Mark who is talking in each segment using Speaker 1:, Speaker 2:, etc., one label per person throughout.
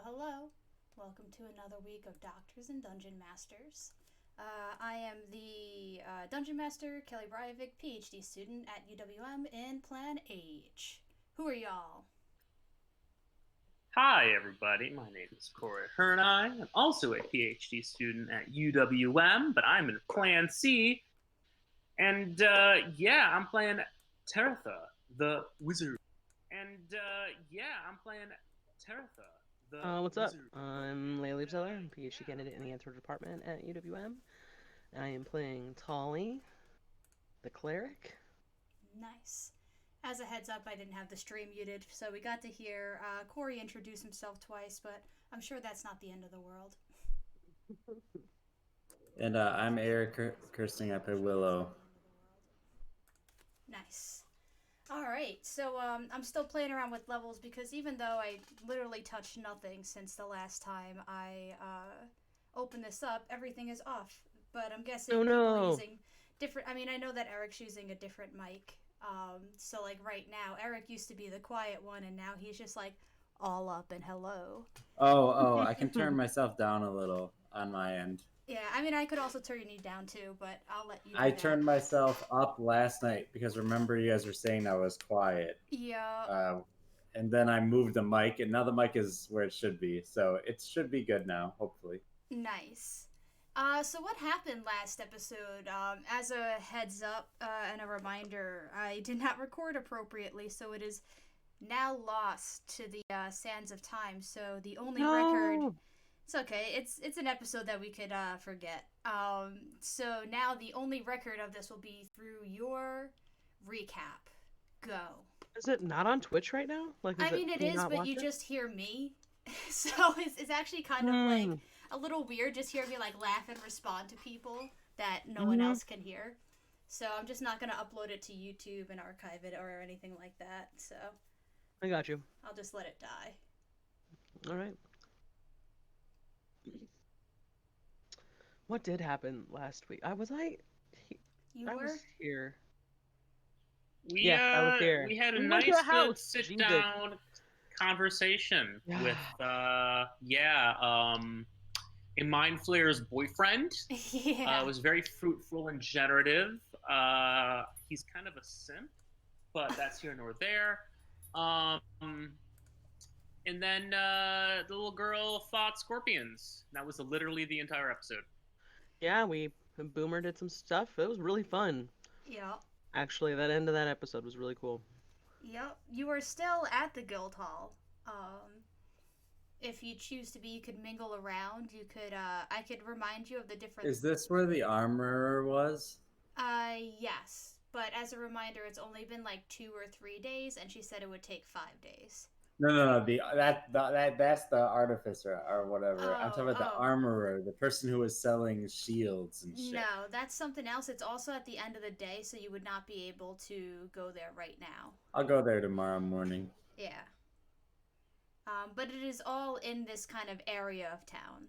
Speaker 1: Hello. Welcome to another week of Doctors and Dungeon Masters. I am the Dungeon Master, Kelly Breivik, PhD student at UWM in Plan H. Who are y'all?
Speaker 2: Hi, everybody. My name is Corey Hernai. I'm also a PhD student at UWM, but I'm in Plan C. And yeah, I'm playing Teretha, the wizard. And I'm playing Teretha, the
Speaker 3: What's up?
Speaker 2: wizard.
Speaker 3: I'm Layla Zeller. I'm a PhD candidate in the Anthro department at UWM. I am playing Tolly, the cleric.
Speaker 1: Nice. As a heads up, I didn't have the stream muted, so we got to hear Corey introduce himself twice, but I'm sure that's not the end of the world.
Speaker 4: And I'm Eric Kirsting up at Willow.
Speaker 1: Nice. Alright, so I'm still playing around with levels because even though I literally touched nothing since the last time I opened this up, everything is off. But I'm guessing
Speaker 3: Oh
Speaker 1: people
Speaker 3: no!
Speaker 1: using different. I mean, I know that Eric's using a different mic. So, like, right now, Eric used to be the quiet one, and now he's just like all up and hello.
Speaker 4: Oh, I can turn myself down a little on my end.
Speaker 1: Yeah, I mean, I could also turn you down too, but I'll let you do
Speaker 4: I
Speaker 1: that.
Speaker 4: turned myself up last night because remember you guys were saying I was quiet.
Speaker 1: Yeah.
Speaker 4: And then I moved the mic, and now the mic is where it should be. So it should be good now, hopefully.
Speaker 1: Nice. So what happened last episode? As a heads up and a reminder, I did not record appropriately, so it is now lost to the sands of time. So the only record. It's okay. It's an episode that we could forget. So now the only record of this will be through your recap. Go.
Speaker 3: Is it not on Twitch right now?
Speaker 1: I mean, it is, but you just hear me. So it's actually kind of like a little weird just hearing me like laugh and respond to people that no one else can hear. So I'm just not going to upload it to YouTube and archive it or anything like that. So
Speaker 3: I got you.
Speaker 1: I'll just let it die.
Speaker 3: All right. What did happen last week?
Speaker 1: You
Speaker 3: I
Speaker 1: were?
Speaker 3: was here.
Speaker 2: I
Speaker 3: was here.
Speaker 2: We had a
Speaker 3: We
Speaker 2: nice
Speaker 3: went to a house.
Speaker 2: sit down conversation with a Mind Flayer's boyfriend.
Speaker 1: Yeah.
Speaker 2: It was very fruitful and generative. He's kind of a simp, but that's here nor there. And then the little girl fought scorpions. That was literally the entire episode.
Speaker 3: Yeah, Boomer did some stuff. It was really fun.
Speaker 1: Yeah.
Speaker 3: Actually, that end of that episode was really cool.
Speaker 1: Yep. You are still at the guild hall. If you choose to be, you could mingle around. You could. I could remind you of the different.
Speaker 4: Is this where the armorer was?
Speaker 1: Yes. But as a reminder, it's only been like 2 or 3 days, and she said it would take 5 days.
Speaker 4: No. That's the artificer or whatever. I'm talking about the
Speaker 1: Oh.
Speaker 4: armorer, the person who was selling shields and shit.
Speaker 1: No, that's something else. It's also at the end of the day, so you would not be able to go there right now.
Speaker 4: I'll go there tomorrow morning.
Speaker 1: Yeah. But it is all in this kind of area of town.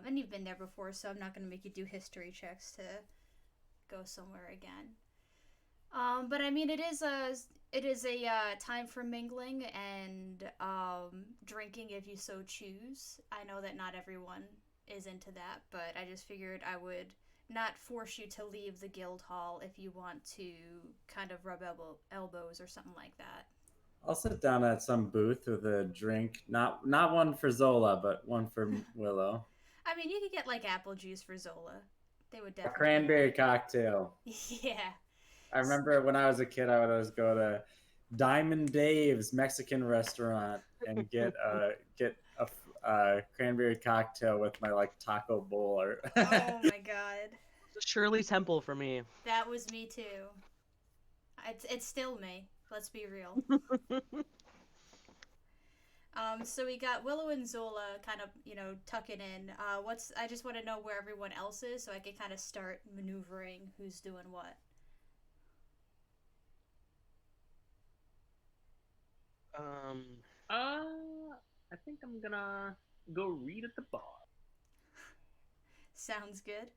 Speaker 1: And you've been there before, so I'm not going to make you do history checks to go somewhere again. But I mean, it is a time for mingling and drinking if you so choose. I know that not everyone is into that, but I just figured I would not force you to leave the guild hall if you want to kind of rub elbows or something like that.
Speaker 4: I'll sit down at some booth with a drink. Not one for Zola, but one for Willow.
Speaker 1: I mean, you could get like apple juice for Zola. They would
Speaker 4: A
Speaker 1: definitely.
Speaker 4: cranberry cocktail.
Speaker 1: Yeah.
Speaker 4: I remember when I was a kid, I would always go to Diamond Dave's Mexican restaurant and get a cranberry cocktail with my like taco bowl. Or
Speaker 1: Oh my god.
Speaker 3: It's a Shirley Temple for me.
Speaker 1: That was me too. It's still me. Let's be real. So we got Willow and Zola kind of, tucking in. I just want to know where everyone else is so I can kind of start maneuvering who's doing what.
Speaker 2: I think I'm gonna go read at the bar.
Speaker 1: Sounds good.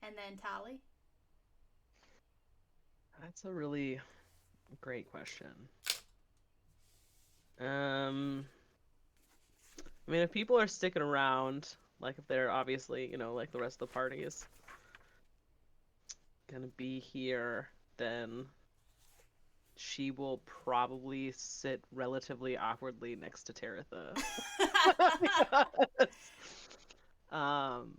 Speaker 1: And then Tali?
Speaker 3: That's a really great question. I mean, if people are sticking around, like if they're obviously, like the rest of the party is gonna be here, then she will probably sit relatively awkwardly next to Taratha. um,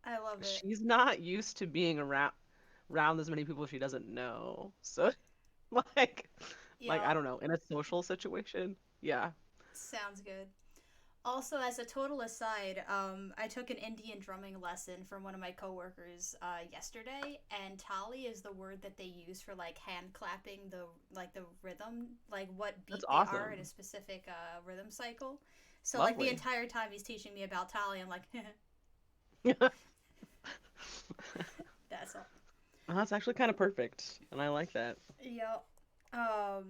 Speaker 1: I love it.
Speaker 3: she's not used to being around as many people she doesn't know. So like
Speaker 1: Yeah,
Speaker 3: I don't know, in a social situation. Yeah.
Speaker 1: sounds good. Also, as a total aside, I took an Indian drumming lesson from one of my coworkers yesterday, and tali is the word that they use for like hand clapping the rhythm, like what
Speaker 3: That's
Speaker 1: beat they are in a
Speaker 3: awesome.
Speaker 1: specific rhythm cycle. So like the
Speaker 3: Lovely.
Speaker 1: entire time he's teaching me about tali, I'm like, that's all.
Speaker 3: That's actually kind of perfect, and I like that.
Speaker 1: Yeah. Um.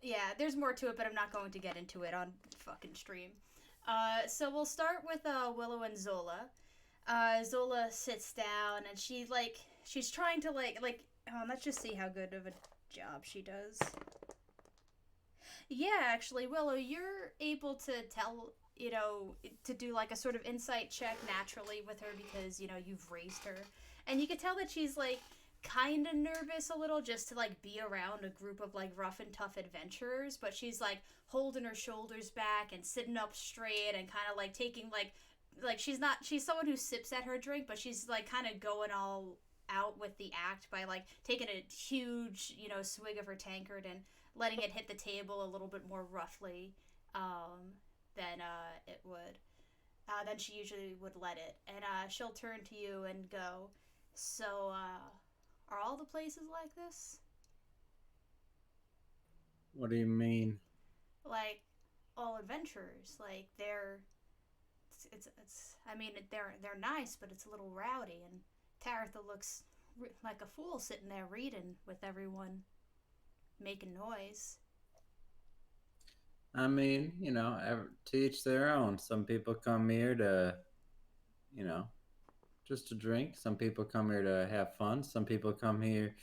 Speaker 1: Yeah. There's more to it, but I'm not going to get into it on fucking stream. So we'll start with Willow and Zola. Zola sits down and she's trying to let's just see how good of a job she does. Yeah, actually, Willow, you're able to tell to do like a sort of insight check naturally with her because you've raised her, and you can tell that she's like kind of nervous a little just to like be around a group of like rough and tough adventurers, but she's like holding her shoulders back and sitting up straight and kind of like taking like she's someone who sips at her drink, but she's like kind of going all out with the act by like taking a huge swig of her tankard and letting it hit the table a little bit more roughly than it would than she usually would let it, and she'll turn to you and go, so are all the places like this?
Speaker 4: What do you mean?
Speaker 1: Like all adventurers, like it's I mean they're nice, but it's a little rowdy, and Taratha looks like a fool sitting there reading with everyone making noise.
Speaker 4: I mean, to each their own. Some people come here to, you know, just to drink. Some people come here to have fun. Some people come here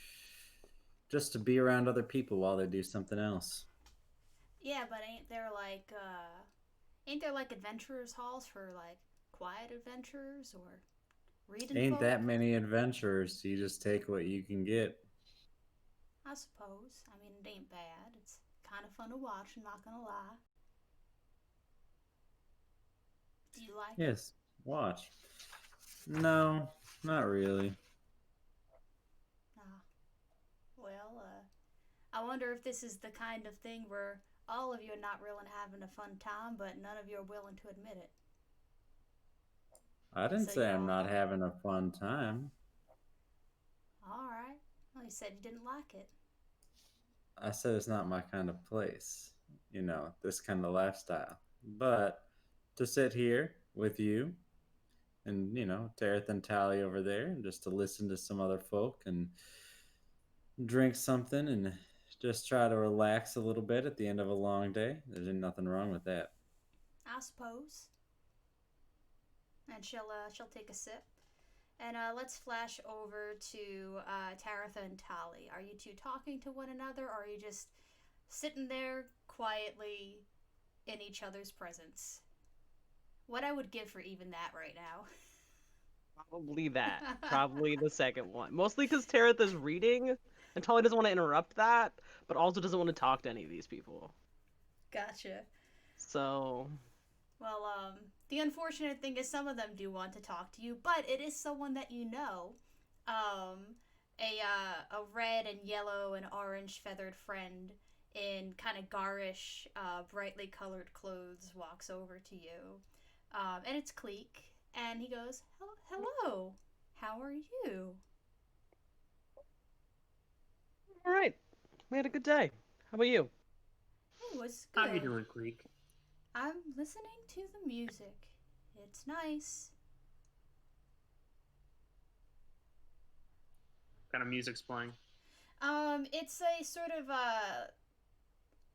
Speaker 4: just to be around other people while they do something else.
Speaker 1: Yeah, but ain't there like adventurers halls for like quiet adventurers or reading
Speaker 4: Ain't
Speaker 1: folk?
Speaker 4: that many adventurers. You just take what you can get.
Speaker 1: I suppose. I mean, it ain't bad. It's kind of fun to watch, I'm not gonna lie. Do you like it?
Speaker 4: Yes, watch. No, not really.
Speaker 1: Ah, well, I wonder if this is the kind of thing where all of you are not really having a fun time, but none of you are willing to admit it.
Speaker 4: I didn't
Speaker 1: So you
Speaker 4: say I'm
Speaker 1: all,
Speaker 4: not having a fun time.
Speaker 1: all right. Well, you said you didn't like it.
Speaker 4: I said it's not my kind of place, this kind of lifestyle. But to sit here with you and, Tareth and Tally over there and just to listen to some other folk and drink something and just try to relax a little bit at the end of a long day, there's nothing wrong with that.
Speaker 1: I suppose. And she'll take a sip. And let's flash over to Taratha and Tali. Are you two talking to one another, or are you just sitting there quietly in each other's presence? What I would give for even that right now.
Speaker 3: Probably that. Probably the second one. Mostly because Taratha's reading and Tully doesn't want to interrupt that, but also doesn't want to talk to any of these people.
Speaker 1: Gotcha.
Speaker 3: So,
Speaker 1: Well, the unfortunate thing is some of them do want to talk to you, but it is someone that you know. Um, a red and yellow and orange feathered friend in kind of garish, brightly colored clothes walks over to you, and it's Cleek, and he goes, "Hello, how are you?"
Speaker 3: all right. We had a good day. How about you?
Speaker 1: It was
Speaker 2: How you
Speaker 1: good.
Speaker 2: doing, Creek?
Speaker 1: I'm listening to the music. It's nice.
Speaker 2: What kind of music's playing?
Speaker 1: It's a sort of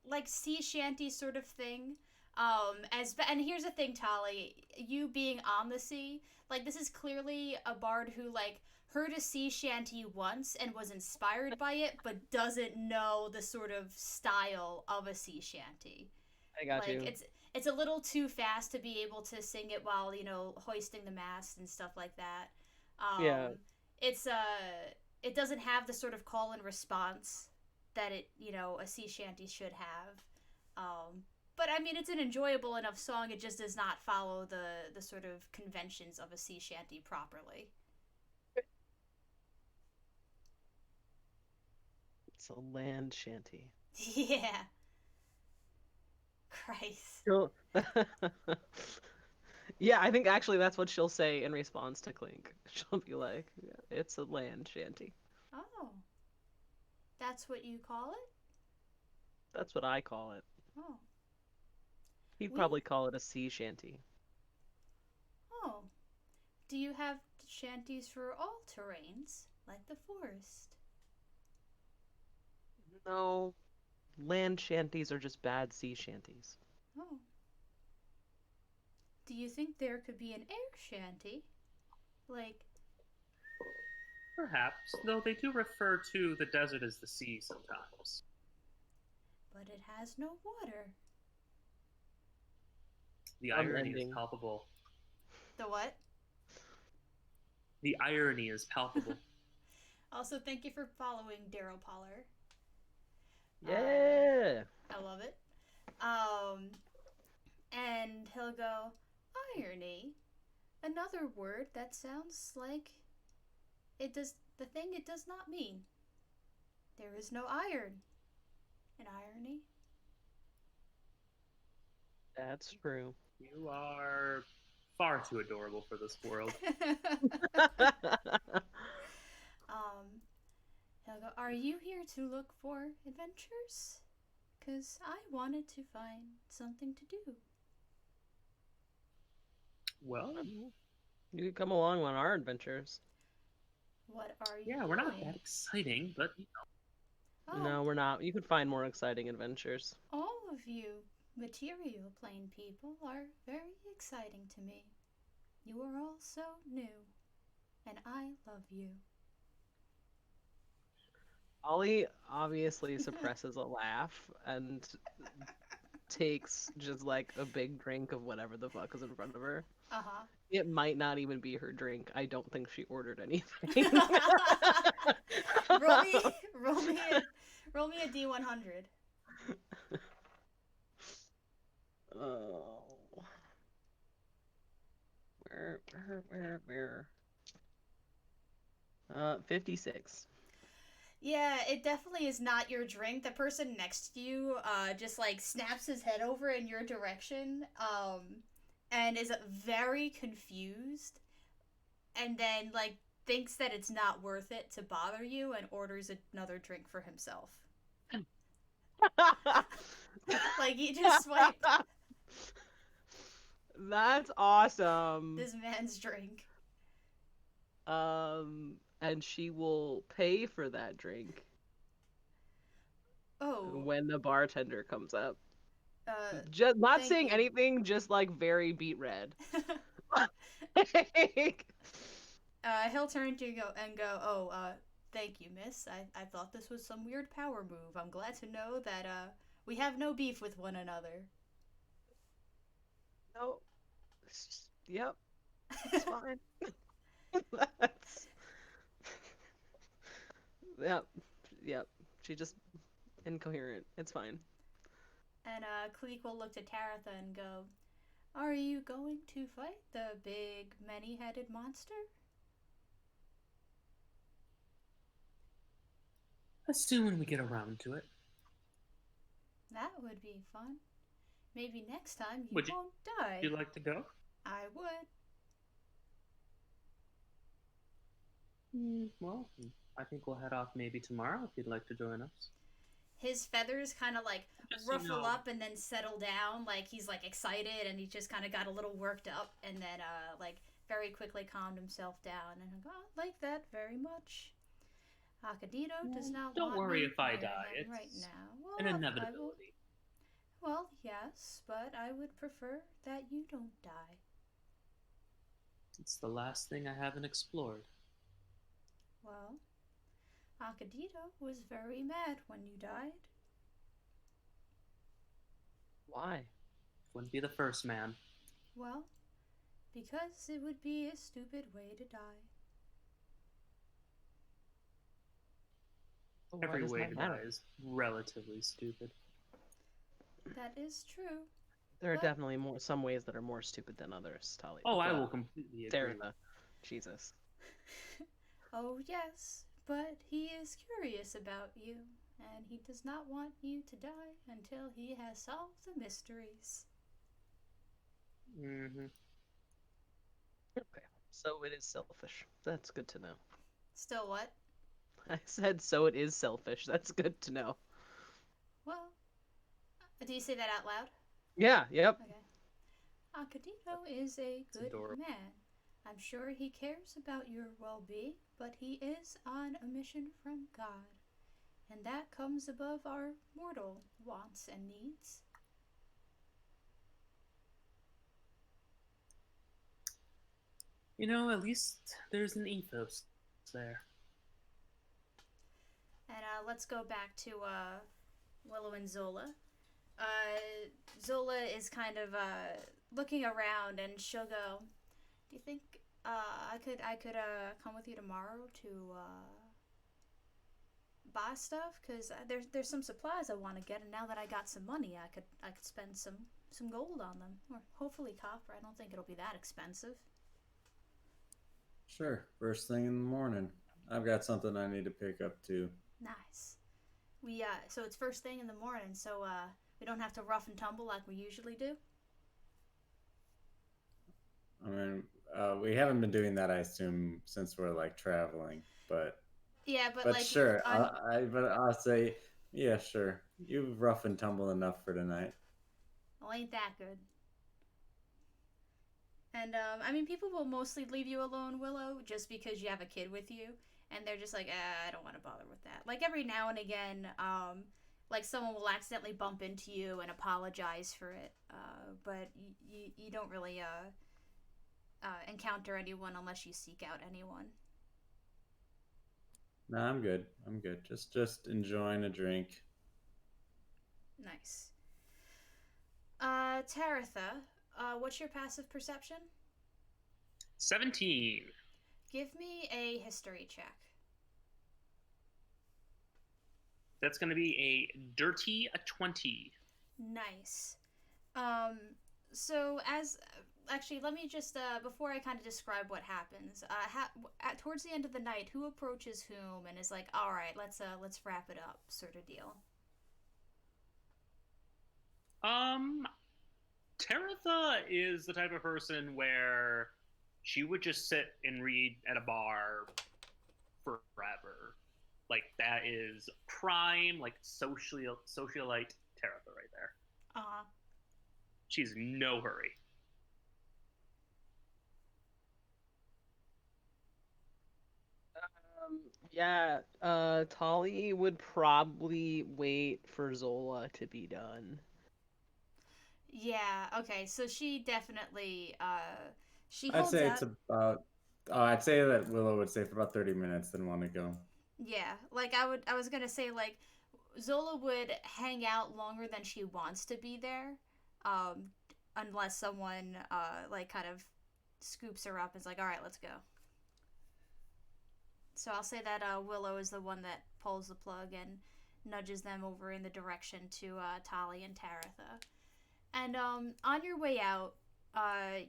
Speaker 1: like sea shanty sort of thing. And here's the thing, Tali, you being on the sea, like this is clearly a bard who like heard a sea shanty once and was inspired by it, but doesn't know the sort of style of a sea shanty.
Speaker 3: I got
Speaker 1: Like
Speaker 3: you.
Speaker 1: it's a little too fast to be able to sing it while hoisting the mast and stuff like that.
Speaker 3: Yeah.
Speaker 1: It's it doesn't have the sort of call and response that a sea shanty should have. But I mean, it's an enjoyable enough song. It just does not follow the sort of conventions of a sea shanty properly.
Speaker 3: It's a land shanty.
Speaker 1: Yeah. Christ.
Speaker 3: She'll- Yeah, I think actually that's what she'll say in response to Clink. She'll be like, yeah, "It's a land shanty."
Speaker 1: Oh. That's what you call it?
Speaker 3: That's what I call it.
Speaker 1: Oh.
Speaker 3: He'd
Speaker 1: We
Speaker 3: probably call it a sea shanty.
Speaker 1: Oh. Do you have shanties for all terrains, like the forest?
Speaker 3: No, land shanties are just bad sea shanties.
Speaker 1: Oh. Do you think there could be an air shanty? Like,
Speaker 2: Perhaps, though they do refer to the desert as the sea sometimes.
Speaker 1: but it has no water.
Speaker 2: The
Speaker 3: I'm
Speaker 2: irony is
Speaker 3: ending.
Speaker 2: palpable.
Speaker 1: The what?
Speaker 2: The irony is palpable.
Speaker 1: Also, thank you for following Daryl Poller.
Speaker 3: Yeah.
Speaker 1: I love it. And he'll go, irony, another word that sounds like the thing it does not mean. There is no iron in irony.
Speaker 3: That's true.
Speaker 2: You are far too adorable for this world.
Speaker 1: He'll go, are you here to look for adventures? 'Cause I wanted to find something to do.
Speaker 2: Well,
Speaker 3: You could come along on our adventures.
Speaker 1: What are you
Speaker 2: yeah, we're not
Speaker 1: doing?
Speaker 2: that exciting, but
Speaker 1: Oh,
Speaker 3: No, we're not. You could find more exciting adventures.
Speaker 1: all of you material plane people are very exciting to me. You are all so new, and I love you.
Speaker 3: Ollie obviously suppresses a laugh and takes just like a big drink of whatever the fuck is in front of her.
Speaker 1: Uh-huh.
Speaker 3: It might not even be her drink. I don't think she ordered anything.
Speaker 1: roll me roll me a D100.
Speaker 3: Oh. Where? 56.
Speaker 1: Yeah, it definitely is not your drink. The person next to you just like snaps his head over in your direction and is very confused and then like thinks that it's not worth it to bother you and orders another drink for himself. Like he just swiped
Speaker 3: That's awesome.
Speaker 1: this man's drink.
Speaker 3: And she will pay for that drink
Speaker 1: Oh,
Speaker 3: when the bartender comes up.
Speaker 1: uh,
Speaker 3: Just not
Speaker 1: thank
Speaker 3: saying
Speaker 1: you.
Speaker 3: anything, just like very beet red.
Speaker 1: He'll turn to you and go, oh, thank you, miss. I thought this was some weird power move. I'm glad to know that, we have no beef with one another.
Speaker 3: No. Yep. It's fine. That's... Yep. Yep. She just incoherent. It's fine.
Speaker 1: And, Cleek will look to Taratha and go, are you going to fight the big, many-headed monster?
Speaker 2: assume when we get around to it.
Speaker 1: That would be fun. Maybe next time you
Speaker 2: Would you-
Speaker 1: won't die.
Speaker 2: Would you like to go?
Speaker 1: I would.
Speaker 2: Well, I think we'll head off maybe tomorrow if you'd like to join us.
Speaker 1: His feathers kind of like
Speaker 2: Just so you
Speaker 1: ruffle
Speaker 2: know.
Speaker 1: up and then settle down, like he's like excited and he just kind of got a little worked up and then like very quickly calmed himself down and I like that very much. Akadito does not
Speaker 2: Don't
Speaker 1: want
Speaker 2: worry
Speaker 1: me
Speaker 2: if I
Speaker 1: near
Speaker 2: die.
Speaker 1: him
Speaker 2: It's
Speaker 1: right now. Well,
Speaker 2: an
Speaker 1: I will-
Speaker 2: inevitability.
Speaker 1: Well, yes, but I would prefer that you don't die.
Speaker 2: It's the last thing I haven't explored.
Speaker 1: Well, Akadito was very mad when you died.
Speaker 3: Why?
Speaker 2: Wouldn't be the first man.
Speaker 1: Well, because it would be a stupid way to die.
Speaker 3: Why
Speaker 2: Every
Speaker 3: does
Speaker 2: way
Speaker 3: that
Speaker 2: to
Speaker 3: matter?
Speaker 2: die is relatively stupid.
Speaker 1: That is true.
Speaker 3: There are
Speaker 1: But
Speaker 3: definitely some ways that are more stupid than others, Tali.
Speaker 2: Oh, I will completely agree.
Speaker 3: Taritha. Jesus.
Speaker 1: oh yes, but he is curious about you, and he does not want you to die until he has solved the mysteries.
Speaker 2: Mm-hmm.
Speaker 3: Okay. So it is selfish. That's good to know.
Speaker 1: Still what?
Speaker 3: I said so it is selfish. That's good to know.
Speaker 1: Well, do you say that out loud?
Speaker 3: Yeah, yep.
Speaker 1: Okay. Acadito is a
Speaker 2: It's
Speaker 1: good
Speaker 2: adorable.
Speaker 1: man. I'm sure he cares about your well-being, but he is on a mission from God, and that comes above our mortal wants and needs.
Speaker 2: At least there's an ethos there.
Speaker 1: And let's go back to Willow and Zola. Zola is kind of looking around, and she'll go, "Do you think I could come with you tomorrow to buy stuff? Cause there's some supplies I want to get, and now that I got some money, I could spend some gold on them, or hopefully copper. I don't think it'll be that expensive."
Speaker 4: Sure. First thing in the morning. I've got something I need to pick up too.
Speaker 1: Nice. So it's first thing in the morning, so we don't have to rough and tumble like we usually do.
Speaker 4: I mean, we haven't been doing that, I assume, since we're like traveling. But
Speaker 1: Yeah, but
Speaker 4: but
Speaker 1: like
Speaker 4: sure.
Speaker 1: on
Speaker 4: But I'll say, yeah, sure. You've rough and tumble enough for tonight.
Speaker 1: well, ain't that good. And I mean, people will mostly leave you alone, Willow, just because you have a kid with you, and they're just like, I don't want to bother with that. Like every now and again, like someone will accidentally bump into you and apologize for it, but you don't really encounter anyone unless you seek out anyone.
Speaker 4: No, I'm good. I'm good. Just enjoying a drink.
Speaker 1: Nice. Taratha, what's your passive perception?
Speaker 2: 17.
Speaker 1: Give me a history check.
Speaker 2: That's going to be a dirty 20.
Speaker 1: Nice. Um, so as actually, let me just before I kind of describe what happens. Towards the end of the night, who approaches whom and is like, "All right, let's wrap it up," sort of deal.
Speaker 2: Taritha is the type of person where she would just sit and read at a bar forever. Like that is prime, like socialite Taritha right there. She's in no hurry.
Speaker 3: Yeah, Tali would probably wait for Zola to be done.
Speaker 1: Yeah. Okay. So she definitely she
Speaker 4: I'd
Speaker 1: holds
Speaker 4: say
Speaker 1: out.
Speaker 4: it's about. Oh, I'd say that Willow would stay for about 30 minutes, then want to go.
Speaker 1: Yeah. Like I was gonna say like Zola would hang out longer than she wants to be there, um, unless someone like kind of scoops her up and is like, "All right, let's go." So I'll say that Willow is the one that pulls the plug and nudges them over in the direction to Tali and Taratha. And on your way out,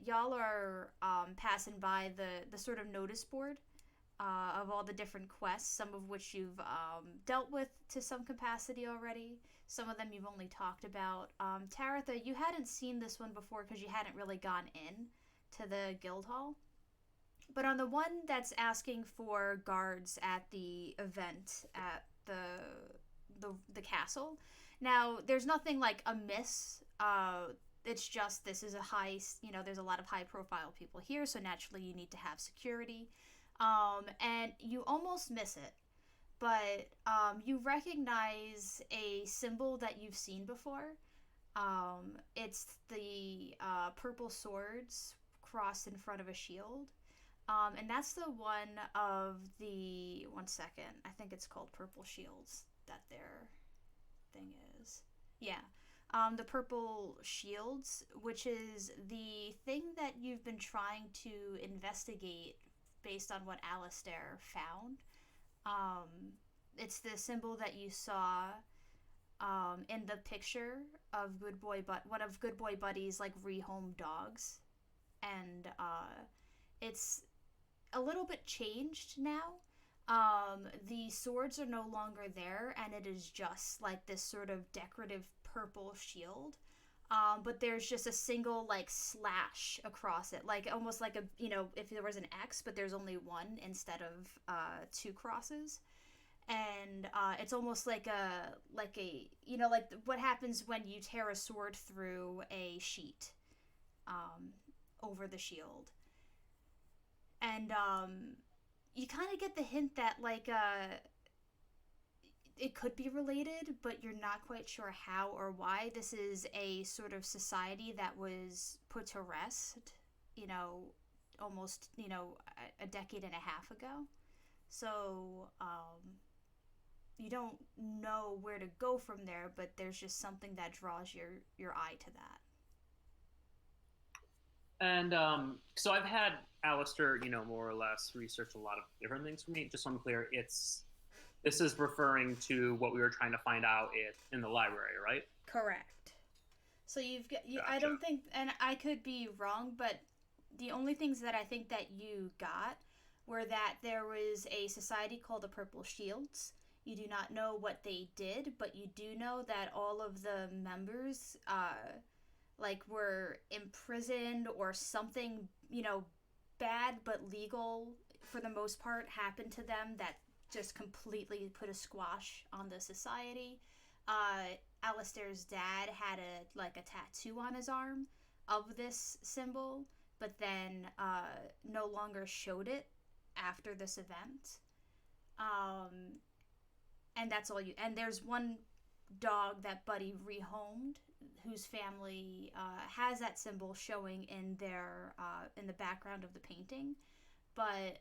Speaker 1: y'all are passing by the sort of notice board of all the different quests, some of which you've dealt with to some capacity already. Some of them you've only talked about. Taratha, you hadn't seen this one before because you hadn't really gone in to the guild hall. But on the one that's asking for guards at the event at the castle, now there's nothing like amiss. It's just this is a high, there's a lot of high profile people here, so naturally you need to have security. And you almost miss it, but you recognize a symbol that you've seen before. It's the purple swords crossed in front of a shield. And that's the one of the. One second. I think it's called Purple Shields that their thing is. Yeah. the purple shields, which is the thing that you've been trying to investigate based on what Alistair found. Um, it's the symbol that you saw in the picture of one of Good Boy Buddy's like rehomed dogs, and it's a little bit changed now. The swords are no longer there, and it is just like this sort of decorative purple shield. But there's just a single like slash across it, like almost like a if there was an X, but there's only one instead of two crosses. And it's almost like a like what happens when you tear a sword through a sheet um, over the shield. And you kind of get the hint that like it could be related, but you're not quite sure how or why. This is a sort of society that was put to rest, almost a decade and a half ago. So you don't know where to go from there, but there's just something that draws your eye to that.
Speaker 2: And so I've had Alistair, more or less research a lot of different things for me. Just so I'm clear, this is referring to what we were trying to find out in the library, right?
Speaker 1: Correct. So
Speaker 2: Gotcha.
Speaker 1: I don't think, and I could be wrong, but the only things that I think that you got were that there was a society called the Purple Shields. You do not know what they did, but you do know that all of the members, were imprisoned or something, bad but legal for the most part happened to them that just completely put a squash on the society. Alistair's dad had a tattoo on his arm of this symbol, but then no longer showed it after this event. And that's all you. And there's one dog that Buddy rehomed, whose family has that symbol showing in the background of the painting, but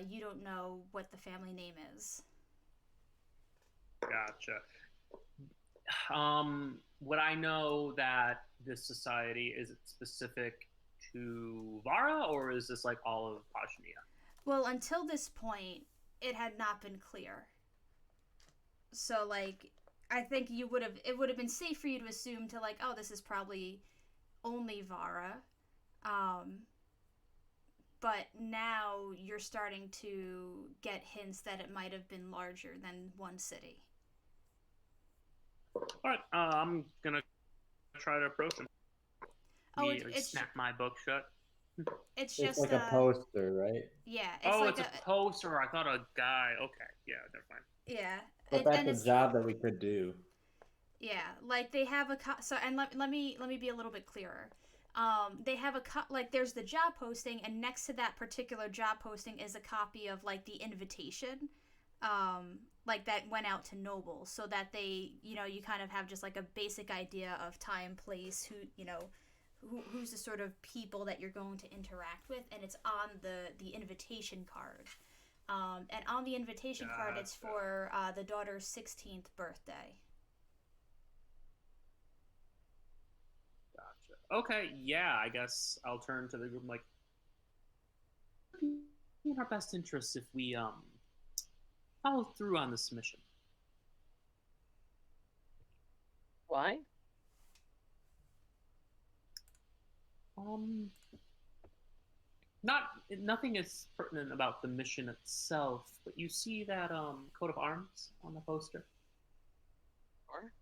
Speaker 1: you don't know what the family name is.
Speaker 2: Gotcha. Would I know that this society is it specific to Vara, or is this like all of Pajania?
Speaker 1: Well, until this point, it had not been clear. So, like, I think it would have been safe for you to assume to like, oh, this is probably only Vara. But now you're starting to get hints that it might have been larger than one city.
Speaker 2: All right, I'm gonna try to approach him. Snap my book shut.
Speaker 1: It's
Speaker 4: It's
Speaker 1: just
Speaker 4: like a poster, right?
Speaker 1: Yeah.
Speaker 2: It's a poster. I thought a guy. Okay, yeah, never mind.
Speaker 1: Yeah.
Speaker 4: But that's a job that we could do.
Speaker 1: Yeah, like they have let me be a little bit clearer. They have there's the job posting, and next to that particular job posting is a copy of like the invitation, that went out to Noble, so that they, you kind of have just like a basic idea of time, place, who's the sort of people that you're going to interact with, and it's on the invitation card. And on the invitation card, it's for the daughter's 16th birthday.
Speaker 2: Gotcha. Okay, yeah, I guess I'll turn to the group like, in our best interest if we follow through on this mission.
Speaker 3: Why?
Speaker 2: Nothing is pertinent about the mission itself, but you see that coat of arms on the poster?
Speaker 3: Or?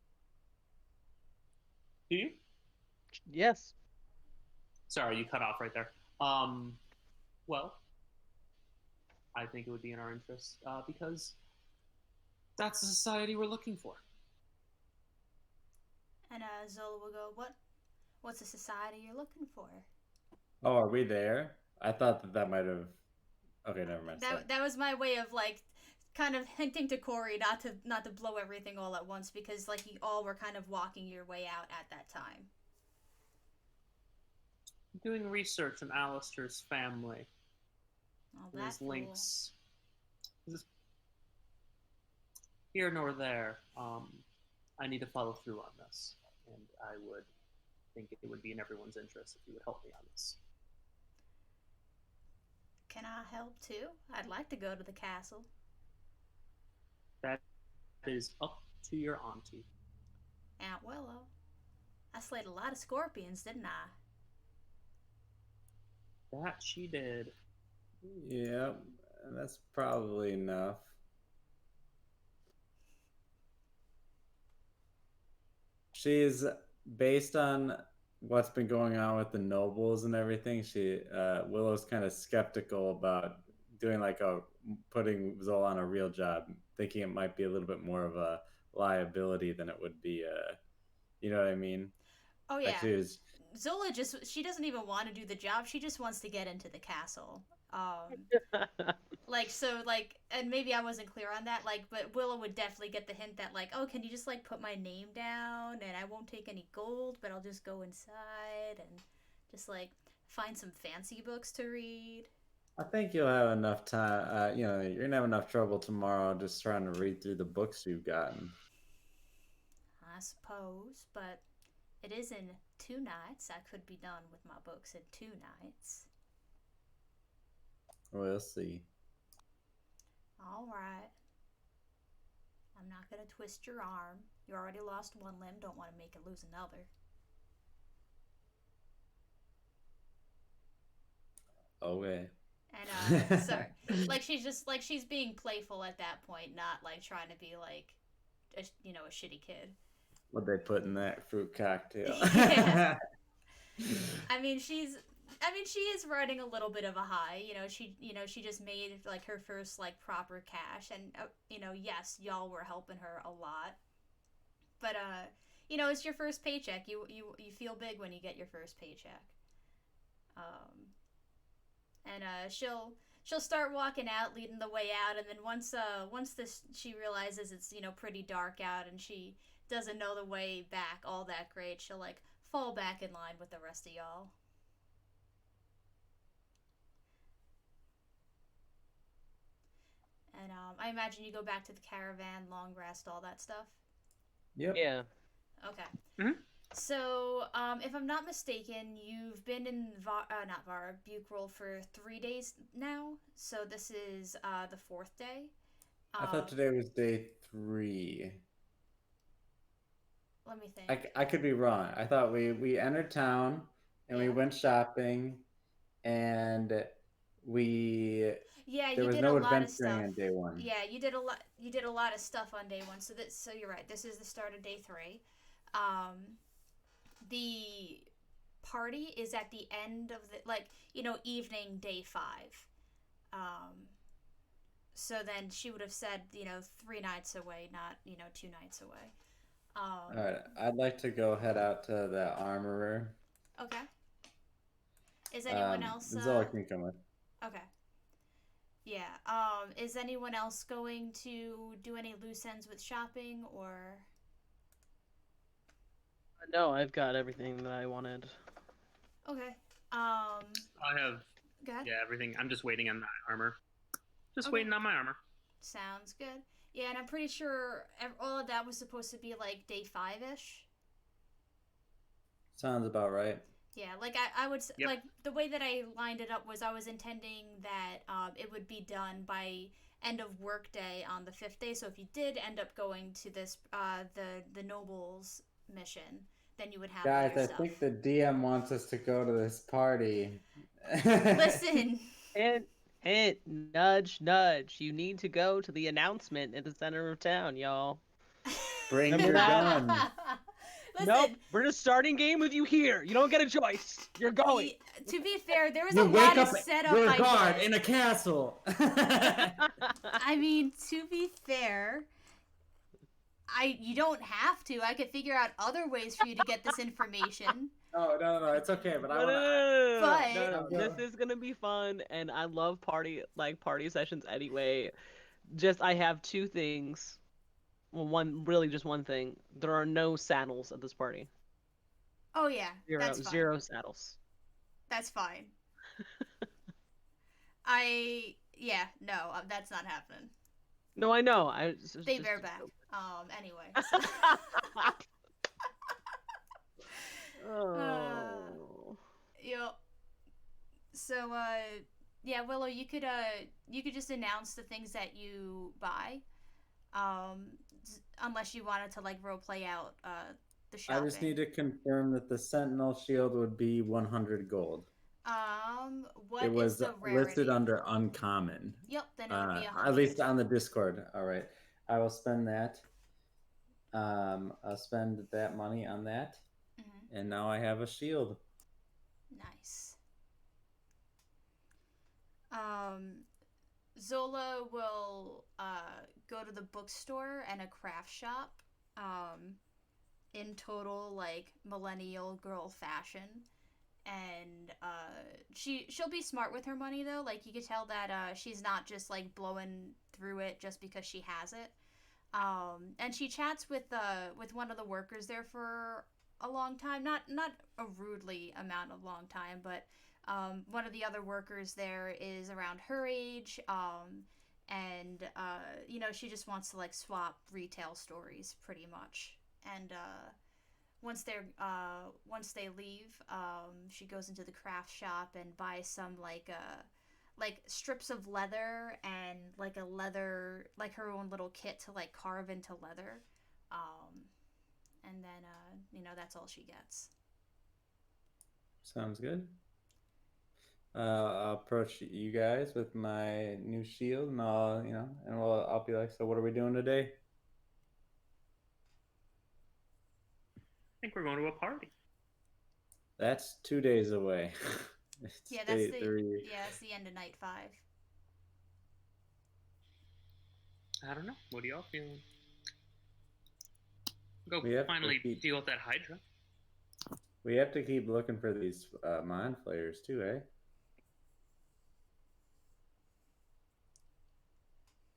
Speaker 2: Do you?
Speaker 3: Yes.
Speaker 2: Sorry, you cut off right there. Well, I think it would be in our interest because that's the society we're looking for.
Speaker 1: And Zola will go, what's the society you're looking for?
Speaker 4: Oh, are we there? I thought that might have. Okay, never mind.
Speaker 1: That was my way of like, kind of hinting to Corey not to blow everything all at once, because like you all were kind of walking your way out at that time.
Speaker 2: Doing research on Alistair's family.
Speaker 1: Oh,
Speaker 2: There's
Speaker 1: that's
Speaker 2: links. Here nor there. I need to follow through on this. and I would think it would be in everyone's interest if you would help me on this.
Speaker 1: Can I help too? I'd like to go to the castle.
Speaker 2: That is up to your auntie.
Speaker 1: Aunt Willow. I slayed a lot of scorpions, didn't I?
Speaker 2: That she did.
Speaker 4: Yep, that's probably enough. She's based on what's been going on with the nobles and everything. Willow's kind of skeptical about doing like putting Zola on a real job, thinking it might be a little bit more of a liability than it would be you know what I mean?
Speaker 1: Oh
Speaker 4: Like
Speaker 1: yeah. Zola she doesn't even want to do the job. She just wants to get into the castle. And maybe I wasn't clear on that, but Willow would definitely get the hint that, oh, can you just, put my name down, and I won't take any gold, but I'll just go inside, and just, find some fancy books to read.
Speaker 4: I think you'll have enough time, you're gonna have enough trouble tomorrow just trying to read through the books you've gotten.
Speaker 1: I suppose, but it is in 2 nights. I could be done with my books in 2 nights.
Speaker 4: We'll see.
Speaker 1: Alright. I'm not gonna twist your arm. You already lost one limb, don't want to make you lose another.
Speaker 4: Okay.
Speaker 1: And, sorry. She's being playful at that point, not, trying to be, a shitty kid.
Speaker 4: What they put in that fruit cocktail.
Speaker 1: Yeah. I mean, she is riding a little bit of a high. She just made her first proper cash, and yes, y'all were helping her a lot. But it's your first paycheck. You feel big when you get your first paycheck. And she'll start walking out, leading the way out, and then once she realizes it's pretty dark out and she doesn't know the way back all that great, she'll fall back in line with the rest of y'all. And I imagine you go back to the caravan, long rest, all that stuff.
Speaker 4: Yep.
Speaker 3: Yeah.
Speaker 1: Okay.
Speaker 2: Mm-hmm.
Speaker 1: So, if I'm not mistaken, you've been in Buckrell for 3 days now. So this is the 4th day.
Speaker 4: I thought today was day 3.
Speaker 1: Let me think.
Speaker 4: I could be wrong. I thought we entered town and we went shopping and there was no adventuring on day 1.
Speaker 1: Yeah, you did a lot. You did a lot of stuff on day 1. So you're right. This is the start of day 3. The party is at the end of the evening day 5. So then she would have said 3 nights away, not 2 nights away.
Speaker 4: All right, I'd like to go head out to the armorer.
Speaker 1: Okay. Is anyone else?
Speaker 4: Zola can come with.
Speaker 1: Okay. Yeah. Is anyone else going to do any loose ends with shopping or?
Speaker 3: No, I've got everything that I wanted.
Speaker 1: Okay.
Speaker 2: I have.
Speaker 1: Go ahead.
Speaker 2: Yeah, everything. I'm just waiting on my armor. Just
Speaker 1: Okay.
Speaker 2: waiting on my armor.
Speaker 1: Sounds good. Yeah, and I'm pretty sure all of that was supposed to be day 5-ish.
Speaker 4: Sounds about right.
Speaker 1: Yeah, I would
Speaker 2: Yep.
Speaker 1: The way that I lined it up was I was intending that it would be done by end of work day on the 5th day. So if you did end up going to this the nobles mission, then you would have
Speaker 4: Guys,
Speaker 1: other
Speaker 4: I
Speaker 1: stuff.
Speaker 4: think the DM wants us to go to this party.
Speaker 1: Listen.
Speaker 3: Hint, nudge, nudge. You need to go to the announcement in the center of town, y'all.
Speaker 4: Bring
Speaker 3: Remember
Speaker 4: your
Speaker 3: that?
Speaker 4: gun.
Speaker 1: Listen,
Speaker 3: Nope, we're just starting game with you here. You don't get a choice. You're going.
Speaker 1: To be fair, there was
Speaker 4: You
Speaker 1: a
Speaker 4: wake
Speaker 1: lot
Speaker 4: up.
Speaker 1: of setup.
Speaker 4: You're a
Speaker 1: I
Speaker 4: guard
Speaker 1: did.
Speaker 4: in a castle.
Speaker 1: I mean, to be fair, you don't have to. I could figure out other ways for you to get this information.
Speaker 4: No, it's okay. But I want
Speaker 1: But-
Speaker 3: No, this is gonna be fun, and I love party sessions anyway. Just I have 2 things. Well, just one thing. There are no saddles at this party.
Speaker 1: Oh yeah, that's fine.
Speaker 3: 0 saddles.
Speaker 1: That's fine. No, that's not happening.
Speaker 3: No, I know.
Speaker 1: They bear back. Anyway.
Speaker 3: Oh.
Speaker 1: Yep. So, yeah, Willow, you could just announce the things that you buy, um, unless you wanted to like role play out the
Speaker 4: I just need
Speaker 1: shopping.
Speaker 4: to confirm that the Sentinel shield would be 100 gold. It
Speaker 1: What is
Speaker 4: was
Speaker 1: the
Speaker 4: listed
Speaker 1: rarity?
Speaker 4: under uncommon.
Speaker 1: Yep, then it would be a
Speaker 4: At least
Speaker 1: 100.
Speaker 4: on the Discord. All right, I will spend that. I'll spend that money on that,
Speaker 1: Mm-hmm.
Speaker 4: and now I have a shield.
Speaker 1: Nice. Um, Zola will go to the bookstore and a craft shop. Um, in total, like millennial girl fashion, and she'll be smart with her money though. Like you could tell that she's not just like blowing through it just because she has it. And she chats with one of the workers there for a long time, not a rudely amount of long time, but one of the other workers there is around her age, and she just wants to like swap retail stories pretty much. And once they leave, she goes into the craft shop and buys some like strips of leather and like a leather like her own little kit to like carve into leather, and then that's all she gets.
Speaker 4: Sounds good. I'll approach you guys with my new shield, and I'll be like, so what are we doing today?
Speaker 2: I think we're going to a party.
Speaker 4: That's 2 days away. It's
Speaker 1: Yeah,
Speaker 4: day 3.
Speaker 1: that's the end of night 5.
Speaker 2: I don't know. What are y'all feeling? Go
Speaker 4: We have to
Speaker 2: finally
Speaker 4: keep-
Speaker 2: deal with that Hydra.
Speaker 4: We have to keep looking for these mind flayers too, eh?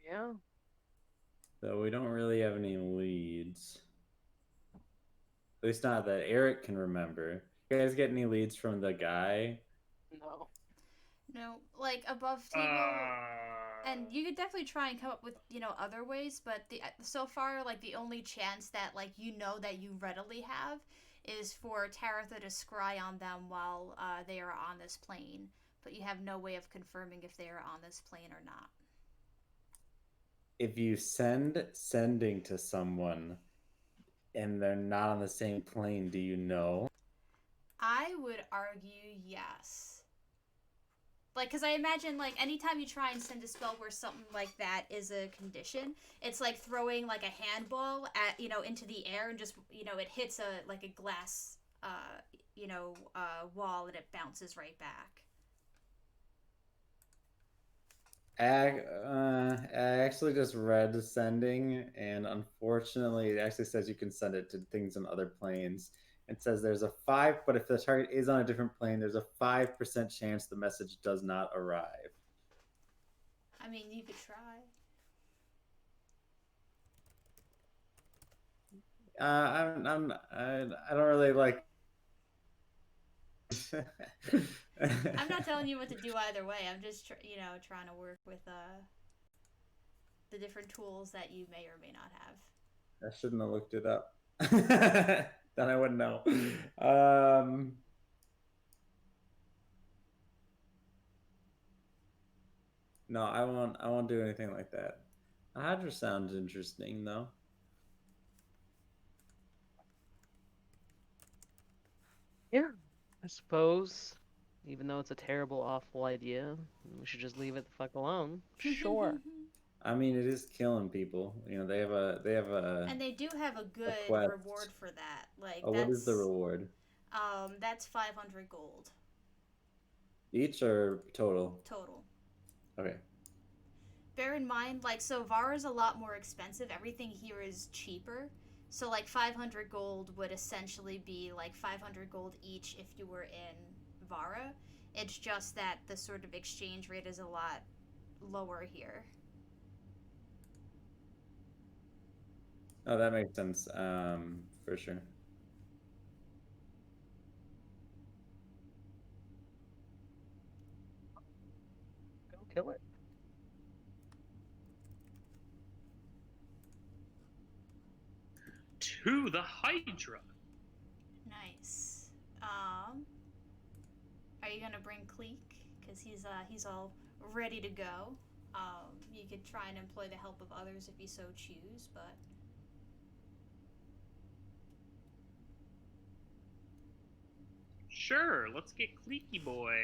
Speaker 3: Yeah.
Speaker 4: So we don't really have any leads. At least not that Eric can remember. You guys get any leads from the guy?
Speaker 3: No.
Speaker 1: No, like above table. And you could definitely try and come up with other ways, but so far like the only chance that like that you readily have is for Taratha to scry on them while they are on this plane, but you have no way of confirming if they are on this plane or not.
Speaker 4: If you sending to someone and they're not on the same plane, do you know?
Speaker 1: I would argue yes. Like, because I imagine, like, anytime you try and send a spell where something like that is a condition, it's like throwing, like, a handball at, into the air and just, it hits a glass, wall and it bounces right back.
Speaker 4: I actually just read sending, and unfortunately, it actually says you can send it to things on other planes. It says there's a 5, but if the target is on a different plane, there's a 5% chance the message does not arrive.
Speaker 1: I mean, you could try.
Speaker 4: I don't really like.
Speaker 1: I'm not telling you what to do either way. I'm just, trying to work with the different tools that you may or may not have.
Speaker 4: I shouldn't have looked it up. Then I wouldn't know. No, I won't do anything like that. Hydra sounds interesting though.
Speaker 3: Yeah. I suppose, even though it's a terrible, awful idea, we should just leave it the fuck alone. Sure.
Speaker 4: I mean, it is killing people. They have a.
Speaker 1: And they do have a good
Speaker 4: quest.
Speaker 1: reward for that. Like,
Speaker 4: Oh, what is the reward?
Speaker 1: That's 500 gold.
Speaker 4: Each or total?
Speaker 1: Total.
Speaker 4: Okay.
Speaker 1: Bear in mind, like, so Vara's a lot more expensive. Everything here is cheaper. So, like, 500 gold would essentially be, like, 500 gold each if you were in Vara. It's just that the sort of exchange rate is a lot lower here.
Speaker 4: Oh, that makes sense. For sure.
Speaker 3: Go kill it.
Speaker 2: To the Hydra.
Speaker 1: Nice. Are you gonna bring Cleek? Because he's all ready to go. You could try and employ the help of others if you so choose, but
Speaker 2: Sure, let's get Cliquey Boy.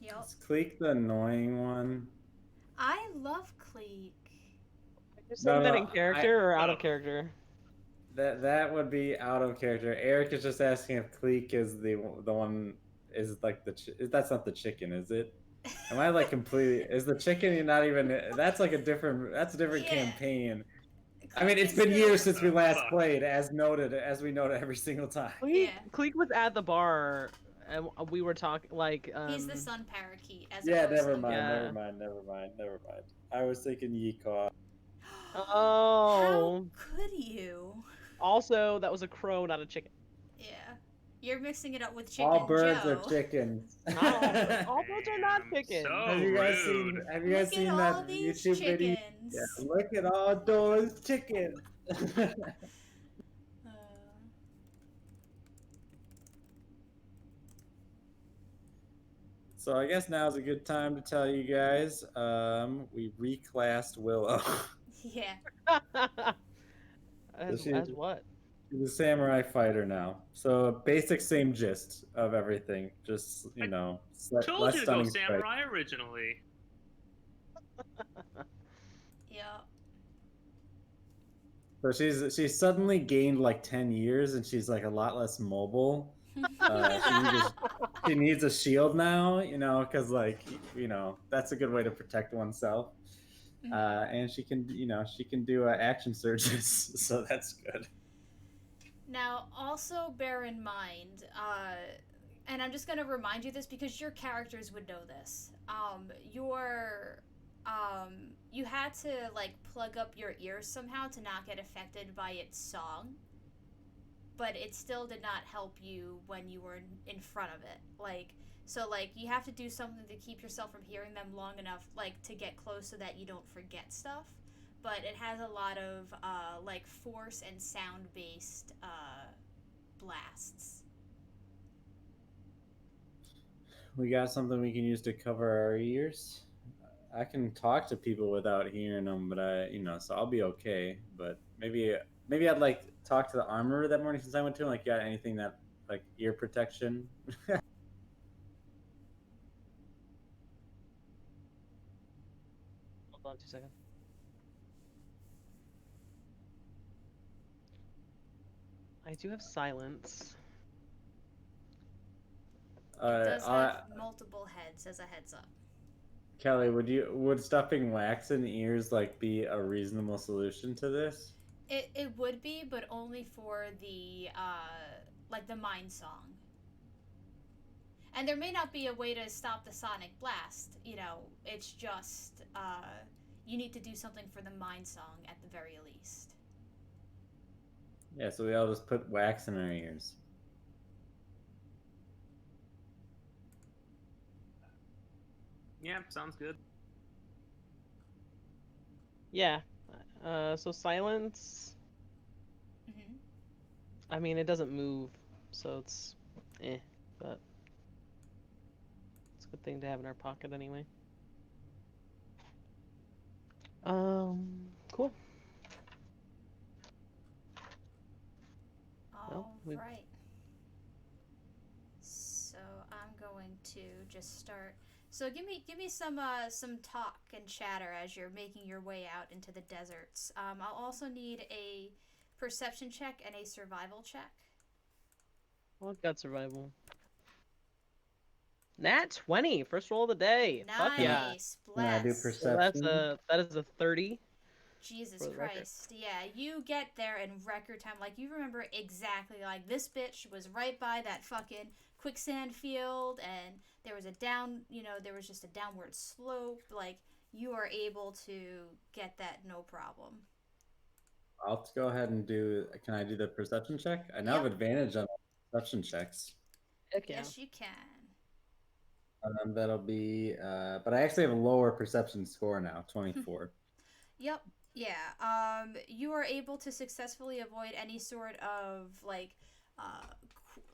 Speaker 1: yep.
Speaker 4: Is Cleek the annoying one?
Speaker 1: I love Cleek.
Speaker 3: You're saying that
Speaker 4: No,
Speaker 3: in character or out of
Speaker 2: Oh.
Speaker 3: character?
Speaker 4: That would be out of character. Eric is just asking if Cleek is the one is like that's not the chicken, is it? Am I like completely? Is the chicken not even? That's like a different
Speaker 1: Yeah.
Speaker 4: campaign. I
Speaker 1: Cleek
Speaker 4: mean, it's
Speaker 1: is
Speaker 4: been
Speaker 1: the-
Speaker 4: years since we last
Speaker 2: Fuck.
Speaker 4: played, as we note every single time.
Speaker 3: Cleek,
Speaker 1: Yeah.
Speaker 3: Cleek was at the bar, and we were talking like.
Speaker 1: He's the sun parakeet as
Speaker 4: Yeah,
Speaker 1: opposed
Speaker 4: never
Speaker 1: to
Speaker 4: mind,
Speaker 3: Yeah.
Speaker 4: never mind. I was thinking Yeehaw.
Speaker 1: How
Speaker 3: Oh.
Speaker 1: could you?
Speaker 3: Also, that was a crow, not a chicken.
Speaker 1: Yeah. You're mixing it up with Chicken
Speaker 4: All birds
Speaker 1: Joe.
Speaker 4: are chickens.
Speaker 3: All birds are not
Speaker 2: Damn,
Speaker 3: chickens.
Speaker 2: so
Speaker 4: Have you guys
Speaker 2: rude.
Speaker 4: seen? Have you guys
Speaker 1: Look
Speaker 4: seen
Speaker 1: at all
Speaker 4: that
Speaker 1: these
Speaker 4: YouTube video?
Speaker 1: chickens.
Speaker 4: Yeah, look at all those chickens.
Speaker 1: Uh,
Speaker 4: So I guess now is a good time to tell you guys. We reclassed Willow.
Speaker 1: yeah.
Speaker 3: as what?
Speaker 4: She's a samurai fighter now. So basic same gist of everything. Just
Speaker 2: Told
Speaker 4: less
Speaker 2: you to go
Speaker 4: stunning strike.
Speaker 2: samurai originally.
Speaker 1: Yeah.
Speaker 4: So she's suddenly gained like 10 years and she's like a lot less mobile. She needs a shield now, because that's a good way to protect oneself. And she can do action surges, so that's good.
Speaker 1: Now, also bear in mind, and I'm just gonna remind you this because your characters would know this. You had to like plug up your ears somehow to not get affected by its song, but it still did not help you when you were in front of it. So you have to do something to keep yourself from hearing them long enough, to get close so that you don't forget stuff. But it has a lot of force and sound based blasts.
Speaker 4: We got something we can use to cover our ears. I can talk to people without hearing them, but so I'll be okay. But maybe I'd like talk to the armorer that morning since I went to him. Like, got anything that like ear protection?
Speaker 3: Hold on 2 seconds. I do have silence.
Speaker 1: It does have multiple heads as a heads up.
Speaker 4: Kelly, would stuffing wax in ears be a reasonable solution to this?
Speaker 1: It would be, but only for the the mind song. And there may not be a way to stop the sonic blast. It's just you need to do something for the mind song at the very least.
Speaker 4: Yeah, so we all just put wax in our ears.
Speaker 2: Yeah, sounds good.
Speaker 3: Yeah. So silence.
Speaker 1: Mm-hmm.
Speaker 3: I mean, it doesn't move, so it's but it's a good thing to have in our pocket anyway. Cool.
Speaker 1: All
Speaker 3: we-
Speaker 1: right. So I'm going to just start. So give me some talk and chatter as you're making your way out into the deserts. I'll also need a perception check and a survival check.
Speaker 3: Well, I've got survival. Nat 20, first roll of the day.
Speaker 1: Nice,
Speaker 3: Fuck yeah.
Speaker 4: Can I do
Speaker 1: bless.
Speaker 4: perception?
Speaker 3: So that is a 30.
Speaker 1: Jesus
Speaker 3: For the record.
Speaker 1: Christ. Yeah, you get there in record time. You remember exactly, this bitch was right by that fucking quicksand field, and there was there was just a downward slope. You are able to get that no problem.
Speaker 4: I'll go ahead and can I do the perception check? I now have advantage on perception checks.
Speaker 3: Heck yeah.
Speaker 1: Yes, you can.
Speaker 4: That'll be, but I actually have a lower perception score now, 24.
Speaker 1: Yep. Yeah. You are able to successfully avoid any sort of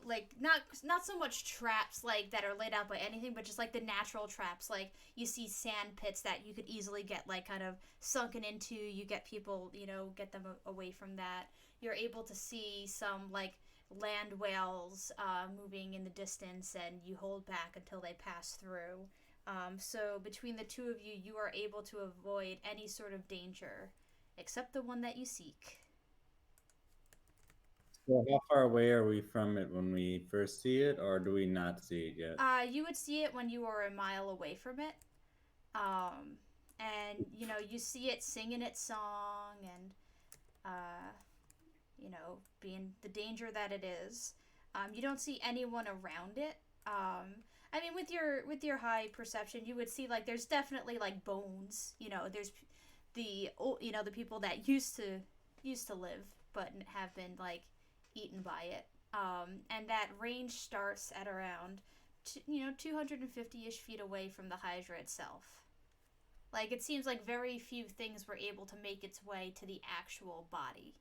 Speaker 1: not so much traps like that are laid out by anything, but just like the natural traps. Like you see sand pits that you could easily get like kind of sunken into. You get people, get them away from that. You're able to see some like land whales moving in the distance, and you hold back until they pass through. So between the two of you, you are able to avoid any sort of danger, except the one that you seek.
Speaker 4: So how far away are we from it when we first see it, or do we not see it yet?
Speaker 1: You would see it when you were a mile away from it. Um, and you see it singing its song and being the danger that it is. You don't see anyone around it. I mean, with your high perception, you would see like there's definitely like bones. There's the people that used to live but have been like eaten by it. And that range starts at around 250-ish feet away from the Hydra itself. Like, it seems like very few things were able to make its way to the actual body.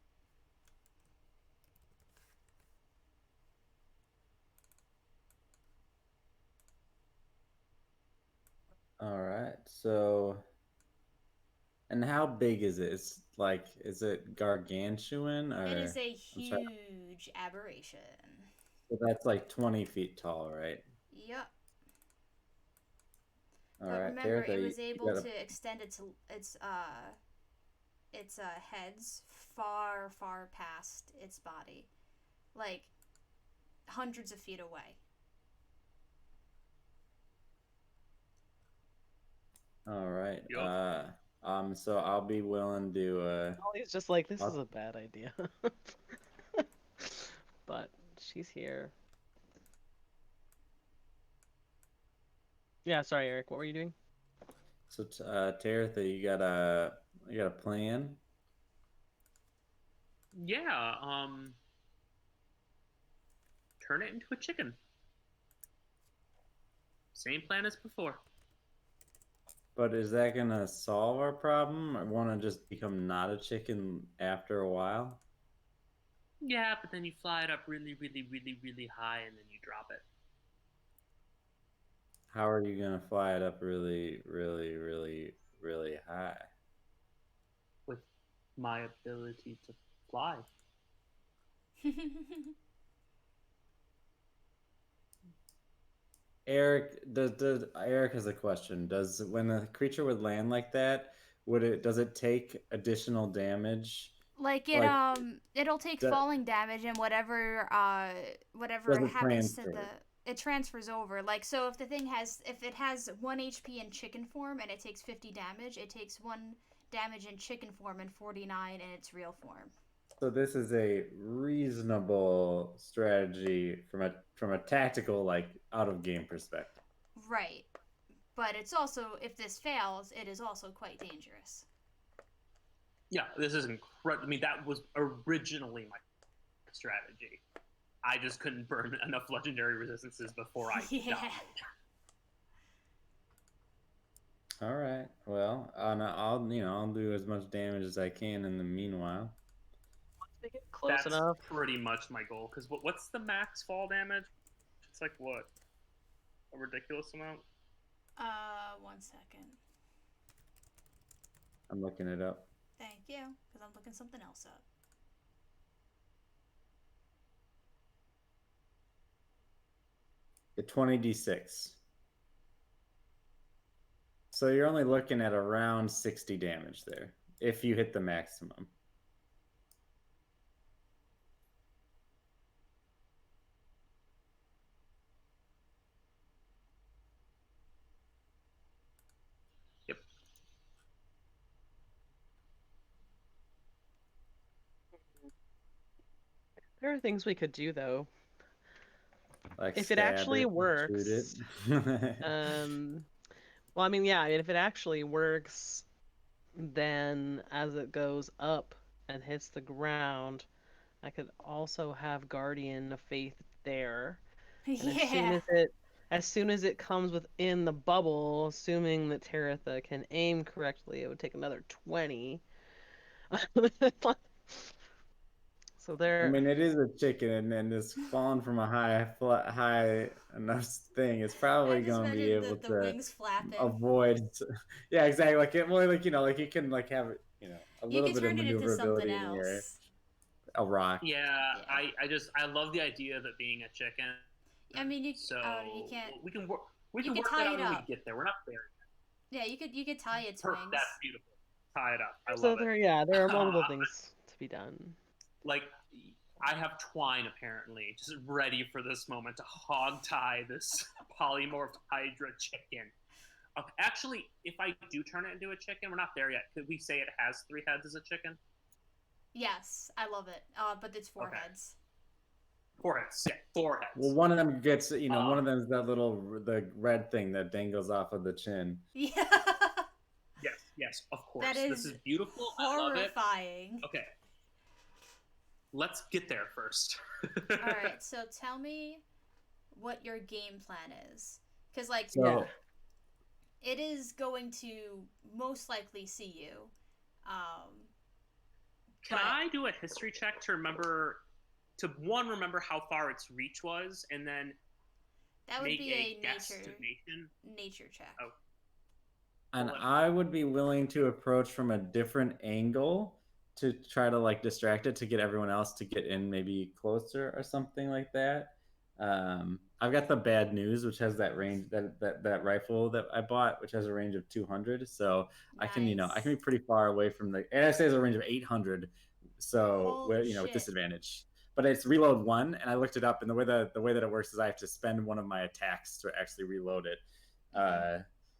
Speaker 4: All right. So, and how big is it? It's like, is it gargantuan
Speaker 1: It is
Speaker 4: or
Speaker 1: a
Speaker 4: I'm sorry,
Speaker 1: huge aberration.
Speaker 4: so that's like 20 feet tall, right?
Speaker 1: Yep.
Speaker 4: All
Speaker 1: But
Speaker 4: right,
Speaker 1: remember,
Speaker 4: Tabitha,
Speaker 1: it
Speaker 4: you
Speaker 1: was able
Speaker 4: got a
Speaker 1: to extend its heads far, far past its body, like hundreds of feet away.
Speaker 4: all right.
Speaker 2: Yup.
Speaker 4: So I'll be willing to
Speaker 3: Ollie's just like, this is
Speaker 4: I'll,
Speaker 3: a bad idea. But she's here. Yeah, sorry, Eric. What were you doing?
Speaker 4: so Tabitha, you got a plan?
Speaker 2: Yeah. Turn it into a chicken. Same plan as before.
Speaker 4: But is that gonna solve our problem? I want to just become not a chicken after a while.
Speaker 2: Yeah, but then you fly it up really, really, really, really high, and then you drop it
Speaker 4: How are you gonna fly it up really, really, really, really high?
Speaker 2: with my ability to fly.
Speaker 4: Eric, does Eric has a question. Does when a creature would land like that, does it take additional damage?
Speaker 1: Like
Speaker 4: Like
Speaker 1: it'll take
Speaker 4: do,
Speaker 1: falling damage and whatever
Speaker 4: does it
Speaker 1: happens to
Speaker 4: transfer?
Speaker 1: it transfers over. Like, so if it has 1 HP in chicken form and it takes 50 damage, it takes 1 damage in chicken form and 49 in its real form.
Speaker 4: So this is a reasonable strategy from a tactical, like out of game perspective.
Speaker 1: Right. But it's also, if this fails, it is also quite dangerous.
Speaker 2: Yeah, this is incredible. I mean, that was originally my strategy. I just couldn't burn enough legendary resistances before I
Speaker 1: Yeah.
Speaker 2: died.
Speaker 4: All right. Well, I'll do as much damage as I can in the meanwhile.
Speaker 3: Once they get close
Speaker 2: That's
Speaker 3: enough.
Speaker 2: pretty much my goal. Because what's the max fall damage? It's like what? A ridiculous amount?
Speaker 1: 1 second.
Speaker 4: I'm looking it up.
Speaker 1: Thank you, because I'm looking something else up.
Speaker 4: The 20d6. So you're only looking at around 60 damage there if you hit the maximum.
Speaker 2: Yep.
Speaker 3: There are things we could do though.
Speaker 4: Like
Speaker 3: If it
Speaker 4: stab
Speaker 3: actually
Speaker 4: it, shoot
Speaker 3: works,
Speaker 4: it.
Speaker 3: well, I mean, yeah, if it actually works, then as it goes up and hits the ground, I could also have Guardian of Faith there. And
Speaker 1: Yeah.
Speaker 3: as soon as it comes within the bubble, assuming that Taratha can aim correctly, it would take another 20. So So
Speaker 4: I
Speaker 3: there.
Speaker 4: mean, it is a chicken, and it's falling from a high enough thing. It's
Speaker 1: I
Speaker 4: probably
Speaker 1: just
Speaker 4: gonna be
Speaker 1: imagine
Speaker 4: able
Speaker 1: the
Speaker 4: to
Speaker 1: wings flapping.
Speaker 4: avoid. Yeah, exactly. Like it, well, like like you can like have a
Speaker 1: You
Speaker 4: little
Speaker 1: could
Speaker 4: bit of
Speaker 1: turn it into something
Speaker 4: maneuverability in the air.
Speaker 1: else.
Speaker 4: A rock.
Speaker 2: Yeah,
Speaker 1: Yeah.
Speaker 2: I love the idea of it being a chicken.
Speaker 1: I mean, you
Speaker 2: So
Speaker 1: can't.
Speaker 2: we can work
Speaker 1: You could
Speaker 2: that
Speaker 1: tie
Speaker 2: out
Speaker 1: it
Speaker 2: when we
Speaker 1: up.
Speaker 2: get there. We're not there
Speaker 1: Yeah, you could tie its
Speaker 2: yet. Perfect. That's
Speaker 1: wings.
Speaker 2: beautiful. Tie it up. I
Speaker 3: So
Speaker 2: love it.
Speaker 3: there are multiple things to be done.
Speaker 2: Like I have twine apparently, just ready for this moment to hog tie this polymorphed Hydra chicken. Actually, if I do turn it into a chicken, we're not there yet. Could we say it has 3 heads as a chicken?
Speaker 1: Yes, I love it. But it's four
Speaker 2: Okay.
Speaker 1: heads.
Speaker 2: 4 heads. Yeah, 4 heads.
Speaker 4: Well, one of them gets one of them is that the red thing that dangles off of the chin.
Speaker 1: Yeah.
Speaker 2: Yes, of course.
Speaker 1: That
Speaker 2: This is beautiful. I love it.
Speaker 1: horrifying.
Speaker 2: Okay. Let's get there first.
Speaker 1: All right, so tell me what your game plan is, because like
Speaker 4: So
Speaker 1: it is going to most likely see you.
Speaker 2: Can
Speaker 1: but-
Speaker 2: I do a history check to remember remember how far its reach was, and then
Speaker 1: That would
Speaker 2: make
Speaker 1: be a
Speaker 2: guesstimation?
Speaker 1: nature check.
Speaker 2: Oh.
Speaker 4: And I would be willing to approach from a different angle to try to like distract it to get everyone else to get in maybe closer or something like that. I've got the bad news, which has that range that rifle that I bought, which has a range of 200. So I can I can be pretty far away from the. And I say it's a range of 800. So
Speaker 1: Holy
Speaker 4: with
Speaker 1: shit.
Speaker 4: disadvantage. But it's reload 1, and I looked it up, and the way that it works is I have to spend one of my attacks to actually reload it.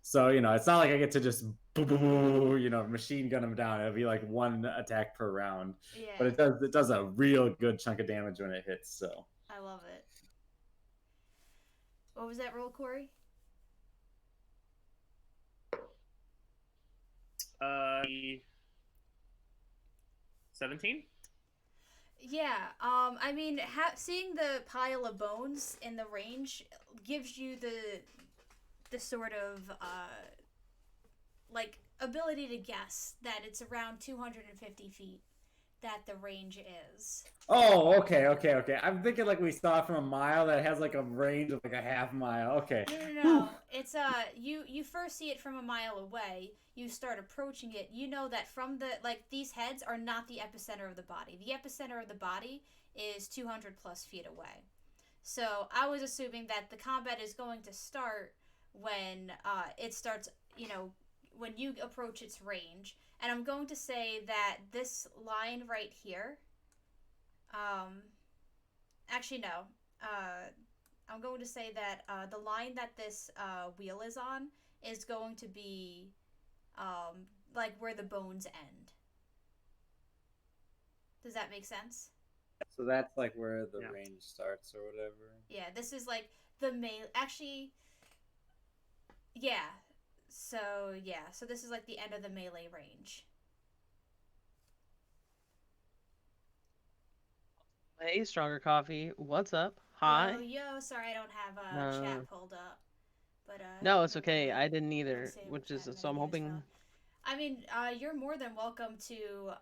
Speaker 4: So it's not like I get to just machine gun them down. It'll be like 1 attack per round.
Speaker 1: Yeah.
Speaker 4: But it does a real good chunk of damage when it hits. So
Speaker 1: I love it. What was that roll, Corey?
Speaker 2: 17.
Speaker 1: Yeah. I mean, seeing the pile of bones in the range gives you the sort of like ability to guess that it's around 250 feet that the range is.
Speaker 4: Oh, okay. I'm thinking like we saw it from a mile that has like a range of like a half mile. Okay.
Speaker 1: No. It's you first see it from a mile away. You start approaching it. You know that from these heads are not the epicenter of the body. The epicenter of the body is 200 plus feet away. So I was assuming that the combat is going to start when it starts, when you approach its range. And I'm going to say that this line right here, actually no, I'm going to say that the line that this wheel is on is going to be like where the bones end. Does that make sense?
Speaker 4: So that's like where the range starts or whatever.
Speaker 1: Yeah, this is like the actually, yeah. So this is like the end of the melee range.
Speaker 3: Hey, Stronger Coffee. What's up? Hi.
Speaker 1: Yo, sorry I don't have chat pulled up. But
Speaker 3: No, it's okay. I didn't either, which is so I'm hoping.
Speaker 1: I mean, you're more than welcome to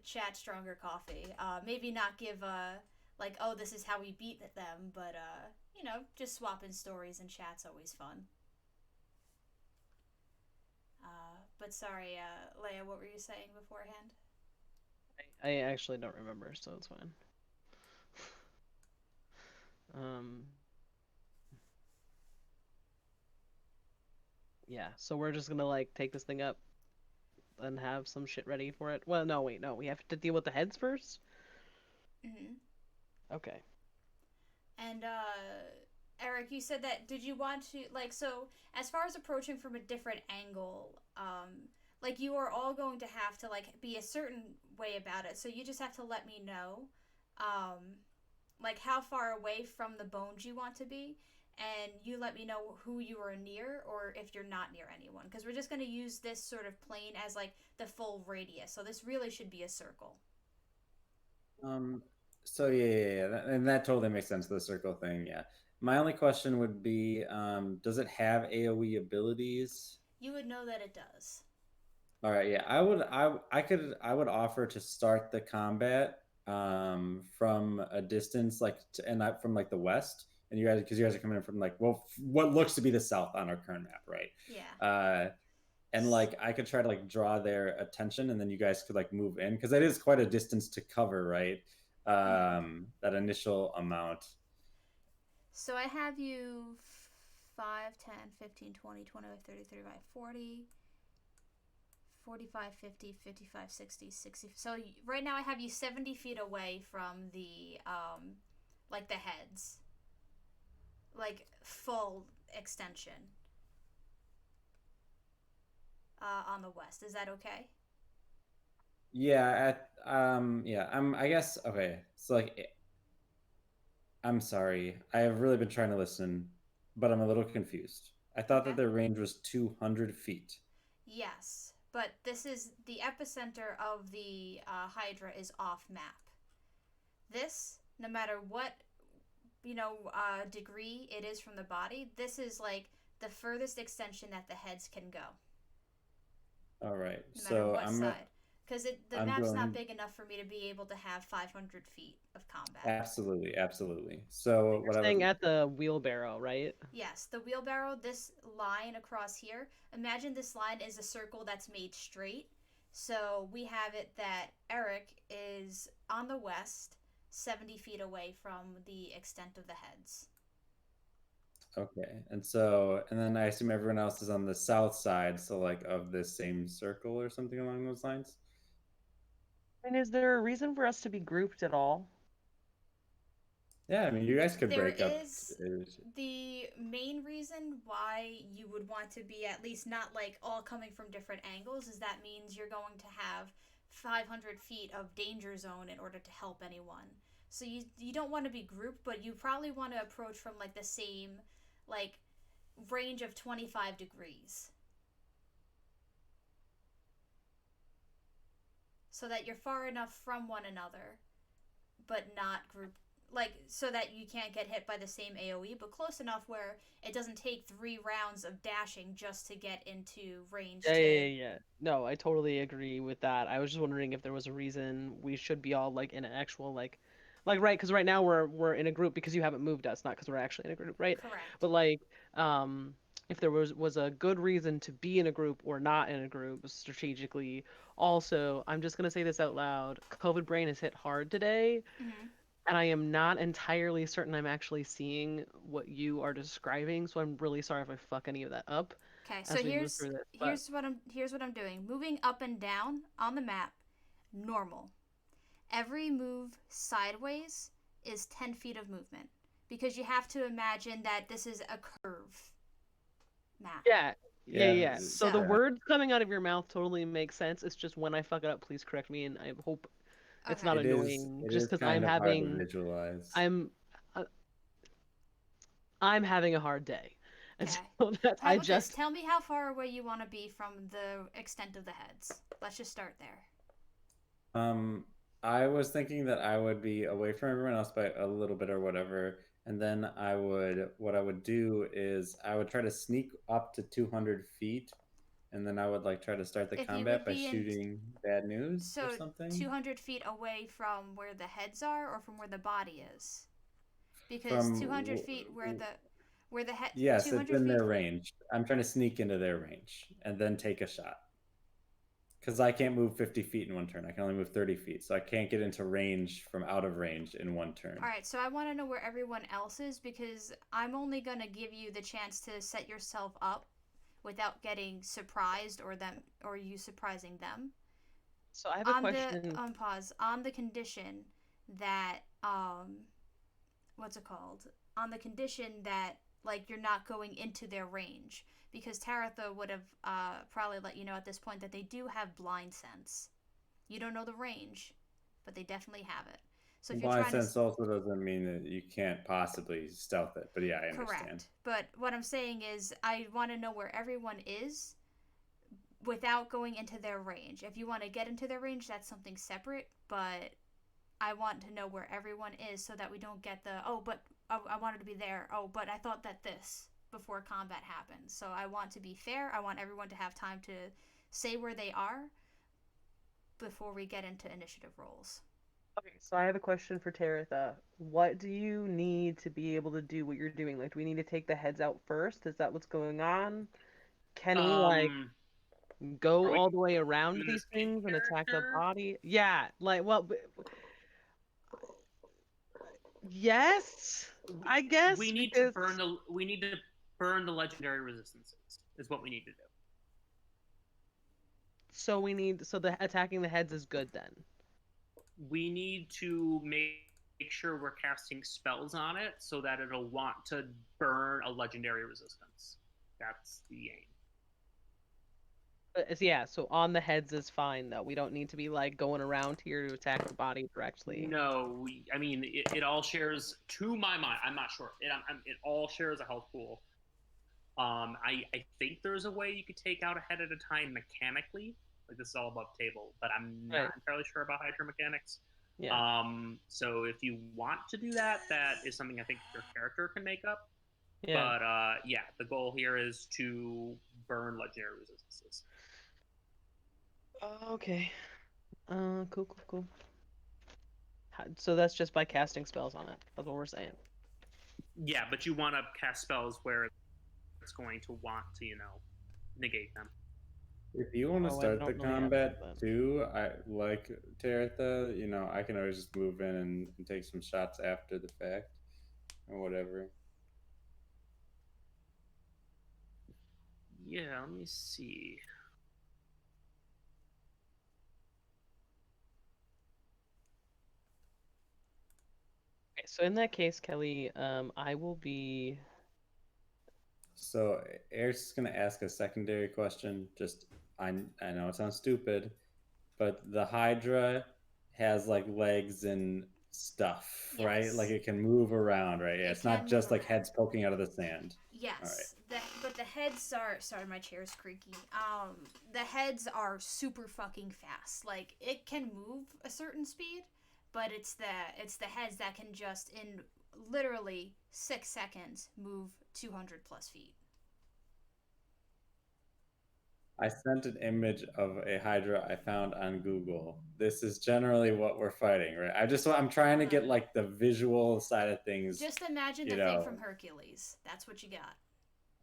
Speaker 1: chat Stronger Coffee. Maybe not give like, oh, this is how we beat them, but just swapping stories and chat's always fun. But sorry, Leia, what were you saying beforehand?
Speaker 3: I actually don't remember, so it's fine. Yeah, so we're just gonna like take this thing up and have some shit ready for it. Well, no, wait, no, we have to deal with the heads first. Okay.
Speaker 1: And Eric, you said that. Did you want to so as far as approaching from a different angle, like you are all going to have to like be a certain way about it. So you just have to let me know, like how far away from the bones you want to be, and you let me know who you are near or if you're not near anyone, because we're just going to use this sort of plane as like the full radius. So this really should be a circle.
Speaker 4: So and that totally makes sense, the circle thing. Yeah. My only question would be, does it have AoE abilities?
Speaker 1: You would know that it does.
Speaker 4: All right, yeah, I would offer to start the combat from a distance, like and not from like the west, and you guys because you guys are coming in from like well what looks to be the south on our current map, right?
Speaker 1: Yeah.
Speaker 4: And like I could try to like draw their attention, and then you guys could like move in because that is quite a distance to cover, right?
Speaker 1: Mhm.
Speaker 4: That initial amount.
Speaker 1: So I have you 5, 10, 15, 20, 25, 30, 35, 40, 45, 50, 55, 60, 60. So right now I have you 70 feet away from the, like the heads. Like full extension on the west. Is that okay?
Speaker 4: Yeah, I guess okay. So like I'm sorry. I have really been trying to listen, but I'm a little confused. I thought
Speaker 1: Okay.
Speaker 4: that their range was 200 feet.
Speaker 1: Yes, but this is the epicenter of the Hydra is off map. This, no matter what degree it is from the body, this is like the furthest extension that the heads can go,
Speaker 4: All right.
Speaker 1: no matter
Speaker 4: So
Speaker 1: what side. Because the
Speaker 4: I'm
Speaker 1: map's not
Speaker 4: going
Speaker 1: big enough for me to be able to have 500 feet of combat.
Speaker 4: absolutely, absolutely. So
Speaker 3: You're
Speaker 4: what I would
Speaker 3: saying at the wheelbarrow, right?
Speaker 1: Yes, the wheelbarrow, this line across here, imagine this line is a circle that's made straight. So we have it that Eric is on the west, 70 feet away from the extent of the heads.
Speaker 4: okay. And then I assume everyone else is on the south side, so like of this same circle or something along those lines.
Speaker 3: And is there a reason for us to be grouped at all?
Speaker 4: Yeah, I mean, you guys could
Speaker 1: There
Speaker 4: break up.
Speaker 1: is the main reason why you would want to be at least not like all coming from different angles is that means you're going to have 500 feet of danger zone in order to help anyone. So you don't want to be grouped, but you probably want to approach from like the same like range of 25 degrees so that you're far enough from one another but not group like so that you can't get hit by the same AoE, but close enough where it doesn't take 3 rounds of dashing just to get into range
Speaker 3: Yeah,
Speaker 1: to.
Speaker 3: yeah, yeah, yeah. No, I totally agree with that. I was just wondering if there was a reason we should be all like in an actual like right, because right now we're in a group because you haven't moved us, not because we're actually in a group, right?
Speaker 1: Correct.
Speaker 3: But like, if there was a good reason to be in a group or not in a group strategically. Also, I'm just gonna say this out loud. COVID brain has hit hard today,
Speaker 1: Mm-hmm.
Speaker 3: and I am not entirely certain I'm actually seeing what you are describing. So I'm really sorry if I fuck any of that up
Speaker 1: Okay, so
Speaker 3: as we move through this. But
Speaker 1: here's what I'm doing. Moving up and down on the map, normal. Every move sideways is 10 feet of movement because you have to imagine that this is a curve map.
Speaker 3: yeah, yeah,
Speaker 4: Yeah,
Speaker 3: yeah. So the
Speaker 1: So,
Speaker 4: yeah.
Speaker 3: words coming out of your mouth totally make sense. It's just when I fuck it up, please correct me, and I hope it's not
Speaker 1: okay.
Speaker 3: annoying.
Speaker 4: It
Speaker 3: Just
Speaker 4: is
Speaker 3: because
Speaker 4: kind of hard to visualize.
Speaker 3: I'm, uh, I'm having a hard day, and
Speaker 1: Okay.
Speaker 3: so that
Speaker 1: How
Speaker 3: I
Speaker 1: about this?
Speaker 3: just
Speaker 1: Tell me how far away you want to be from the extent of the heads. Let's just start there.
Speaker 4: Um, I was thinking that I would be away from everyone else by a little bit or whatever, and then what I would do is I would try to sneak up to 200 feet, and then I would like try to start the
Speaker 1: If you would
Speaker 4: combat by
Speaker 1: be in,
Speaker 4: shooting bad news or
Speaker 1: so
Speaker 4: something
Speaker 1: 200 feet away from where the heads are or from where the body is? Because
Speaker 4: from
Speaker 1: 200 feet where the head
Speaker 4: yes, it's
Speaker 1: 200
Speaker 4: in
Speaker 1: feet.
Speaker 4: their range. I'm trying to sneak into their range and then take a shot. Because I can't move 50 feet in one turn. I can only move 30 feet. So I can't get into range from out of range in one turn.
Speaker 1: All right, so I want to know where everyone else is because I'm only going to give you the chance to set yourself up without getting surprised or you surprising them.
Speaker 3: so I have a
Speaker 1: On the
Speaker 3: question.
Speaker 1: pause on the condition that what's it called? On the condition that like you're not going into their range because Taratha would have probably let you know at this point that they do have blind sense. You don't know the range, but they definitely have it. So if you're
Speaker 4: Blind
Speaker 1: trying to
Speaker 4: sense also doesn't mean that you can't possibly stealth it. But yeah, I understand.
Speaker 1: correct, but what I'm saying is I want to know where everyone is without going into their range. If you want to get into their range, that's something separate, but I want to know where everyone is so that we don't get the but I wanted to be there. Oh, but I thought that this before combat happens. So I want to be fair. I want everyone to have time to say where they are before we get into initiative rolls.
Speaker 3: Okay, so I have a question for Taratha. What do you need to be able to do what you're doing? Like, do we need to take the heads out first? Is that what's going on? Can we, like,
Speaker 2: Um,
Speaker 3: go
Speaker 2: are we
Speaker 3: all the way around
Speaker 2: doing
Speaker 3: these
Speaker 2: this in
Speaker 3: things and attack the
Speaker 2: character?
Speaker 3: body? Yeah, like, well, yes, I guess,
Speaker 2: We need to
Speaker 3: because
Speaker 2: burn the legendary resistances. Is what we need to do.
Speaker 3: so the attacking the heads is good then.
Speaker 2: We need to make sure we're casting spells on it so that it'll want to burn a legendary resistance. That's the aim.
Speaker 3: Yeah, so on the heads is fine though. We don't need to be like going around here to attack the body directly.
Speaker 2: No, I mean, it all shares, to my mind, I'm not sure. It all shares a health pool. I think there's a way you could take out a head at a time mechanically. Like, this is all above table, but I'm not
Speaker 3: Right.
Speaker 2: entirely sure about Hydra mechanics.
Speaker 3: Yeah.
Speaker 2: So if you want to do that, that is something I think your character can make up.
Speaker 3: Yeah.
Speaker 2: But yeah, the goal here is to burn legendary resistances.
Speaker 3: Okay. Cool. So that's just by casting spells on it. That's what we're saying.
Speaker 2: Yeah, but you want to cast spells where it's going to want to, negate them.
Speaker 4: If you want to
Speaker 3: Oh, I
Speaker 4: start the
Speaker 3: don't really have
Speaker 4: combat
Speaker 3: that.
Speaker 4: too, I like Taratha, I can always just move in and take some shots after the fact or whatever.
Speaker 2: Yeah, let me see.
Speaker 3: Okay, so in that case, Kelly, I will be.
Speaker 4: So Eric's just gonna ask a secondary question. Just I know it sounds stupid, but the Hydra has like legs and stuff, right?
Speaker 1: Yes.
Speaker 4: Like it can move around, right? Yeah,
Speaker 1: It
Speaker 4: it's
Speaker 1: can
Speaker 4: not
Speaker 1: move
Speaker 4: just like
Speaker 1: around.
Speaker 4: heads poking out of the sand.
Speaker 1: Yes, but the heads are, sorry, my chair's creaking. The heads are super fucking fast. Like, it can move a certain speed, but it's the heads that can just in literally 6 seconds move 200 plus feet.
Speaker 4: I sent an image of a Hydra I found on Google. This is generally what we're fighting, right? I'm trying to get like the visual side of things.
Speaker 1: Just imagine the thing from Hercules. That's what you got.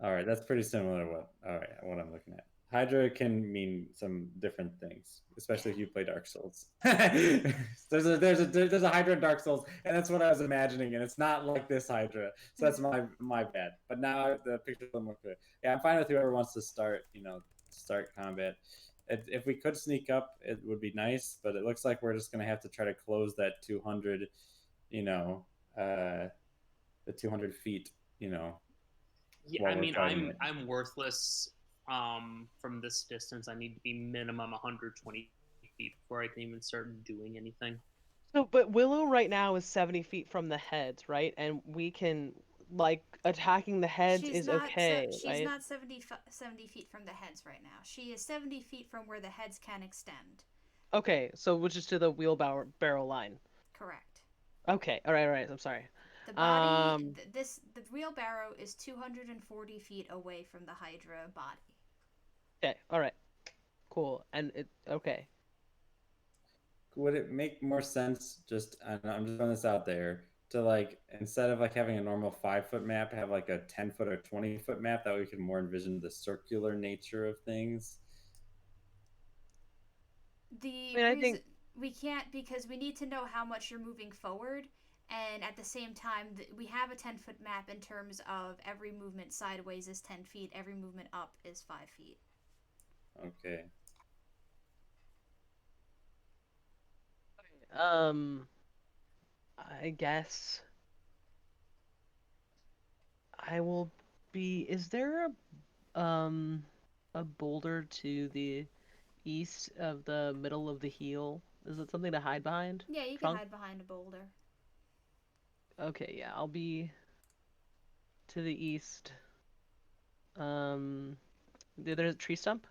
Speaker 4: All right, that's pretty similar to what I'm looking at. Hydra can mean some different things, especially if you play Dark Souls. there's a Hydra in Dark Souls, and that's what I was imagining, and it's not like this Hydra. So that's my bad. But now the picture's a little more clear. Yeah, I'm fine with whoever wants to start combat. If we could sneak up, it would be nice, but it looks like we're just gonna have to try to close that 200, the 200 feet,
Speaker 2: Yeah,
Speaker 4: while
Speaker 2: I
Speaker 4: we're
Speaker 2: mean,
Speaker 4: fighting it.
Speaker 2: I'm worthless. From this distance, I need to be minimum 120 feet before I can even start doing anything.
Speaker 3: So, but Willow right now is 70 feet from the heads, right? And we can, like, attacking the heads
Speaker 1: She's
Speaker 3: is
Speaker 1: not
Speaker 3: okay,
Speaker 1: she's
Speaker 3: right?
Speaker 1: not 70 feet from the heads right now. She is 70 feet from where the heads can extend.
Speaker 3: Okay, so which is to the wheelbarrow barrel line.
Speaker 1: Correct.
Speaker 3: Okay, all right. I'm sorry.
Speaker 1: The body, the wheelbarrow is 240 feet away from the Hydra body.
Speaker 3: Okay, all right, cool. And okay.
Speaker 4: Would it make more sense I'm just throwing this out there to like instead of like having a normal 5-foot map, have like a 10-foot or 20-foot map that we can more envision the circular nature of things?
Speaker 1: The
Speaker 3: I mean, I
Speaker 1: reason
Speaker 3: think
Speaker 1: we can't, because we need to know how much you're moving forward, and at the same time we have a 10-foot map in terms of every movement sideways is 10 feet, every movement up is 5 feet.
Speaker 4: Okay.
Speaker 3: I guess I will be. Is there a boulder to the east of the middle of the heel? Is it something to hide behind?
Speaker 1: Yeah, you can
Speaker 3: Trunk?
Speaker 1: hide behind a boulder.
Speaker 3: Okay, yeah, I'll be to the east. There's a tree stump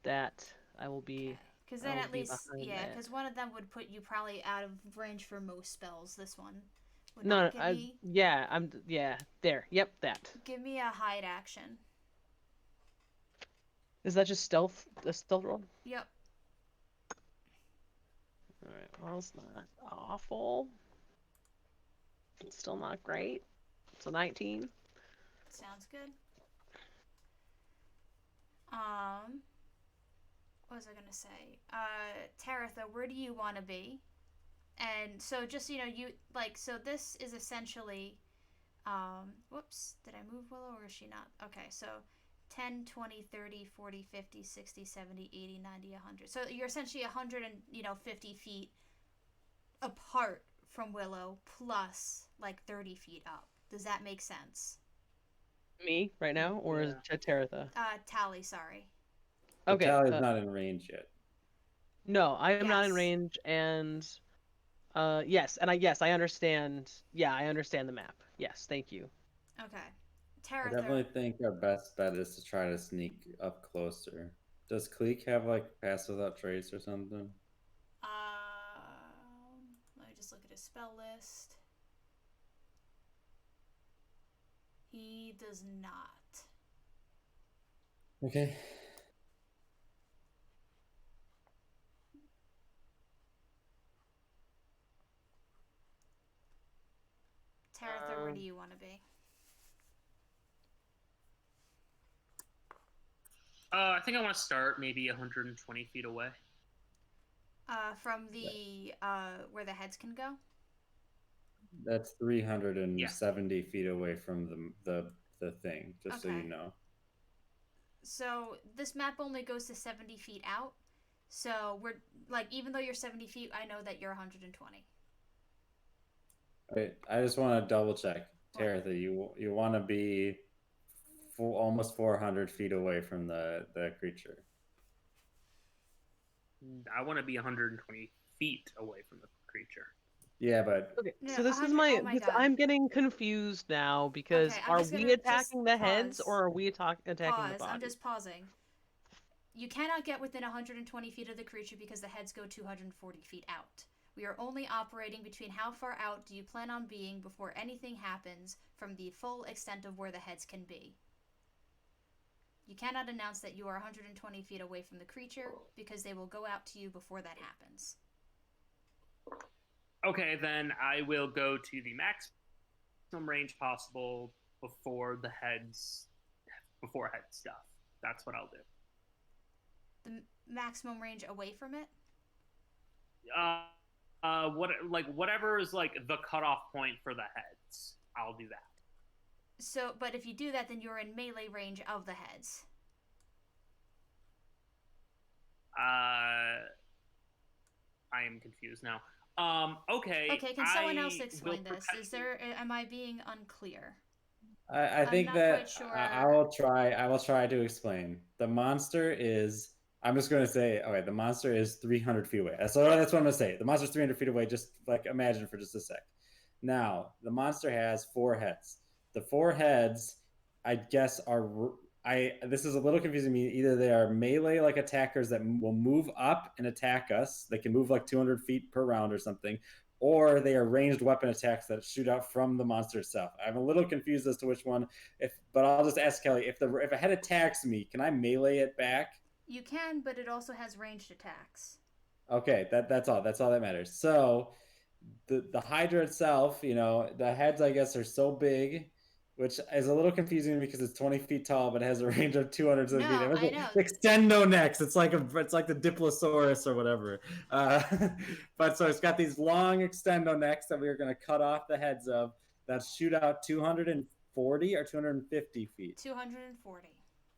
Speaker 3: that I will be.
Speaker 1: Because
Speaker 3: I
Speaker 1: then
Speaker 3: will
Speaker 1: at
Speaker 3: be
Speaker 1: least,
Speaker 3: behind
Speaker 1: yeah,
Speaker 3: that.
Speaker 1: because one of them would put you probably out of range for most spells. This one would
Speaker 3: No,
Speaker 1: not.
Speaker 3: yeah, there. Yep, that.
Speaker 1: Give me a hide action.
Speaker 3: Is that just stealth? A stealth roll?
Speaker 1: Yep.
Speaker 3: All right. Well, it's not awful. It's still not great. It's a 19.
Speaker 1: Sounds good. What was I gonna say? Taratha, where do you want to be? And so just you like so this is essentially whoops, did I move Willow or is she not? Okay, so 10, 20, 30, 40, 50, 60, 70, 80, 90, 100. So you're essentially 150 feet apart from Willow plus like 30 feet up. Does that make sense?
Speaker 3: Me right now, or is
Speaker 2: Yeah.
Speaker 3: it Taratha?
Speaker 1: Tally, sorry.
Speaker 4: But
Speaker 3: Okay.
Speaker 4: Tally's not in range yet.
Speaker 3: No, I am not in
Speaker 1: Yes.
Speaker 3: range, and yes, and I understand. Yeah, I understand the map. Yes, thank you.
Speaker 1: Okay.
Speaker 4: I
Speaker 1: Taratha.
Speaker 4: definitely think our best bet is to try to sneak up closer. Does Cleek have like pass without trace or something?
Speaker 1: Let me just look at his spell list. He does not.
Speaker 4: Okay.
Speaker 1: Taratha, where do you want to be?
Speaker 2: I think I want to start maybe 120 feet away.
Speaker 1: From the where the heads can go.
Speaker 4: That's 370 feet away from the thing, just so you
Speaker 1: Okay.
Speaker 4: know.
Speaker 1: So this map only goes to 70 feet out. So we're like, even though you're 70 feet, I know that you're 120.
Speaker 4: Wait, I just want to double check.
Speaker 1: What?
Speaker 4: Taratha, you want to be almost 400 feet away from the creature.
Speaker 2: I want to be 120 feet away from the creature.
Speaker 4: Yeah, but
Speaker 3: Okay,
Speaker 1: No,
Speaker 3: so this is
Speaker 1: 100
Speaker 3: my.
Speaker 1: oh my
Speaker 3: This,
Speaker 1: God.
Speaker 3: I'm getting confused now because
Speaker 1: Okay, I'm
Speaker 3: are
Speaker 1: just
Speaker 3: we
Speaker 1: gonna
Speaker 3: attacking the heads
Speaker 1: pause.
Speaker 3: or are we attacking the
Speaker 1: Pause.
Speaker 3: body?
Speaker 1: I'm just pausing. You cannot get within 120 feet of the creature because the heads go 240 feet out. We are only operating between how far out do you plan on being before anything happens from the full extent of where the heads can be. You cannot announce that you are 120 feet away from the creature because they will go out to you before that happens.
Speaker 2: Okay, then I will go to the maximum range possible before head stuff. That's what I'll do.
Speaker 1: The maximum range away from it?
Speaker 2: Whatever is like the cutoff point for the heads, I'll do that.
Speaker 1: So, but if you do that, then you're in melee range of the heads.
Speaker 2: I am confused now. Okay.
Speaker 1: Okay, can someone else
Speaker 2: I
Speaker 1: explain
Speaker 2: will
Speaker 1: this? Am I being unclear?
Speaker 4: I
Speaker 1: I'm
Speaker 4: think
Speaker 1: not
Speaker 4: that
Speaker 1: quite sure.
Speaker 4: I will try. I will try to explain. The monster is. I'm just going to say. Okay, the monster is 300 feet away. That's what I'm going to say. The monster's 300 feet away. Just like imagine for just a sec. Now the monster has 4 heads. The 4 heads, I guess, are. This is a little confusing to me. Either they are melee like attackers that will move up and attack us. They can move like 200 feet per round or something, or they are ranged weapon attacks that shoot out from the monster itself. I'm a little confused as to which one. But I'll just ask Kelly if a head attacks me, can I melee it back?
Speaker 1: You can, but it also has ranged attacks.
Speaker 4: Okay, that's all. That's all that matters. So the Hydra itself, the heads I guess are so big, which is a little confusing because it's 20 feet tall, but it has a range of 200 feet.
Speaker 1: No, I know.
Speaker 4: Extendo necks. It's like the Diplosaurus or whatever. But so it's got these long extendo necks that we are going to cut off the heads of that shoot out 240 or 250 feet.
Speaker 1: 240.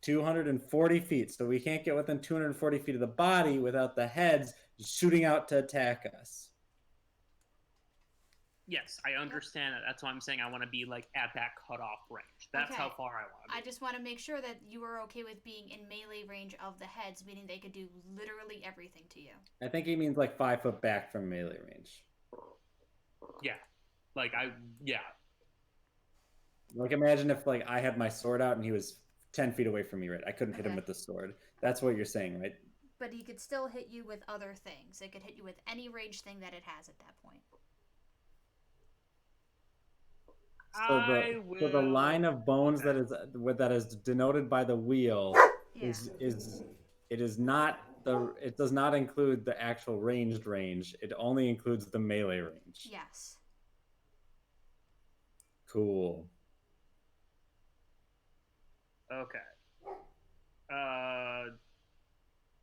Speaker 4: 240 feet. So we can't get within 240 feet of the body without the heads shooting out to attack us.
Speaker 2: Yes, I understand that. That's why I'm saying I want to be like at that cutoff range. That's
Speaker 1: Okay.
Speaker 2: how far I want to be.
Speaker 1: I just want to make sure that you are okay with being in melee range of the heads, meaning they could do literally everything to you.
Speaker 4: I think he means like 5 foot back from melee range.
Speaker 2: Yeah. Yeah.
Speaker 4: Like imagine if like I had my sword out and he was 10 feet away from me, right? I couldn't hit him
Speaker 1: Okay.
Speaker 4: with the sword. That's what you're saying, right?
Speaker 1: But he could still hit you with other things. It could hit you with any ranged thing that it has at that point.
Speaker 4: So the line of bones that is denoted by the wheel
Speaker 1: Yeah.
Speaker 4: It is not it does not include the actual ranged range. It only includes the melee range.
Speaker 1: Yes.
Speaker 4: Cool.
Speaker 2: Okay.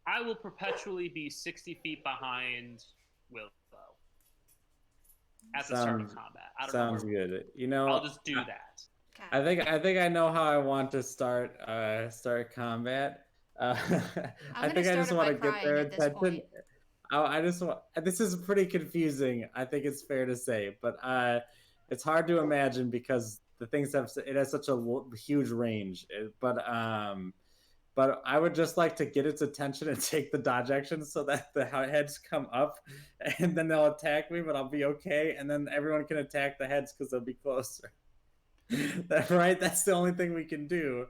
Speaker 2: I will perpetually be 60 feet behind Willow at the start of combat. I don't know
Speaker 4: Sounds
Speaker 2: where.
Speaker 4: good. You know,
Speaker 2: I'll just do that.
Speaker 1: Okay.
Speaker 4: I think I know how I want to start combat.
Speaker 1: I'm
Speaker 4: I
Speaker 1: gonna
Speaker 4: think I
Speaker 1: start
Speaker 4: just
Speaker 1: it
Speaker 4: want
Speaker 1: by
Speaker 4: to get
Speaker 1: crying
Speaker 4: their
Speaker 1: at this
Speaker 4: attention.
Speaker 1: point.
Speaker 4: I just want. This is pretty confusing. I think it's fair to say, but it's hard to imagine because the things have it has such a huge range. But I would just like to get its attention and take the dodge action so that the heads come up, and then they'll attack me, but I'll be okay, and then everyone can attack the heads because they'll be closer. Right? That's the only thing we can do,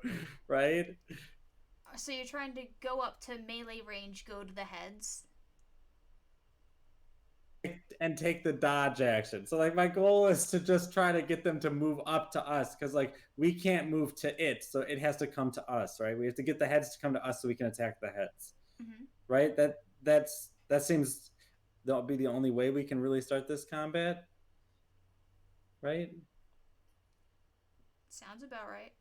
Speaker 4: right?
Speaker 1: So you're trying to go up to melee range, go to the heads.
Speaker 4: And take the dodge action. So like my goal is to just try to get them to move up to us because like we can't move to it, so it has to come to us, right? We have to get the heads to come to us so we can attack the heads, right? That seems that'll be the only way we can really start this combat, right?
Speaker 1: Sounds about right.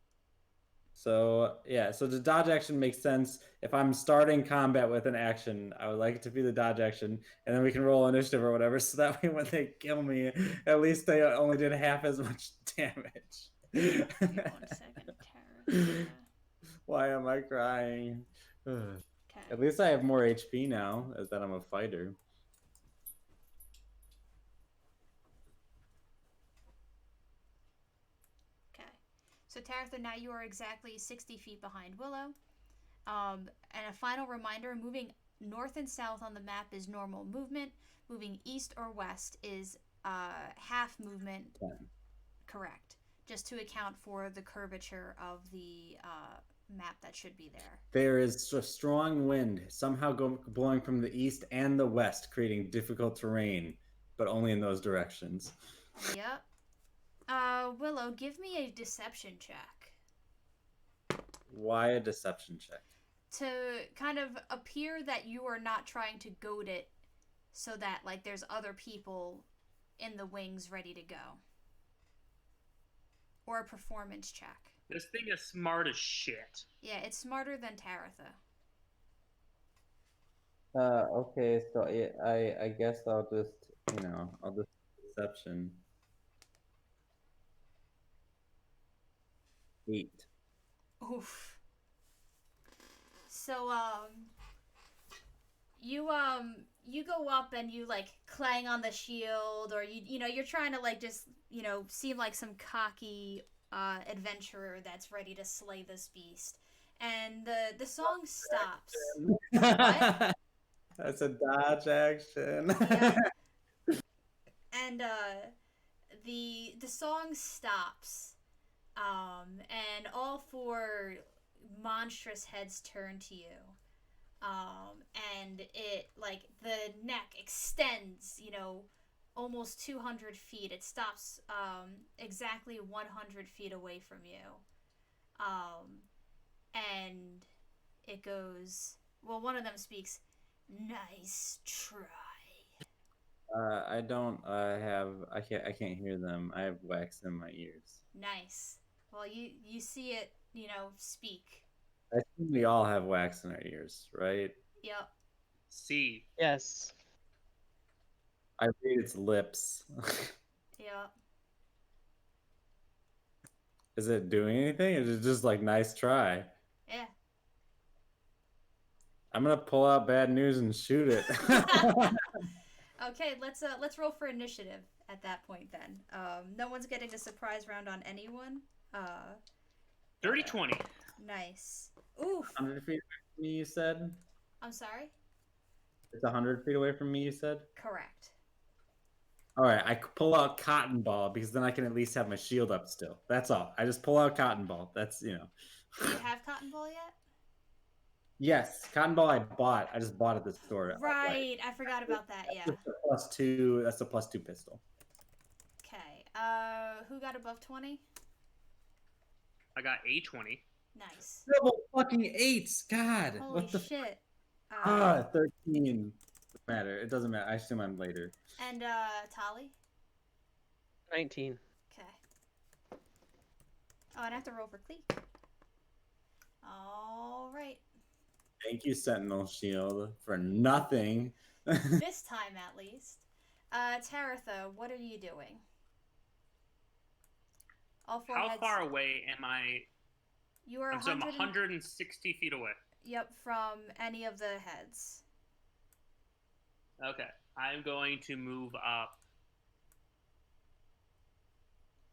Speaker 4: So yeah, so the dodge action makes sense. If I'm starting combat with an action, I would like it to be the dodge action, and then we can roll initiative or whatever, so that way when they kill me, at least they only did half as much damage.
Speaker 1: Give me 1 second, Tara.
Speaker 4: Why am I crying?
Speaker 1: Okay.
Speaker 4: At least I have more HP now, as that I'm a fighter.
Speaker 1: Okay. So Taratha, now you are exactly 60 feet behind Willow. And a final reminder, moving north and south on the map is normal movement. Moving east or west is half movement. Correct. Just to account for the curvature of the map that should be there.
Speaker 4: There is a strong wind somehow blowing from the east and the west, creating difficult terrain, but only in those directions.
Speaker 1: Yep. Willow, give me a deception check.
Speaker 4: Why a deception check?
Speaker 1: To kind of appear that you are not trying to goad it so that, like, there's other people in the wings ready to go. Or a performance check.
Speaker 2: This thing is smart as shit.
Speaker 1: Yeah, it's smarter than Taratha.
Speaker 4: Okay, so I guess I'll just, I'll just deception. 8.
Speaker 1: Oof. So, you go up and you, like, clang on the shield, or you're trying to, like, just, seem like some cocky adventurer that's ready to slay this beast. And the song stops. What?
Speaker 4: That's a dodge action.
Speaker 1: Yeah. And the song stops. And all 4 monstrous heads turn to you. And it, like, the neck extends, almost 200 feet. It stops exactly 100 feet away from you. And it goes, well, one of them speaks, "Nice try."
Speaker 4: I don't I can't hear them. I have wax in my ears.
Speaker 1: Nice. Well, you see it, speak.
Speaker 4: I think we all have wax in our ears, right?
Speaker 1: Yep.
Speaker 2: C.
Speaker 3: Yes.
Speaker 4: I read its lips.
Speaker 1: Yep.
Speaker 4: Is it doing anything? Is it just like nice try?
Speaker 1: Yeah.
Speaker 4: I'm gonna pull out bad news and shoot it.
Speaker 1: Okay, let's roll for initiative at that point then. No one's getting a surprise round on anyone.
Speaker 2: Dirty 20.
Speaker 1: Nice. Oof.
Speaker 4: 100 feet away from me, you said?
Speaker 1: I'm sorry?
Speaker 4: It's 100 feet away from me, you said?
Speaker 1: Correct.
Speaker 4: All right, I pull out Cotton Ball because then I can at least have my shield up still. That's all. I just pull out Cotton Ball. That's,
Speaker 1: Do you have Cotton Ball yet?
Speaker 4: Yes, Cotton Ball I bought. I just bought at the store.
Speaker 1: Right, I forgot about that, yeah.
Speaker 4: That's a +2 pistol.
Speaker 1: Okay, who got above 20?
Speaker 2: I got a 20.
Speaker 1: Nice.
Speaker 4: Double fucking eights. God,
Speaker 1: Holy
Speaker 4: what the
Speaker 1: shit.
Speaker 4: 13. Doesn't matter. It doesn't matter. I assume I'm later.
Speaker 1: And Tali?
Speaker 3: 19.
Speaker 1: Okay. Oh, I'd have to roll for Cleek. All right.
Speaker 4: Thank you, Sentinel Shield, for nothing.
Speaker 1: This time, at least. Taratha, what are you doing? All four
Speaker 2: How
Speaker 1: heads.
Speaker 2: far away am I?
Speaker 1: You are
Speaker 2: So I'm
Speaker 1: 100.
Speaker 2: 160 feet away.
Speaker 1: Yep, from any of the heads.
Speaker 2: Okay. I'm going to move up.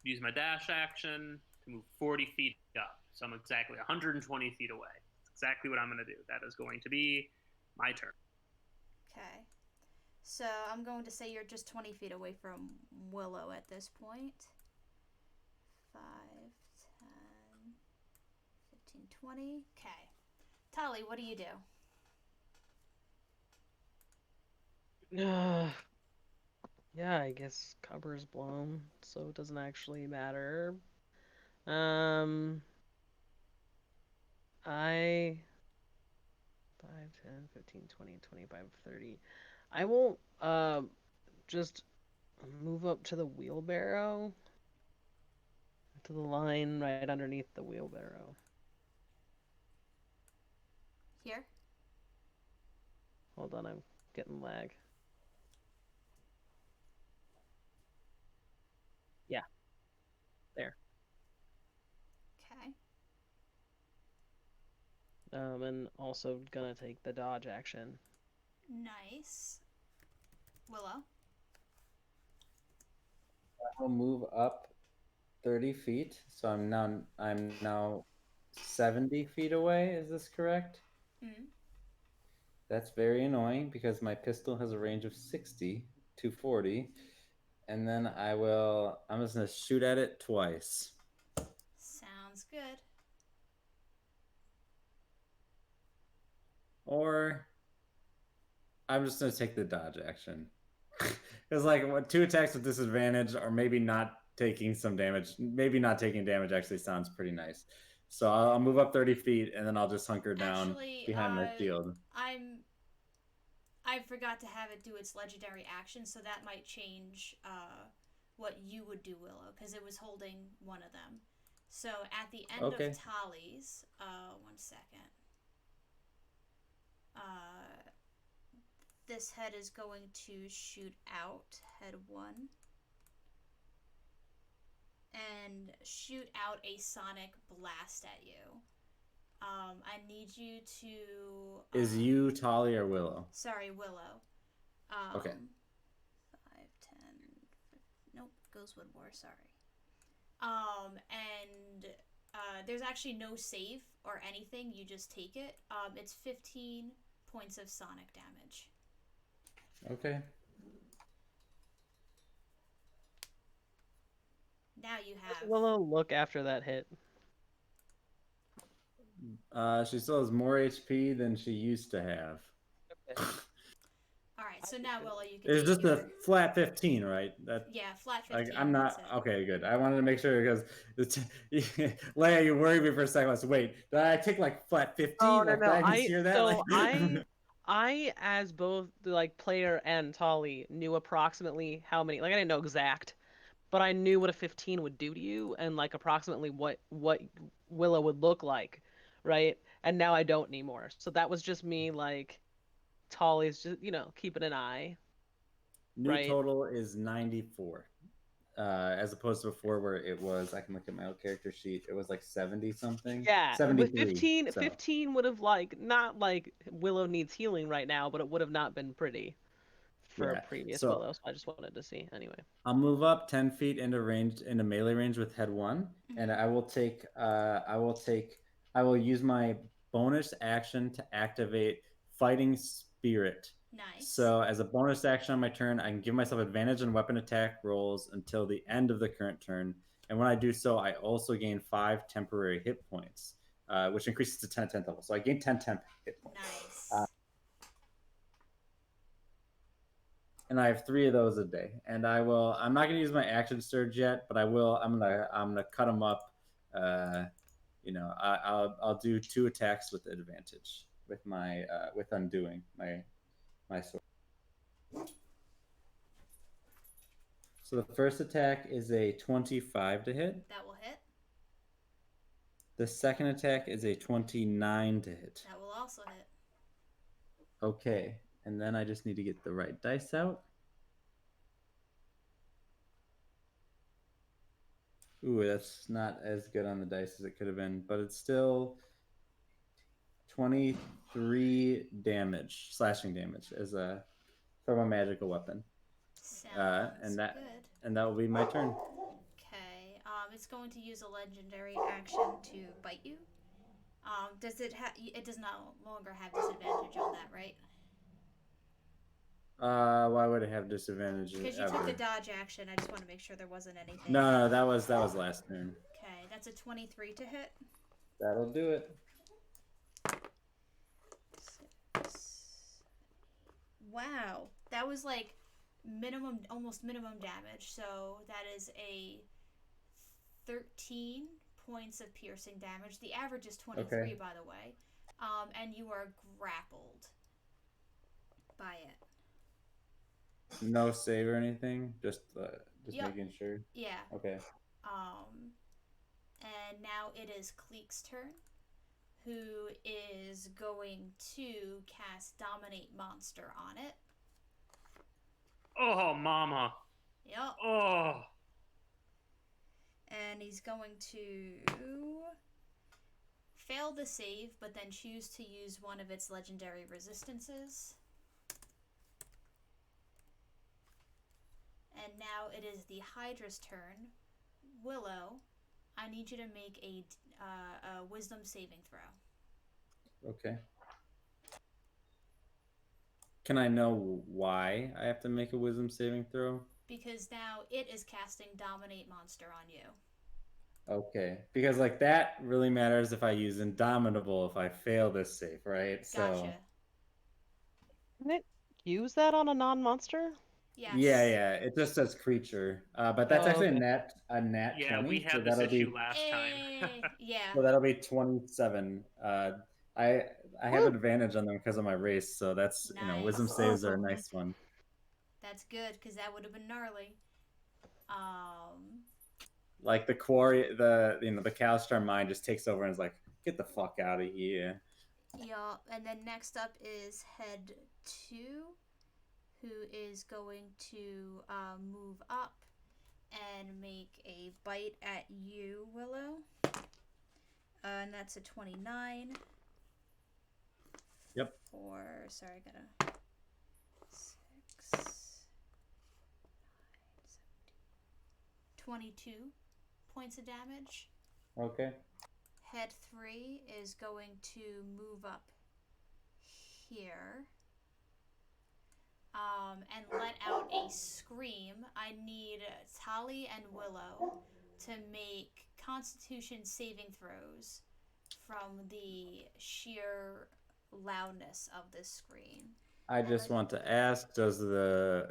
Speaker 2: Use my dash action to move 40 feet up. So I'm exactly 120 feet away. That's exactly what I'm going to do. That is going to be my turn.
Speaker 1: Okay. So I'm going to say you're just 20 feet away from Willow at this point. 5, 10, 15, 20. Okay. Tali, what do you do?
Speaker 3: Yeah, I guess cover is blown, so it doesn't actually matter. I 5, 10, 15, 20, 25, 30. I won't just move up to the wheelbarrow, to the line right underneath the wheelbarrow.
Speaker 1: Here?
Speaker 3: Hold on, I'm getting lag. Yeah. There.
Speaker 1: Okay.
Speaker 3: And also gonna take the dodge action.
Speaker 1: Nice. Willow?
Speaker 4: I'll move up 30 feet, so I'm now 70 feet away. Is this correct?
Speaker 1: Mm.
Speaker 4: That's very annoying because my pistol has a range of 60 to 40. And then I'm just gonna shoot at it twice.
Speaker 1: Sounds good.
Speaker 4: Or I'm just gonna take the dodge action. Because like two attacks with disadvantage, or maybe not taking some damage. Maybe not taking damage actually sounds pretty nice. So I'll move up 30 feet and then I'll just hunker down
Speaker 1: Actually,
Speaker 4: behind my shield.
Speaker 1: I forgot to have it do its legendary action, so that might change what you would do, Willow, because it was holding one of them. So at the end
Speaker 4: Okay.
Speaker 1: of Tali's, 1 second. This head is going to shoot out, head 1, and shoot out a sonic blast at you. I need you to.
Speaker 4: Is you Tali or Willow?
Speaker 1: Sorry, Willow.
Speaker 4: Okay.
Speaker 1: 5, 10. Nope, goes Woodmore. Sorry. And there's actually no save or anything. You just take it. It's 15 points of sonic damage.
Speaker 4: Okay.
Speaker 1: Now you have.
Speaker 3: Willow, look after that hit.
Speaker 4: She still has more HP than she used to have.
Speaker 3: Okay.
Speaker 1: All right, so now Willow, you can.
Speaker 4: It's
Speaker 1: take
Speaker 4: just
Speaker 1: your...
Speaker 4: a flat 15, right?
Speaker 1: Yeah, flat 15.
Speaker 4: I'm not
Speaker 1: that's it.
Speaker 4: okay. Good. I wanted to make sure because Leia, you worried me for a second. I was wait, did I take like flat 15?
Speaker 3: Oh, no,
Speaker 4: Like,
Speaker 3: no.
Speaker 4: did I mishear that?
Speaker 3: So
Speaker 4: Like...
Speaker 3: I, as both the like player and Tali, knew approximately how many. Like I didn't know exact, but I knew what a 15 would do to you, and like approximately what Willow would look like, right? And now I don't anymore. So that was just me like Tali's just keeping an eye.
Speaker 4: New
Speaker 3: Right.
Speaker 4: total is 94. As opposed to before where it was, I can look at my old character sheet, it was like 70 something.
Speaker 3: Yeah,
Speaker 4: 73,
Speaker 3: with 15,
Speaker 4: so.
Speaker 3: 15 would have like not like Willow needs healing right now, but it would have not been pretty for
Speaker 4: Yeah.
Speaker 3: previous
Speaker 4: So
Speaker 3: Willow. So I just wanted to see anyway.
Speaker 4: I'll move up 10 feet into melee range with head 1, and
Speaker 1: Mhm.
Speaker 4: I will use my bonus action to activate Fighting Spirit.
Speaker 1: Nice.
Speaker 4: So as a bonus action on my turn, I can give myself advantage on weapon attack rolls until the end of the current turn. And when I do so, I also gain 5 temporary hit points, which increases to 10 at 10th level. So I gain 10 temp hit points.
Speaker 1: Nice.
Speaker 4: And I have 3 of those a day. And I'm not going to use my action surge yet, but I will. I'm gonna cut them up, I'll do 2 attacks with advantage with my with undoing my sword. So the first attack is a 25 to hit.
Speaker 1: That will hit.
Speaker 4: The second attack is a 29 to hit.
Speaker 1: That will also hit.
Speaker 4: Okay, and then I just need to get the right dice out. Ooh, that's not as good on the dice as it could have been, but it's still 23 damage, slashing damage, as a from a magical weapon.
Speaker 1: Sounds
Speaker 4: and that
Speaker 1: good.
Speaker 4: and that will be my turn.
Speaker 1: Okay. It's going to use a legendary action to bite you. Does it have? It does no longer have disadvantage on that, right?
Speaker 4: Why would it have disadvantage?
Speaker 1: Because you took the dodge action. I just want to make sure there wasn't anything.
Speaker 4: No, that was last turn.
Speaker 1: Okay, that's a 23 to hit.
Speaker 4: That'll do it.
Speaker 1: 6. Wow, that was like almost minimum damage. So that is a 13 points of piercing damage. The average is 23,
Speaker 4: Okay.
Speaker 1: by the way. And you are grappled by it.
Speaker 4: No save or anything. Just
Speaker 1: Yep.
Speaker 4: making sure.
Speaker 1: Yeah.
Speaker 4: Okay.
Speaker 1: And now it is Cleek's turn, who is going to cast Dominate Monster on it.
Speaker 2: Oh, mama.
Speaker 1: Yep.
Speaker 2: Oh.
Speaker 1: And he's going to fail the save, but then choose to use one of its legendary resistances. And now it is the Hydra's turn. Willow, I need you to make a wisdom saving throw.
Speaker 4: Okay. Can I know why I have to make a wisdom saving throw?
Speaker 1: Because now it is casting Dominate Monster on you.
Speaker 4: Okay. Because like that really matters if I use Indomitable if I fail this save, right?
Speaker 1: Gotcha.
Speaker 3: Can it use that on a non-monster?
Speaker 1: Yes.
Speaker 4: Yeah. It just says creature, but that's
Speaker 3: Oh,
Speaker 4: actually
Speaker 3: okay.
Speaker 4: a nat
Speaker 2: Yeah,
Speaker 4: 20.
Speaker 2: we had
Speaker 4: so
Speaker 2: this
Speaker 4: that'll
Speaker 2: issue
Speaker 4: be
Speaker 2: last time.
Speaker 1: Yeah.
Speaker 4: so that'll be 27. I have
Speaker 3: Woo!
Speaker 4: advantage on them because of my race, so that's
Speaker 1: Nice.
Speaker 4: wisdom saves are a
Speaker 3: Awesome.
Speaker 4: nice one.
Speaker 1: That's good, because that would have been gnarly.
Speaker 4: Like the quarry, the Calstar mind just takes over and is like, get the fuck out of here.
Speaker 1: Yeah, and then next up is Head 2, who is going to move up and make a bite at you, Willow. And that's a 29.
Speaker 4: Yep.
Speaker 1: Sorry, I gotta... 6... 9, 22 points of damage.
Speaker 4: Okay.
Speaker 1: Head 3 is going to move up here and let out a scream. I need Tali and Willow to make Constitution saving throws from the sheer loudness of this scream.
Speaker 4: I just want to ask: does the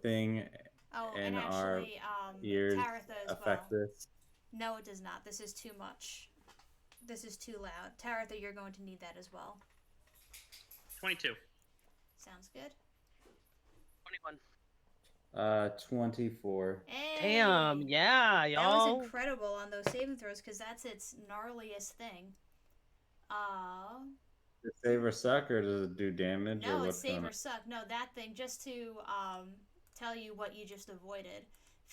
Speaker 4: thing in
Speaker 1: and
Speaker 4: our
Speaker 1: actually,
Speaker 4: ears
Speaker 1: Taratha as
Speaker 4: affect
Speaker 1: well.
Speaker 4: this?
Speaker 1: No, it does not. This is too much. This is too loud. Taratha, you're going to need that as well.
Speaker 2: 22.
Speaker 1: Sounds good.
Speaker 3: 21.
Speaker 4: 24.
Speaker 1: Hey!
Speaker 3: Damn, yeah,
Speaker 1: That
Speaker 3: y'all.
Speaker 1: was incredible on those saving throws because that's its gnarliest thing.
Speaker 4: Does it save or suck, or does it do damage, or
Speaker 1: No, it's
Speaker 4: what's
Speaker 1: save
Speaker 4: going
Speaker 1: or
Speaker 4: on?
Speaker 1: suck. No, that thing, just to tell you what you just avoided.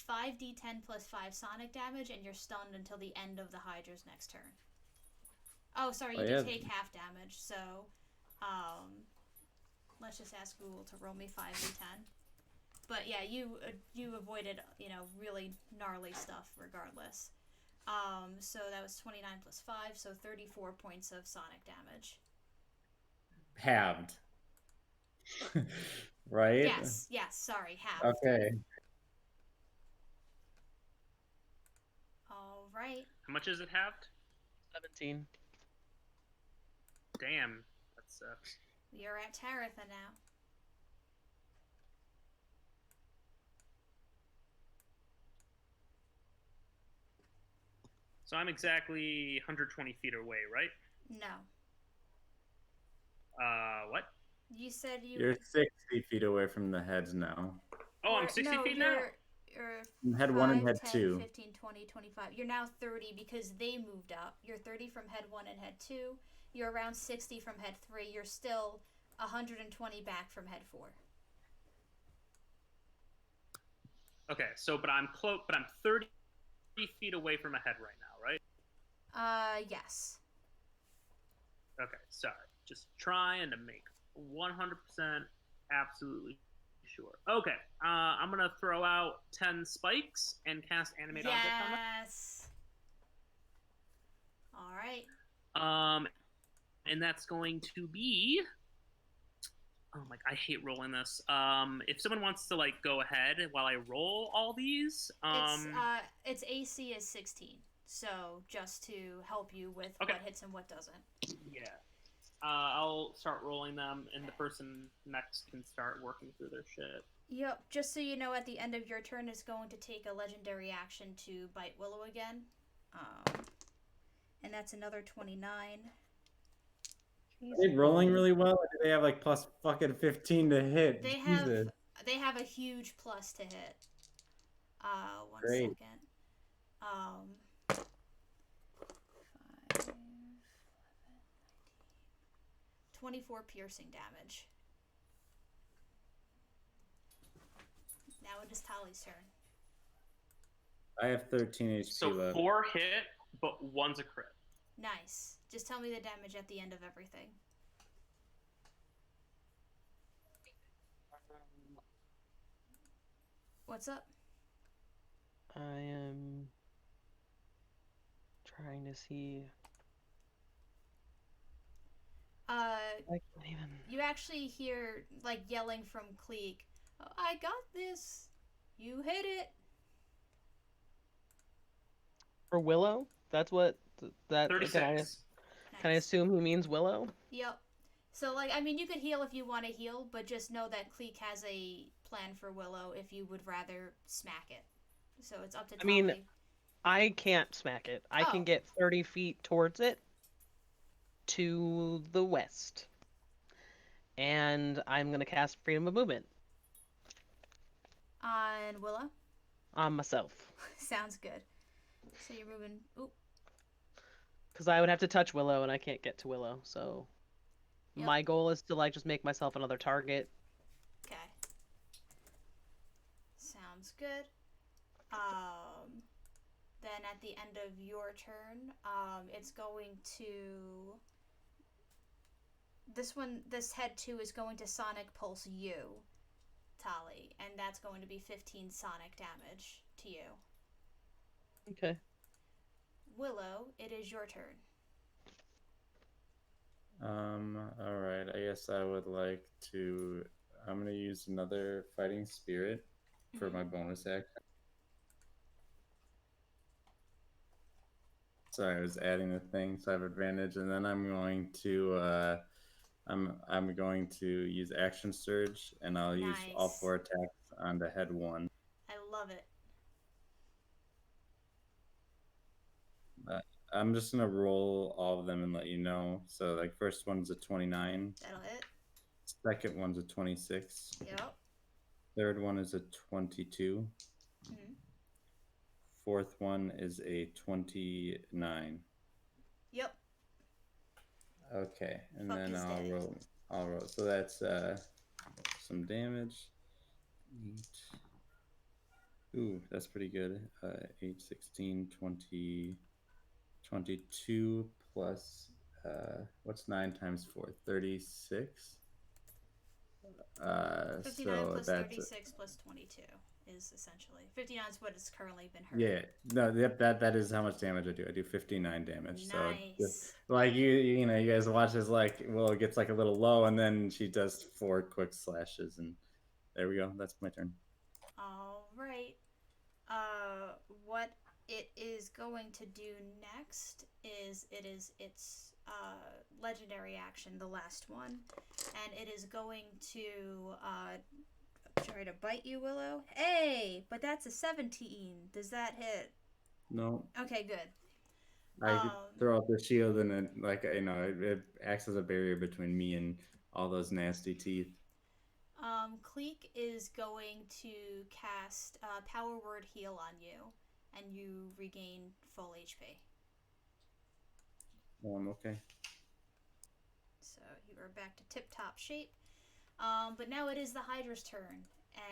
Speaker 1: 5d10 plus 5 sonic damage, and you're stunned until the end of the Hydra's next turn. Oh, sorry, you do take half damage, so let's just ask Google to roll me 5d10. But yeah, you avoided, really gnarly stuff regardless. So that was 29 plus 5, so 34 points of sonic damage.
Speaker 4: Halved. Right?
Speaker 1: Yes, sorry, half.
Speaker 4: Okay.
Speaker 1: All right.
Speaker 2: How much is it halved?
Speaker 3: 17.
Speaker 2: Damn, that sucks.
Speaker 1: You're at Taratha now.
Speaker 2: So I'm exactly 120 feet away, right?
Speaker 1: No.
Speaker 2: What?
Speaker 1: You said you.
Speaker 4: You're 60 feet away from the heads now.
Speaker 2: Oh, I'm 60
Speaker 1: no,
Speaker 2: feet now?
Speaker 1: you're
Speaker 4: From head 1 and
Speaker 1: 5,
Speaker 4: head
Speaker 1: 10,
Speaker 4: 2.
Speaker 1: 15, 20, 25. You're now 30 because they moved up. You're 30 from head 1 and head 2. You're around 60 from head 3. You're still 120 back from head 4.
Speaker 2: Okay, so but I'm 30 feet away from a head right now, right?
Speaker 1: Yes.
Speaker 2: Okay, sorry. Just trying to make 100% absolutely sure. Okay, I'm gonna throw out 10 spikes and cast animate object on them.
Speaker 1: Yes. All right.
Speaker 2: And that's going to be. Oh my! I hate rolling this. If someone wants to like go ahead while I roll all these,
Speaker 1: Its AC is 16. So just to help you with
Speaker 2: Okay.
Speaker 1: what hits and what doesn't.
Speaker 2: Yeah. I'll start rolling them, and the person next can start working through their shit.
Speaker 1: Yep, just so you know, at the end of your turn, it's going to take a legendary action to bite Willow again. And that's another 29.
Speaker 4: Are they rolling really well, or do they have like plus fucking 15 to hit?
Speaker 1: They
Speaker 4: Jesus.
Speaker 1: have a huge plus to hit. One
Speaker 4: Great.
Speaker 1: second. 5, 11, 24 piercing damage. Now it is Tali's turn.
Speaker 4: I have 13 HP
Speaker 2: So
Speaker 4: left.
Speaker 2: 4 hit, but 1's a crit.
Speaker 1: Nice. Just tell me the damage at the end of everything. What's up?
Speaker 3: I am trying to see. I can't even.
Speaker 1: You actually hear like yelling from Cleek. Oh, I got this. You hit it.
Speaker 3: For Willow? That's what that.
Speaker 2: 36.
Speaker 3: Can I assume he means Willow?
Speaker 1: Yep. So like, I mean, you could heal if you want to heal, but just know that Cleek has a plan for Willow if you would rather smack it. So it's up to Tali.
Speaker 3: I mean, I can't smack it. I can get 30 feet towards it to the west. And I'm going to cast Freedom of Movement
Speaker 1: On Willow?
Speaker 3: on myself.
Speaker 1: Sounds good. So you're moving. Oop.
Speaker 3: Because I would have to touch Willow, and I can't get to Willow. So my goal is to like just make myself another target.
Speaker 1: Okay. Sounds good. Then at the end of your turn, it's going to. This head 2 is going to Sonic Pulse you, Tali, and that's going to be 15 sonic damage to you.
Speaker 3: Okay.
Speaker 1: Willow, it is your turn.
Speaker 4: Alright, I guess I would like to. I'm gonna use another fighting spirit for my bonus action. Sorry, I was adding the thing, so I have advantage, and then I'm going to I'm going to use action surge, and I'll use all 4 attacks on the head 1.
Speaker 1: I love it.
Speaker 4: I'm just gonna roll all of them and let you know. So like first one's a 29.
Speaker 1: That'll hit.
Speaker 4: Second one's a 26.
Speaker 1: Yep.
Speaker 4: Third one is a 22.
Speaker 1: Mm-hmm.
Speaker 4: Fourth one is a 29.
Speaker 1: Yep.
Speaker 4: Okay, and
Speaker 1: Fuck
Speaker 4: then
Speaker 1: is
Speaker 4: I'll
Speaker 1: dead.
Speaker 4: roll. So that's some damage. 8. Ooh, that's pretty good. 8, 16, 20, 22 plus what's 9 times 4? 36.
Speaker 1: 59
Speaker 4: so
Speaker 1: plus
Speaker 4: that's
Speaker 1: 36 plus 22 is essentially 59 is what has currently been hurt.
Speaker 4: yeah. No, yep, that is how much damage I do. I do 59 damage.
Speaker 1: Nice.
Speaker 4: So just, like you know, you guys watch as like Willow gets like a little low, and then she does 4 quick slashes, and there we go. That's my turn.
Speaker 1: All right. What it is going to do next is its legendary action, the last one, and it is going to try to bite you, Willow. Hey, but that's a 17. Does that hit?
Speaker 4: No.
Speaker 1: Okay, good.
Speaker 4: I throw out the shield and it, like, it acts as a barrier between me and all those nasty teeth.
Speaker 1: Cleek is going to cast Power Word Heal on you, and you regain full HP.
Speaker 4: Okay.
Speaker 1: So you are back to tip-top shape. But now it is the Hydra's turn,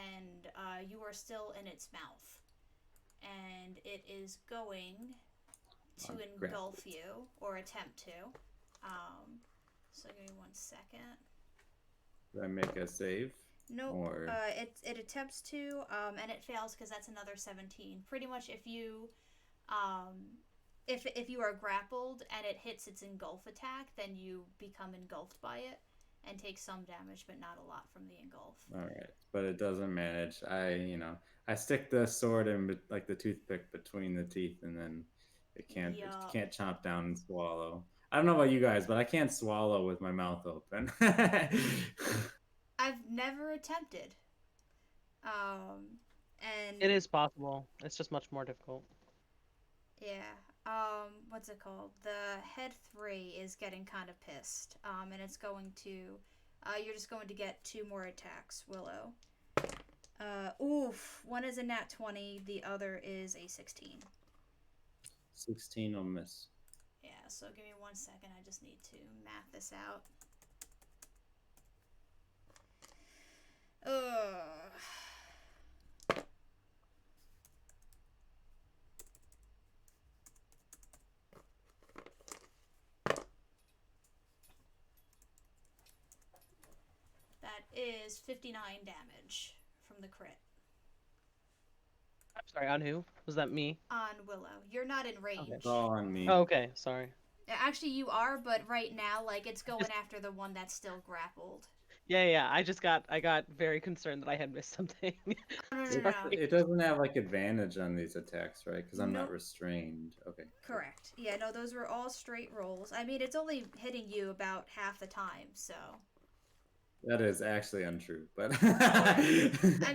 Speaker 1: and you are still in its mouth. And it is going to engulf you, or attempt to. So give me 1 second.
Speaker 4: Do I make a save?
Speaker 1: Nope.
Speaker 4: Or...
Speaker 1: it attempts to, and it fails because that's another 17. Pretty much, if you are grappled and it hits its engulf attack, then you become engulfed by it and take some damage, but not a lot from the engulf.
Speaker 4: All right, but it doesn't manage. I stick the sword in like the toothpick between the teeth, and then it can't chomp down and swallow. I don't know about you guys, but I can't swallow with my mouth open.
Speaker 1: I've never attempted. And
Speaker 3: It is possible. It's just much more difficult.
Speaker 1: Yeah. What's it called? The head 3 is getting kind of pissed. And it's going to you're just going to get 2 more attacks, Willow. Oof. One is a nat 20, the other is a 16.
Speaker 4: 16 will miss.
Speaker 1: Yeah, so give me 1 second. I just need to math this out. That is 59 damage from the crit.
Speaker 3: I'm sorry, on who? Was that me?
Speaker 1: On Willow. You're not in range.
Speaker 3: Okay.
Speaker 4: It's all on me.
Speaker 3: Oh, okay, sorry.
Speaker 1: Actually, you are, but right now, like, it's going after the one that's still grappled.
Speaker 3: Yeah. I got very concerned that I had missed something.
Speaker 1: No.
Speaker 4: It doesn't have like advantage on these attacks, right? Because I'm not restrained. Okay.
Speaker 1: Correct. Yeah, no, those were all straight rolls. I mean, it's only hitting you about half the time, so.
Speaker 4: That is actually untrue, but
Speaker 1: I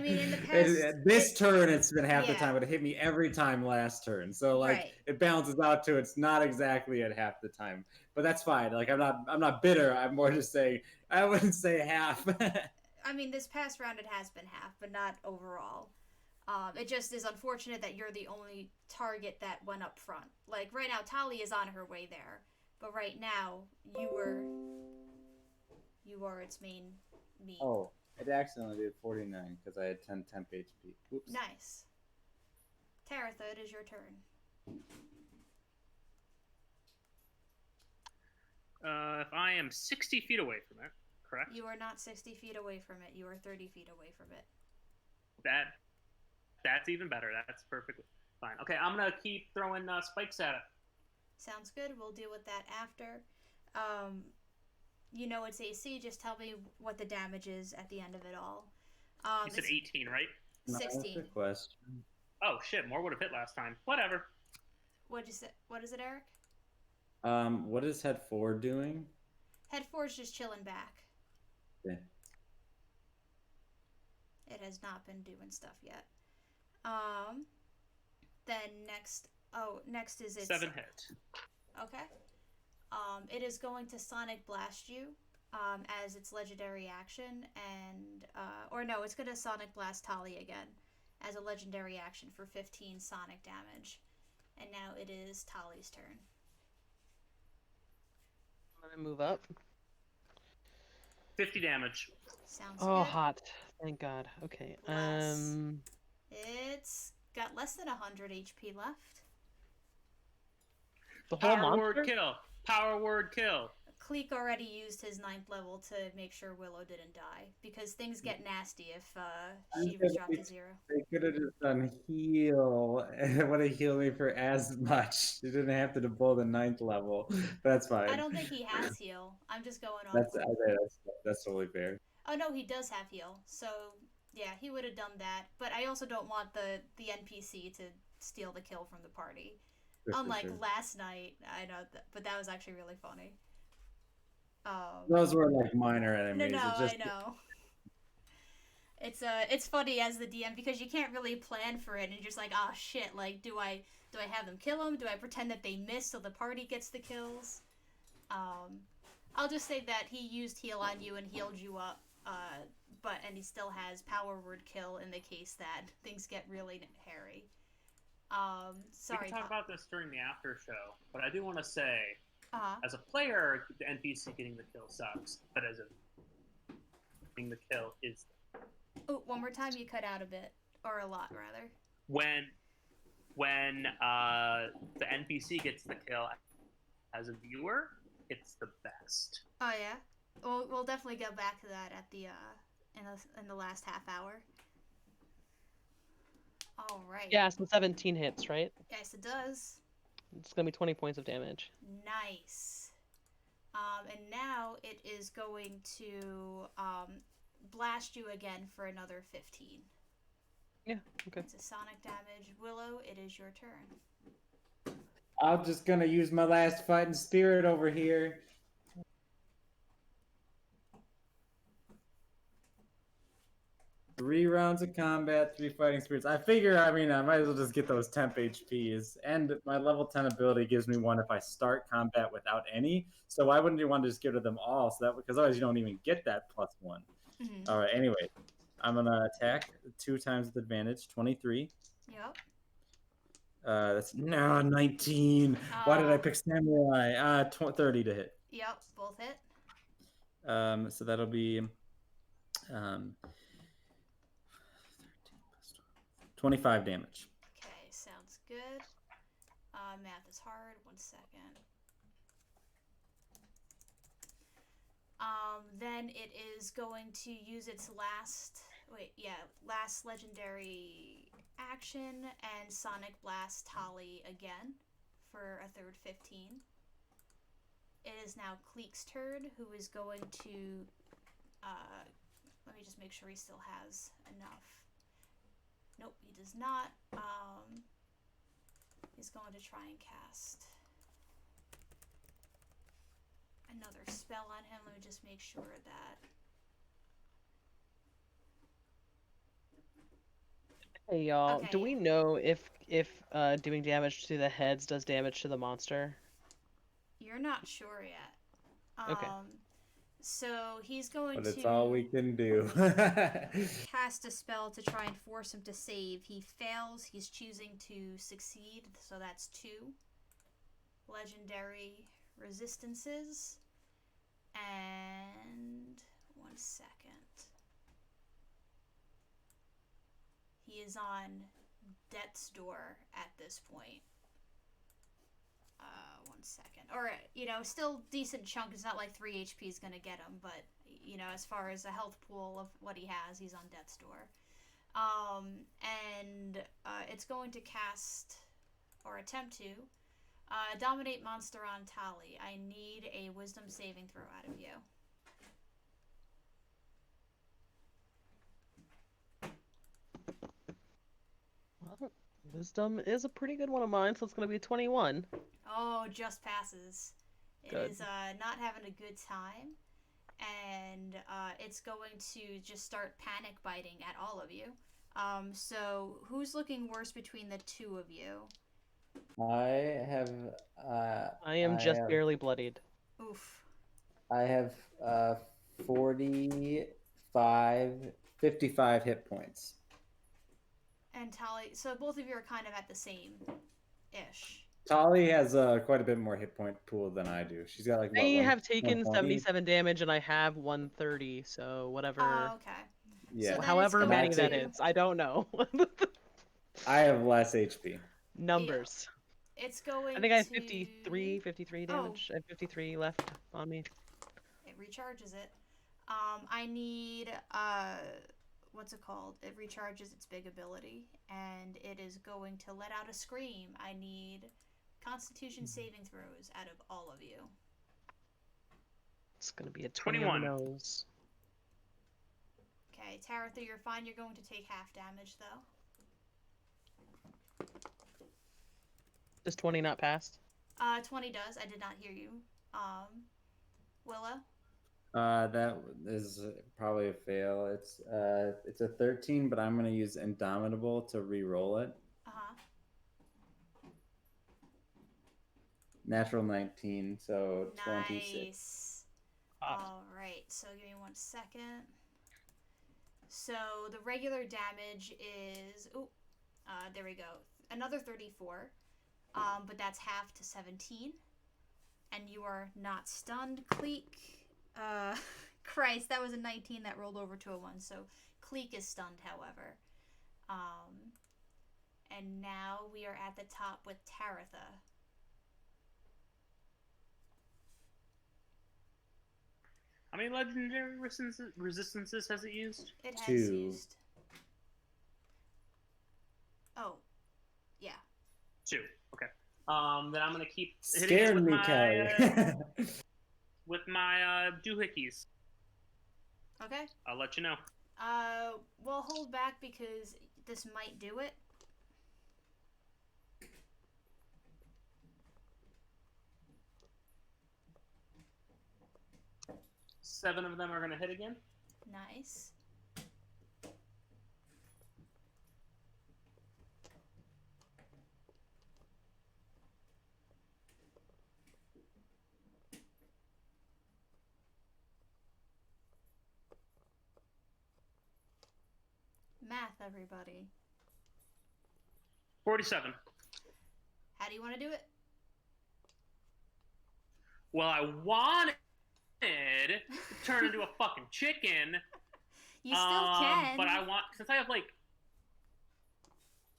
Speaker 1: mean, in the past,
Speaker 4: this turn it's been half the time, but it hit me every time last turn. So like it balances out to it's not exactly at half the time, but that's fine. Like I'm not bitter. I'm more just saying I wouldn't say half.
Speaker 1: I mean, this past round it has been half, but not overall. It just is unfortunate that you're the only target that went up front. Like right now, Tali is on her way there, but right now you are its main meat.
Speaker 4: Oh, it accidentally did 49 because I had 10 temp HP. Oops.
Speaker 1: Nice. Taratha, it is your turn.
Speaker 2: If I am 60 feet away from it, correct?
Speaker 1: You are not 60 feet away from it. You are 30 feet away from it.
Speaker 2: That's even better. That's perfectly fine. Okay, I'm going to keep throwing spikes at it.
Speaker 1: Sounds good. We'll deal with that after. You know it's AC. Just tell me what the damage is at the end of it all.
Speaker 2: You said 18, right?
Speaker 1: 16.
Speaker 4: That's a question.
Speaker 2: Oh, shit. More would have hit last time. Whatever.
Speaker 1: What'd you say? What is it, Eric?
Speaker 4: What is head 4 doing?
Speaker 1: Head 4 is just chilling back.
Speaker 4: Yeah.
Speaker 1: It has not been doing stuff yet. Then next is its
Speaker 2: 7 hit.
Speaker 1: Okay. It is going to Sonic Blast you as its legendary action, and it's going to Sonic Blast Tali again as a legendary action for 15 sonic damage. And now it is Tali's turn.
Speaker 3: I'm gonna move up.
Speaker 2: 50 damage.
Speaker 1: Sounds
Speaker 3: good. Oh, hot. Thank God. Okay.
Speaker 1: It's got less than 100 HP left.
Speaker 3: The whole
Speaker 2: Power
Speaker 3: monster?
Speaker 2: word kill. Power word kill.
Speaker 1: Cleek already used his 9th level to make sure Willow didn't die, because things get nasty if she was dropped to 0.
Speaker 4: They could have just done heal. It would have healed me for as much. You didn't have to blow the 9th level. That's fine.
Speaker 1: I don't think he has heal. I'm just going off.
Speaker 4: That's totally fair.
Speaker 1: Oh no, he does have heal. So yeah, he would have done that. But I also don't want the NPC to steal the kill from the party. Unlike last night, I know, but that was actually really funny.
Speaker 4: Those were like minor enemies.
Speaker 1: No, I know. It's funny as the DM because you can't really plan for it, and you're just like, oh shit, like do I have them kill him? Do I pretend that they miss so the party gets the kills? I'll just say that he used heal on you and healed you up, and he still has power word kill in the case that things get really hairy.
Speaker 2: We
Speaker 1: Sorry,
Speaker 2: can talk about this during the after show, but I do want to say,
Speaker 1: Uh-huh.
Speaker 2: as a player, the NPC getting the kill sucks, but as a getting the kill is
Speaker 1: Oh, one more time, you cut out a bit, or a lot rather.
Speaker 2: when the NPC gets the kill as a viewer, it's the best.
Speaker 1: Oh yeah, we'll definitely go back to that at the in the last half hour. All right.
Speaker 3: Yeah, so 17 hits, right?
Speaker 1: Yes, it does.
Speaker 3: It's gonna be 20 points of damage.
Speaker 1: Nice. And now it is going to blast you again for another 15.
Speaker 3: Yeah, okay.
Speaker 1: It's a sonic damage. Willow, it is your turn.
Speaker 4: I'm just gonna use my last fighting spirit over here. Three rounds of combat, 3 fighting spirits. I figure, I might as well just get those temp HPs. And my level 10 ability gives me one if I start combat without any. So why wouldn't you want to just give it to them all? So that because otherwise you don't even get that +1.
Speaker 1: Mm-hmm.
Speaker 4: All right. Anyway, I'm gonna attack 2 times with advantage. 23.
Speaker 1: Yep.
Speaker 4: That's 19. Why did I pick samurai? 30 to hit.
Speaker 1: Yep, both hit.
Speaker 4: So that'll be 25 damage.
Speaker 1: Okay, sounds good. Math is hard. 1 second. Then it is going to use its last legendary action and Sonic Blast Tali again for a third 15. It is now Cleek's turn, who is going to, let me just make sure he still has enough. Nope, he does not. He's going to try and cast another spell on him. Let me just make sure that.
Speaker 3: Hey y'all,
Speaker 1: Okay.
Speaker 3: do we know if doing damage to the heads does damage to the monster?
Speaker 1: You're not sure yet.
Speaker 3: Okay.
Speaker 1: So he's going
Speaker 4: But
Speaker 1: to
Speaker 4: it's all we can do.
Speaker 1: cast a spell to try and force him to save. He fails. He's choosing to succeed, so that's 2 legendary resistances. And 1 second. He is on death's door at this point. 1 second. Or, still decent chunk. It's not like 3 HP is going to get him, but, as far as the health pool of what he has, he's on death's door. It's going to cast, or attempt to, dominate monster on Tali. I need a wisdom saving throw out of you.
Speaker 3: Well, wisdom is a pretty good one of mine, so it's going to be 21.
Speaker 1: Oh, just passes. It
Speaker 3: Good.
Speaker 1: is not having a good time, and it's going to just start panic biting at all of you. So who's looking worse between the two of you?
Speaker 4: I have.
Speaker 3: I am just barely bloodied.
Speaker 1: Oof.
Speaker 4: I have 55 hit points.
Speaker 1: And Tali, so both of you are kind of at the same ish.
Speaker 4: Tali has quite a bit more hit point pool than I do. She's got like what,
Speaker 3: I have taken
Speaker 4: 120?
Speaker 3: 77 damage and I have 130, so whatever.
Speaker 1: Oh, okay.
Speaker 4: Yeah.
Speaker 1: So
Speaker 3: However many
Speaker 4: Max
Speaker 3: that
Speaker 4: it.
Speaker 3: is, I don't know.
Speaker 4: I have less HP.
Speaker 3: Numbers.
Speaker 1: It's going
Speaker 3: I think I have
Speaker 1: to...
Speaker 3: 53 damage. I have 53 left on me.
Speaker 1: It recharges it. I need, what's it called? It recharges its big ability, and it is going to let out a scream. I need Constitution saving throws out of all of you.
Speaker 3: It's going to be a 20 on the nose.
Speaker 1: Okay, Taratha, you're fine. You're going to take half damage, though.
Speaker 3: Does 20 not pass?
Speaker 1: 20 does. I did not hear you. Willa?
Speaker 4: That is probably a fail. It's a 13, but I'm gonna use Indomitable to re-roll it.
Speaker 1: Uh-huh.
Speaker 4: Natural 19, so 26.
Speaker 1: Nice. All right. So give me 1 second. So the regular damage is there we go. Another 34. But that's half to 17. And you are not stunned, Cleek. Christ, that was a 19 that rolled over to a 1. So Cleek is stunned, however. And now we are at the top with Taratha.
Speaker 2: How many legendary resistances has it used?
Speaker 1: It has
Speaker 4: 2.
Speaker 1: used. Oh, yeah.
Speaker 2: 2. Okay. Then I'm gonna keep hitting it
Speaker 4: Scared
Speaker 2: with
Speaker 4: me,
Speaker 2: my
Speaker 4: Kelly.
Speaker 2: with my doohickeys.
Speaker 1: Okay.
Speaker 2: I'll let you know.
Speaker 1: We'll hold back because this might do it.
Speaker 2: Seven of them are gonna hit again.
Speaker 1: Nice. Math, everybody.
Speaker 2: 47.
Speaker 1: How do you want to do it?
Speaker 2: Well, I wanted to turn into a fucking chicken.
Speaker 1: You still can.
Speaker 2: But I want, since I have like,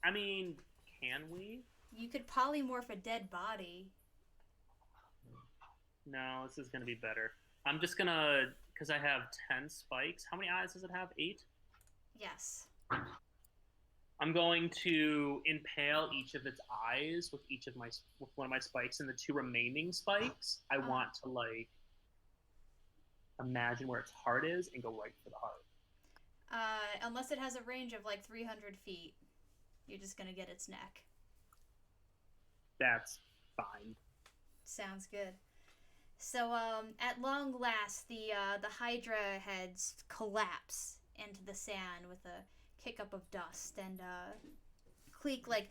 Speaker 2: I mean, can we?
Speaker 1: You could polymorph a dead body.
Speaker 2: No, this is gonna be better. I'm just gonna, because I have 10 spikes. How many eyes does it have? 8?
Speaker 1: Yes.
Speaker 2: I'm going to impale each of its eyes with one of my spikes, and the 2 remaining spikes, I want to like imagine where its heart is and go right for the heart.
Speaker 1: Unless it has a range of like 300 feet, you're just gonna get its neck.
Speaker 2: That's fine.
Speaker 1: Sounds good. So, at long last, the Hydra heads collapse into the sand with a kick up of dust, and Cleek like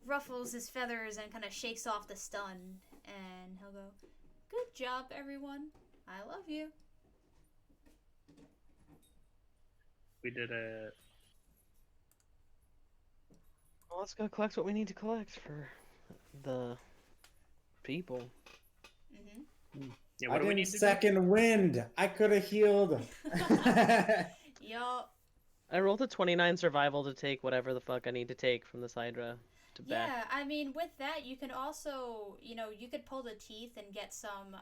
Speaker 1: ruffles his feathers and kind of shakes off the stun, and he'll go, "Good job, everyone. I love you."
Speaker 2: We did it.
Speaker 3: Well, let's go collect what we need to collect for the people.
Speaker 1: Mm-hmm.
Speaker 2: Yeah,
Speaker 4: I
Speaker 2: what do we
Speaker 4: didn't
Speaker 2: need to
Speaker 4: second wind. I could have healed.
Speaker 1: Yup.
Speaker 3: I rolled a 29 survival to take whatever the fuck I need to take from this Hydra to back.
Speaker 1: Yeah, I mean, with that, you can also, you could pull the teeth and get some,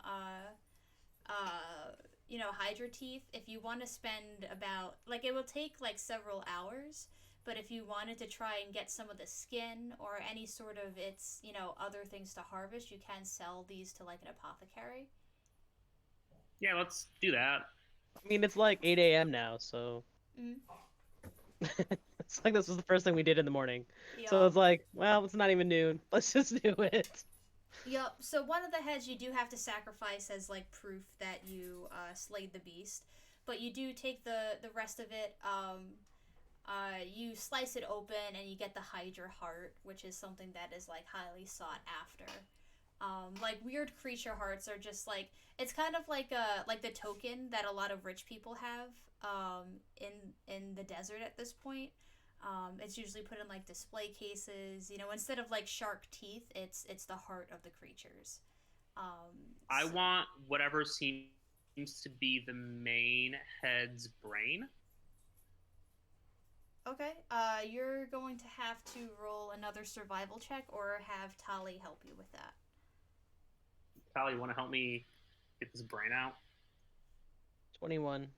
Speaker 1: Hydra teeth. If you want to spend about, like, it will take, like, several hours, but if you wanted to try and get some of the skin or any sort of its, other things to harvest, you can sell these to, like, an apothecary.
Speaker 2: Yeah, let's do that.
Speaker 3: I mean, it's like 8 a.m. now, so.
Speaker 1: Mm.
Speaker 3: It's like this was the first thing we did in the morning.
Speaker 1: Yup.
Speaker 3: So it's like, well, it's not even noon. Let's just do it.
Speaker 1: Yup. So one of the heads you do have to sacrifice as like proof that you slayed the beast, but you do take the rest of it. You slice it open and you get the Hydra heart, which is something that is like highly sought after. Like weird creature hearts are just like, it's kind of like the token that a lot of rich people have in the desert at this point. It's usually put in like display cases. Instead of like shark teeth, it's the heart of the creatures.
Speaker 2: I want whatever seems to be the main head's brain.
Speaker 1: Okay. You're going to have to roll another survival check or have Tali help you with that.
Speaker 2: Tali, you want to help me get this brain out?
Speaker 3: 21.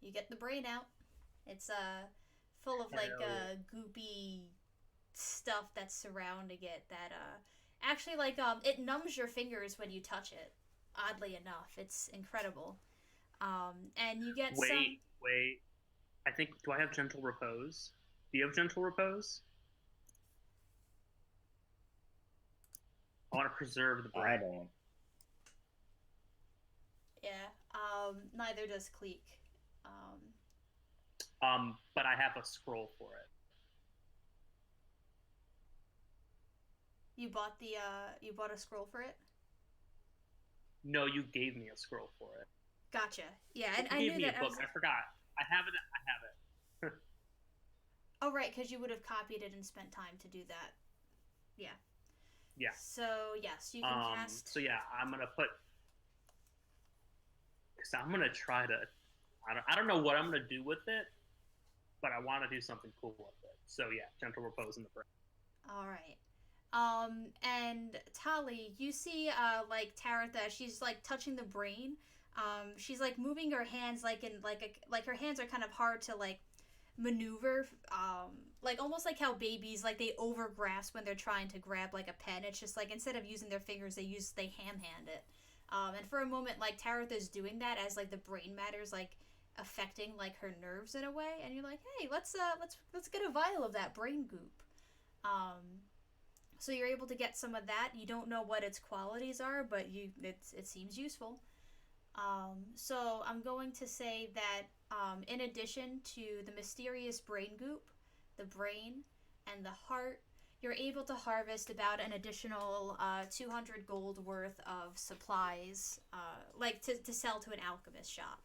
Speaker 1: You get the brain out. It's full of like goopy stuff that's surrounding it that actually like it numbs your fingers when you touch it. Oddly enough, it's incredible. And you get some.
Speaker 2: Wait. I think, do I have gentle repose? Do you have gentle repose? I want to preserve the brain.
Speaker 4: I don't.
Speaker 1: Yeah. Neither does Cleek.
Speaker 2: But I have a scroll for it.
Speaker 1: You bought you bought a scroll for it?
Speaker 2: No, you gave me a scroll for it.
Speaker 1: Gotcha. Yeah, and
Speaker 2: You
Speaker 1: I
Speaker 2: gave
Speaker 1: knew
Speaker 2: me
Speaker 1: that.
Speaker 2: a book. I forgot. I have it. I have it.
Speaker 1: Oh, right, because you would have copied it and spent time to do that. Yeah.
Speaker 2: Yeah.
Speaker 1: So yes, you can cast.
Speaker 2: So yeah, I'm gonna put. Cause I'm gonna try to. I don't know what I'm gonna do with it, but I want to do something cool with it. So yeah, gentle repose in the brain.
Speaker 1: All right. And Tali, you see, like Taratha, she's like touching the brain. She's like moving her hands like in like her hands are kind of hard to like maneuver. Like almost like how babies like they over grasp when they're trying to grab like a pen. It's just like instead of using their fingers, they ham hand it. And for a moment, like Taratha's doing that as like the brain matter's like affecting like her nerves in a way, and you're like, hey, let's get a vial of that brain goop. Um, so you're able to get some of that. You don't know what its qualities are, but it seems useful. So I'm going to say that in addition to the mysterious brain goop, the brain, and the heart, you're able to harvest about an additional 200 gold worth of supplies, like to sell to an alchemist shop.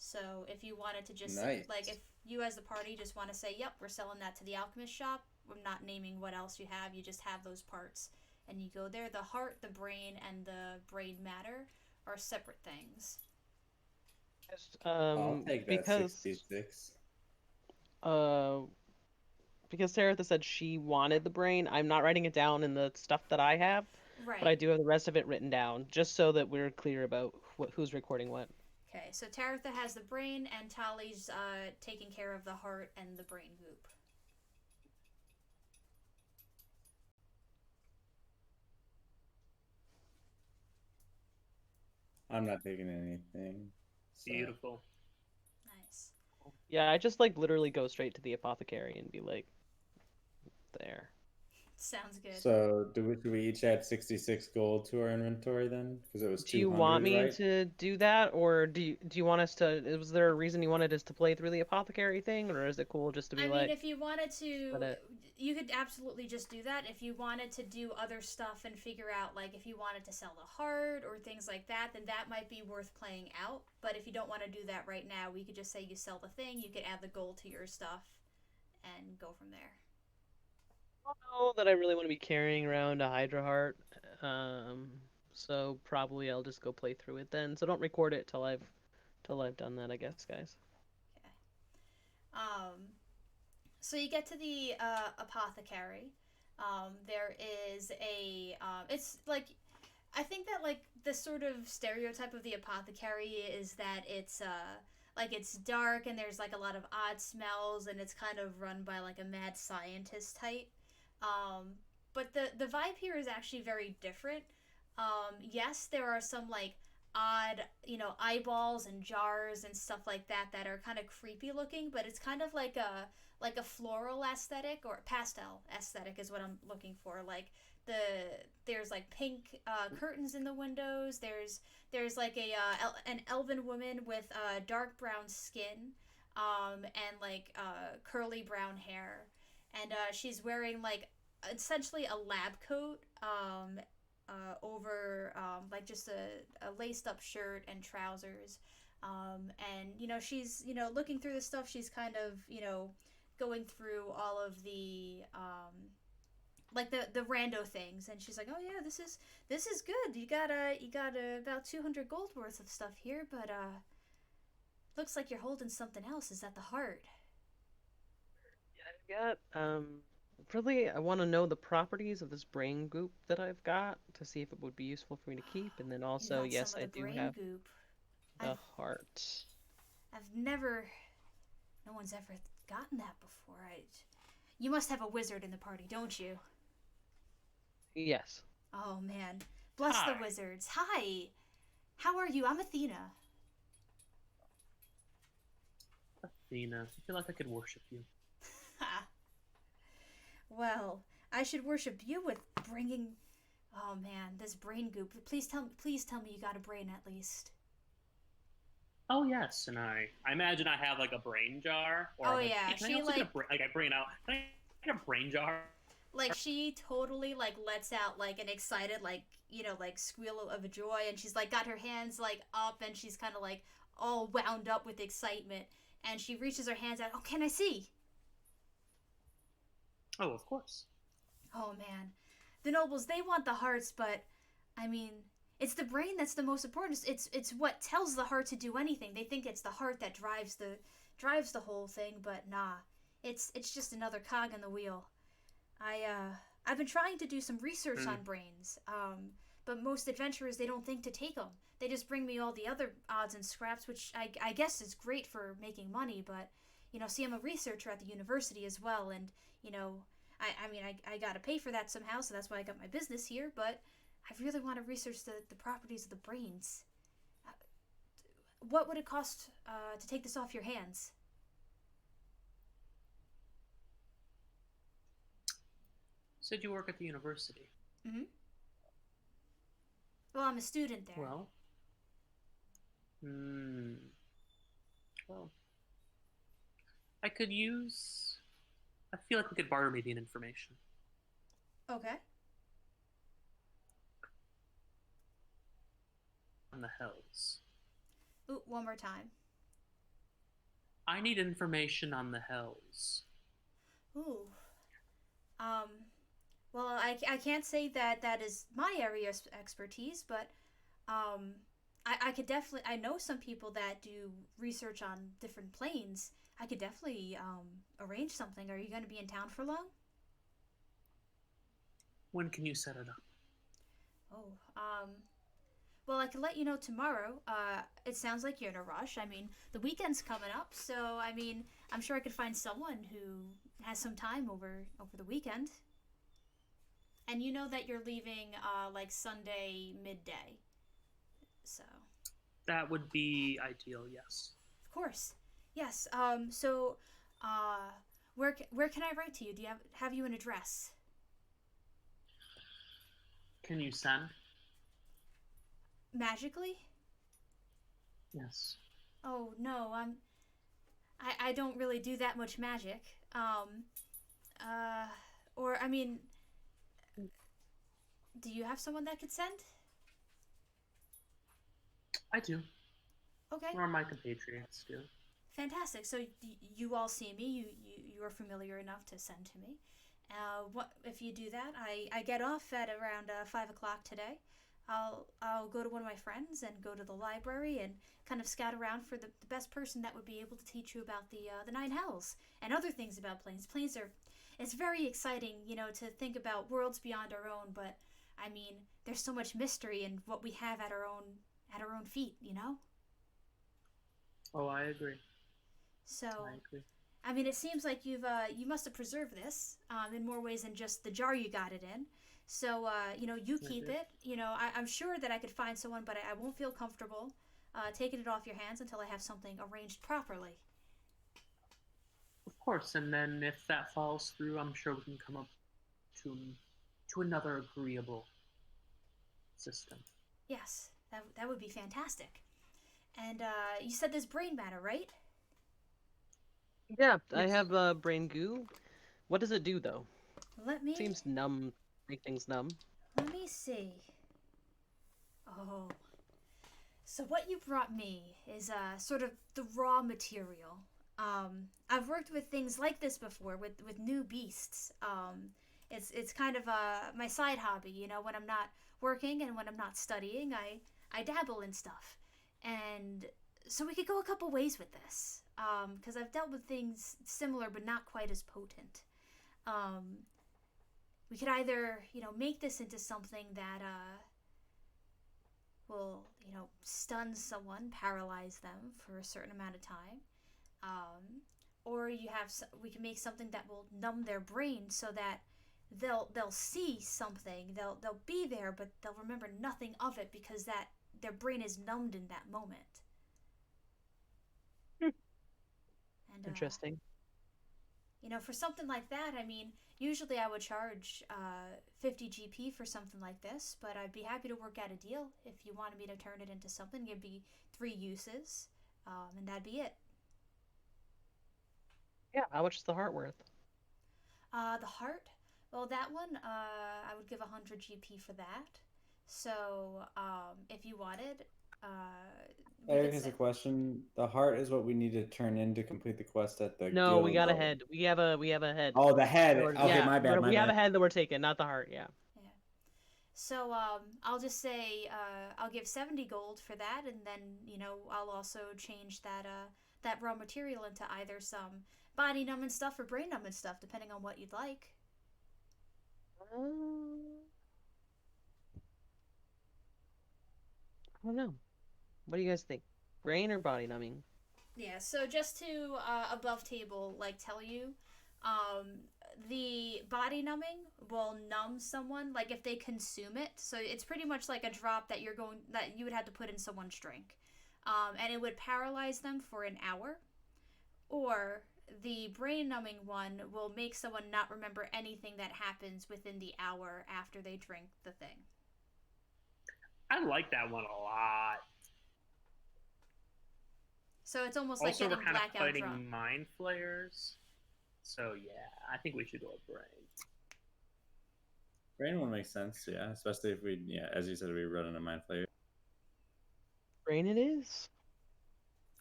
Speaker 1: So if you wanted to just
Speaker 4: Nice.
Speaker 1: like if you as the party just want to say, yep, we're selling that to the alchemist shop. I'm not naming what else you have. You just have those parts, and you go there. The heart, the brain, and the brain matter are separate things.
Speaker 4: I'll take that
Speaker 3: Because
Speaker 4: 66.
Speaker 3: uh, because Taratha said she wanted the brain, I'm not writing it down in the stuff that I have,
Speaker 1: Right.
Speaker 3: but I do have the rest of it written down, just so that we're clear about who's recording what.
Speaker 1: Okay, so Taratha has the brain, and Tali's taking care of the heart and the brain goop.
Speaker 4: I'm not taking anything. So.
Speaker 2: Beautiful.
Speaker 1: Nice.
Speaker 3: Yeah, I just like literally go straight to the apothecary and be like, there.
Speaker 1: Sounds good.
Speaker 4: So should we each add 66 gold to our inventory then? Because it was
Speaker 3: Do you
Speaker 4: 200,
Speaker 3: want me
Speaker 4: right?
Speaker 3: to do that, or do you want us to? Was there a reason you wanted us to play through the apothecary thing, or is it cool just to be
Speaker 1: I
Speaker 3: like?
Speaker 1: mean, if you wanted to,
Speaker 3: Let it-
Speaker 1: you could absolutely just do that. If you wanted to do other stuff and figure out, like, if you wanted to sell the heart or things like that, then that might be worth playing out. But if you don't want to do that right now, we could just say you sell the thing, you could add the gold to your stuff, and go from there.
Speaker 3: I don't know that I really want to be carrying around a Hydra heart, so probably I'll just go play through it then. So don't record it till I've done that, I guess, guys.
Speaker 1: Okay. So you get to the apothecary. There is a. It's like, I think that like the sort of stereotype of the apothecary is that it's like it's dark and there's like a lot of odd smells and it's kind of run by like a mad scientist type. Um, but the vibe here is actually very different. Yes, there are some like odd, eyeballs and jars and stuff like that that are kind of creepy looking, but it's kind of like a floral aesthetic or pastel aesthetic is what I'm looking for. Like there's like pink curtains in the windows. There's like an elven woman with dark brown skin, and like curly brown hair, and she's wearing like essentially a lab coat, over like just a laced up shirt and trousers. And she's looking through the stuff. She's kind of going through all of the like the rando things, and she's like, oh yeah, this is good. You got about 200 gold worth of stuff here, but looks like you're holding something else. Is that the heart?
Speaker 3: Yeah, I've got really I want to know the properties of this brain goop that I've got to see if it would be useful for me to keep, and then
Speaker 1: You
Speaker 3: also,
Speaker 1: got
Speaker 3: yes,
Speaker 1: some of
Speaker 3: I
Speaker 1: the
Speaker 3: do
Speaker 1: brain
Speaker 3: have
Speaker 1: goop.
Speaker 3: the
Speaker 1: I've
Speaker 3: heart.
Speaker 1: I've never. No one's ever gotten that before. You must have a wizard in the party, don't you?
Speaker 3: Yes.
Speaker 1: Oh man, bless
Speaker 2: Hi.
Speaker 1: the wizards. Hi, how are you? I'm Athena.
Speaker 2: Athena, I feel like I could worship you.
Speaker 1: Well, I should worship you with bringing. Oh man, this brain goop. Please tell me you got a brain at least.
Speaker 2: Oh yes, and I imagine I have like a brain jar, or
Speaker 1: Oh
Speaker 2: I'm like,
Speaker 1: yeah,
Speaker 2: hey, can I
Speaker 1: she
Speaker 2: also get a like I bring it out? Can I get a brain jar?
Speaker 1: like she totally like lets out like an excited like like squeal of joy, and she's like got her hands like up, and she's kind of like all wound up with excitement, and she reaches her hands out. Oh, can I see?
Speaker 2: Oh, of course.
Speaker 1: Oh man, the nobles, they want the hearts, but I mean, it's the brain that's the most important. It's what tells the heart to do anything. They think it's the heart that drives the whole thing, but nah, it's just another cog in the wheel. I've been trying to do some research
Speaker 2: Hmm.
Speaker 1: on brains, but most adventurers, they don't think to take them. They just bring me all the other odds and scraps, which I guess is great for making money. But see, I'm a researcher at the university as well, and you know, I mean, I gotta pay for that somehow, so that's why I got my business here. But I really want to research the properties of the brains. Uh, what would it cost to take this off your hands?
Speaker 2: Said you work at the university.
Speaker 1: Mm-hmm. Well, I'm a student there.
Speaker 2: Well, hmm. Well, I could use. I feel like we could barter maybe an information
Speaker 1: Okay.
Speaker 2: on the hells.
Speaker 1: Ooh, one more time.
Speaker 2: I need information on the hells.
Speaker 1: Ooh. Um, well, I can't say that that is my area of expertise, but um, I could definitely, I know some people that do research on different planes. I could definitely arrange something. Are you going to be in town for long?
Speaker 2: When can you set it up?
Speaker 1: Oh, well, I could let you know tomorrow. It sounds like you're in a rush. I mean, the weekend's coming up, so I mean, I'm sure I could find someone who has some time over the weekend. And you know that you're leaving like Sunday midday. So,
Speaker 2: That would be ideal, yes.
Speaker 1: of course. Yes. So uh where can I write to you? Do you have you an address?
Speaker 2: Can you send?
Speaker 1: Magically?
Speaker 2: Yes.
Speaker 1: Oh, no. I don't really do that much magic. Uh or I mean, do you have someone that could send?
Speaker 2: I do.
Speaker 1: Okay.
Speaker 2: Or my compatriots do.
Speaker 1: Fantastic. So you all see me. You are familiar enough to send to me. What if you do that? I get off at around 5 o'clock today. I'll go to one of my friends and go to the library and kind of scout around for the best person that would be able to teach you about the nine hells and other things about planes. Planes are, it's very exciting, to think about worlds beyond our own. But I mean, there's so much mystery in what we have at our own feet.
Speaker 2: Oh, I agree.
Speaker 1: So
Speaker 2: I agree.
Speaker 1: I mean, it seems like you must have preserved this in more ways than just the jar you got it in. So you
Speaker 2: I
Speaker 1: keep
Speaker 2: did.
Speaker 1: it. I'm sure that I could find someone, but I won't feel comfortable taking it off your hands until I have something arranged properly.
Speaker 2: Of course, and then if that falls through, I'm sure we can come up to another agreeable system.
Speaker 1: Yes, that would be fantastic. And you said there's brain matter, right?
Speaker 3: Yeah, I
Speaker 2: Yes.
Speaker 3: have brain goo. What does it do though?
Speaker 1: Let me
Speaker 3: Seems numb. Make things numb.
Speaker 1: let me see. Oh, so what you brought me is sort of the raw material. I've worked with things like this before with new beasts. It's kind of my side hobby. When I'm not working and when I'm not studying, I dabble in stuff, and so we could go a couple ways with this. Because I've dealt with things similar but not quite as potent. Um, we could either make this into something that will stun someone, paralyze them for a certain amount of time, or we can make something that will numb their brain so that they'll see something, they'll be there, but they'll remember nothing of it because that their brain is numbed in that moment.
Speaker 3: Hmm.
Speaker 1: And
Speaker 3: Interesting.
Speaker 1: for something like that, I mean, usually I would charge 50 GP for something like this, but I'd be happy to work out a deal if you wanted me to turn it into something. It'd be three uses. And that'd be it.
Speaker 3: Yeah, how much is the heart worth?
Speaker 1: The heart, well, that one, I would give 100 GP for that. So, if you wanted, we
Speaker 4: Eric
Speaker 1: could
Speaker 4: has a
Speaker 1: set.
Speaker 4: question. The heart is what we need to turn in to complete the quest at the
Speaker 3: No, we
Speaker 4: guild.
Speaker 3: got a head. We have a head.
Speaker 4: Oh, the head.
Speaker 3: That we're-
Speaker 4: Okay,
Speaker 3: yeah,
Speaker 4: my bad.
Speaker 3: we have a
Speaker 4: bad.
Speaker 3: head that we're taking, not the heart. Yeah.
Speaker 1: Yeah. So, I'll just say, I'll give 70 gold for that, and then, I'll also change that raw material into either some body numbing stuff or brain numbing stuff, depending on what you'd like.
Speaker 3: I don't know. What do you guys think? Brain or body numbing?
Speaker 1: Yeah, so just to above table tell you, um, the body numbing will numb someone like if they consume it. So it's pretty much like a drop that you would have to put in someone's drink, and it would paralyze them for an hour. Or the brain numbing one will make someone not remember anything that happens within the hour after they drink the thing.
Speaker 2: I like that one a lot.
Speaker 1: So it's almost like
Speaker 2: Also, we're
Speaker 1: getting
Speaker 2: kind of
Speaker 1: blackout
Speaker 2: fighting
Speaker 1: drunk.
Speaker 2: mind flayers. So yeah, I think we should go with brain.
Speaker 4: Brain one makes sense, yeah. Especially if we, yeah, as you said, we run into mind flayer.
Speaker 3: Brain it is.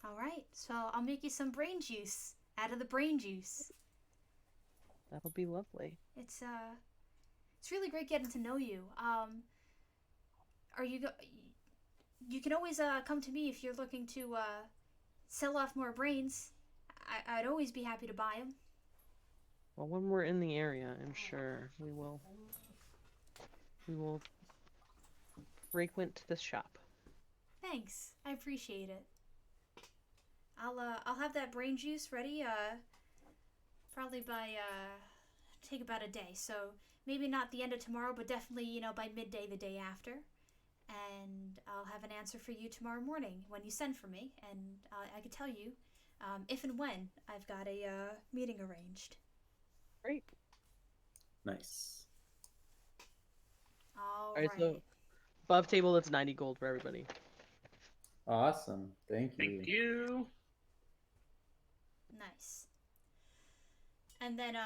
Speaker 1: All right, so I'll make you some brain juice out of the brain juice.
Speaker 3: That'll be lovely.
Speaker 1: It's really great getting to know you. Are you you can always come to me if you're looking to sell off more brains. I'd always be happy to buy them.
Speaker 3: Well, when we're in the area, I'm sure we will. We will frequent this shop.
Speaker 1: Thanks, I appreciate it. I'll have that brain juice ready. Probably by take about a day. So maybe not the end of tomorrow, but definitely by midday the day after. And I'll have an answer for you tomorrow morning when you send for me, and I can tell you if and when I've got a meeting arranged.
Speaker 3: Great.
Speaker 4: Nice.
Speaker 1: All
Speaker 3: Alright,
Speaker 1: right.
Speaker 3: so above table, it's 90 gold for everybody.
Speaker 4: Awesome. Thank you.
Speaker 2: Thank you.
Speaker 1: Nice. And then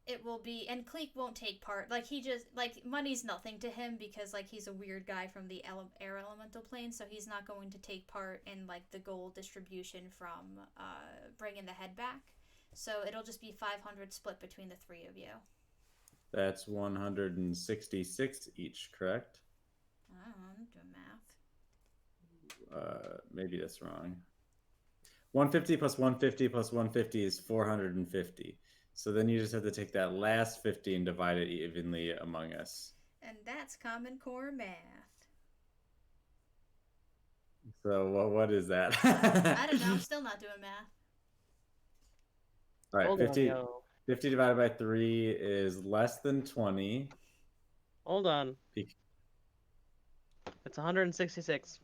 Speaker 1: it will be, and Cleek won't take part. He just money's nothing to him because he's a weird guy from the air elemental plane, so he's not going to take part in the gold distribution from bringing the head back. So it'll just be 500 split between the three of you.
Speaker 4: That's 166 each, correct?
Speaker 1: I don't know, I'm doing math.
Speaker 4: Maybe that's wrong. 150 plus 150 plus 150 is 450. So then you just have to take that last 50 and divide it evenly among us.
Speaker 1: And that's Common Core math.
Speaker 4: So what is that?
Speaker 1: I don't know, I'm still not doing math.
Speaker 4: All right,
Speaker 3: Hold
Speaker 4: 50,
Speaker 3: on, yo.
Speaker 4: 50 divided by 3 is less than 20.
Speaker 3: Hold on. It's 166.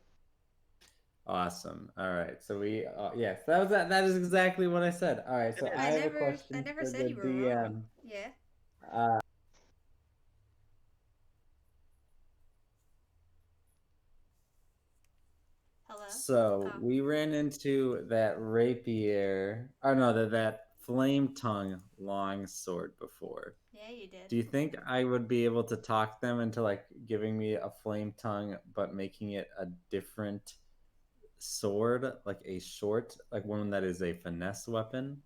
Speaker 4: Awesome. All right. So we, yes, that is exactly what I said. All right. So I have a question
Speaker 1: I never
Speaker 4: for
Speaker 1: said
Speaker 4: the
Speaker 1: you were
Speaker 4: DM.
Speaker 1: wrong. Yeah. Hello?
Speaker 4: So
Speaker 1: Oh.
Speaker 4: we ran into that rapier, or no, that flame tongue long sword before.
Speaker 1: Yeah, you did.
Speaker 4: Do you think I would be able to talk them into giving me a flame tongue, but making it a different sword, like a short, one that is a finesse weapon?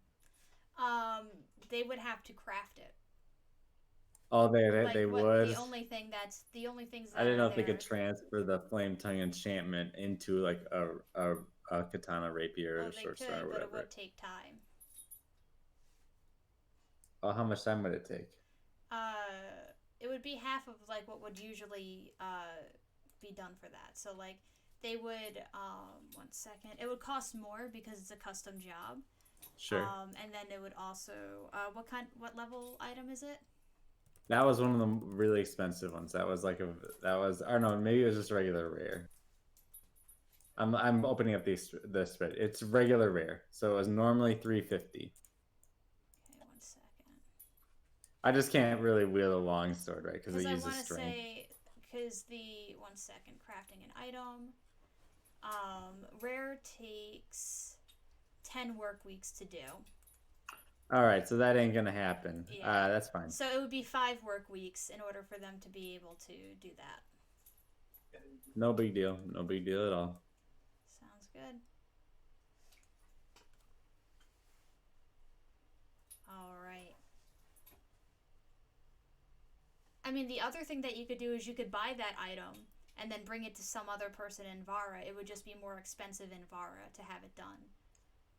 Speaker 1: They would have to craft it.
Speaker 4: Oh, they would.
Speaker 1: The only things that
Speaker 4: I didn't know if they
Speaker 1: there.
Speaker 4: could transfer the flame tongue enchantment into a katana rapier or
Speaker 1: They
Speaker 4: short
Speaker 1: could,
Speaker 4: sword or
Speaker 1: but
Speaker 4: whatever.
Speaker 1: it would take time.
Speaker 4: Oh, how much time would it take?
Speaker 1: It would be half of what would usually be done for that. So they would 1 second. It would cost more because it's a custom job.
Speaker 4: Sure.
Speaker 1: And then it would also what level item is it?
Speaker 4: That was one of the really expensive ones. That was I don't know, maybe it was just regular rare. I'm opening up the spread. It's regular rare, so it was normally 350.
Speaker 1: Okay, 1 second.
Speaker 4: I just can't really wield a long sword, right? Because it
Speaker 1: I
Speaker 4: uses
Speaker 1: want to
Speaker 4: strength.
Speaker 1: say, because the 1 second crafting an item. Rare takes 10 work weeks to do.
Speaker 4: All right, so that ain't gonna happen.
Speaker 1: Yeah.
Speaker 4: That's fine.
Speaker 1: So it would be 5 work weeks in order for them to be able to do that.
Speaker 4: No big deal. No big deal at all.
Speaker 1: Sounds good. All right. I mean, the other thing that you could do is you could buy that item and then bring it to some other person in Vara. It would just be more expensive in Vara to have it done.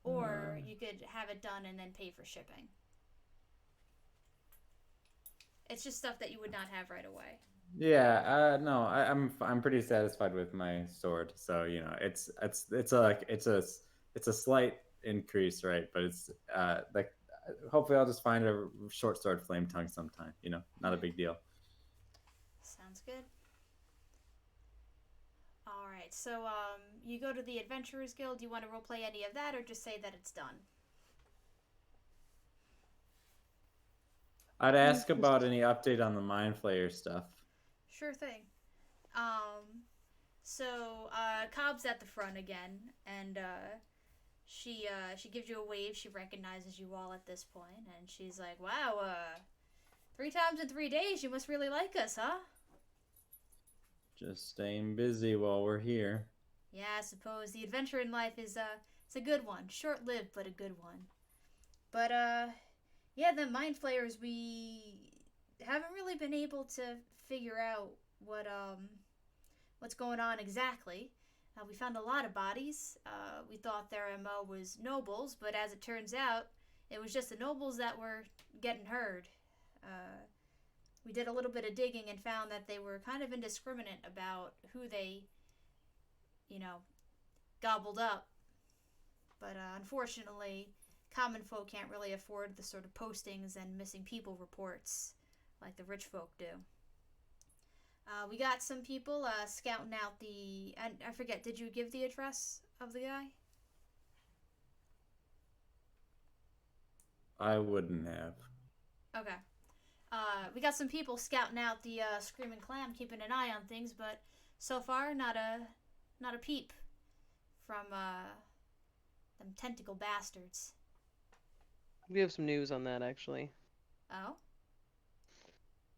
Speaker 1: Or you could have it done and then pay for shipping. It's just stuff that you would not have right away.
Speaker 4: Yeah, no, I'm pretty satisfied with my sword. So you know, it's a slight increase, right? But it's like hopefully I'll just find a short sword flame tongue sometime. You know, not a big deal.
Speaker 1: Sounds good. All right, so you go to the Adventurers Guild. Do you want to roleplay any of that, or just say that it's done?
Speaker 4: I'd ask about any update on the Mind Flayer stuff.
Speaker 1: Sure thing. So Cobb's at the front again, and she gives you a wave. She recognizes you all at this point, and she's like, "Wow, 3 times in 3 days. You must really like us, huh?"
Speaker 4: Just staying busy while we're here.
Speaker 1: Yeah, I suppose the adventure in life is it's a good one, short-lived but a good one. But yeah, the Mind Flayers, we haven't really been able to figure out what's going on exactly. We found a lot of bodies. We thought their MO was nobles, but as it turns out, it was just the nobles that were getting heard. We did a little bit of digging and found that they were kind of indiscriminate about who they, gobbled up. But unfortunately, common folk can't really afford the sort of postings and missing people reports like the rich folk do. We got some people scouting out the... I forget, did you give the address of the guy?
Speaker 4: I wouldn't have.
Speaker 1: Okay. We got some people scouting out the Screaming Clam, keeping an eye on things, but so far, not a peep from them tentacle bastards.
Speaker 3: We have some news on that, actually.
Speaker 1: Oh?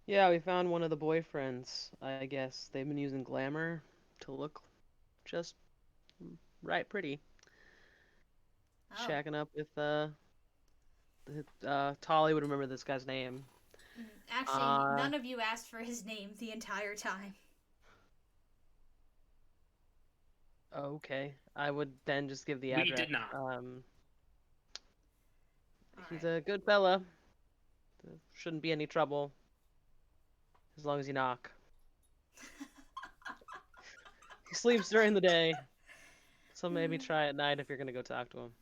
Speaker 3: Yeah, we found one of the boyfriends. I guess they've been using glamour to look just right pretty.
Speaker 1: Oh.
Speaker 3: Shacking up with Tolly would remember this guy's name.
Speaker 1: Actually, none of you asked for his name the entire time.
Speaker 3: Okay, I would then just give the
Speaker 2: We
Speaker 3: address.
Speaker 2: did not.
Speaker 3: He's a good fella. There shouldn't be any trouble as long as you knock. He sleeps during the day, so maybe try at night if you're gonna go talk to him.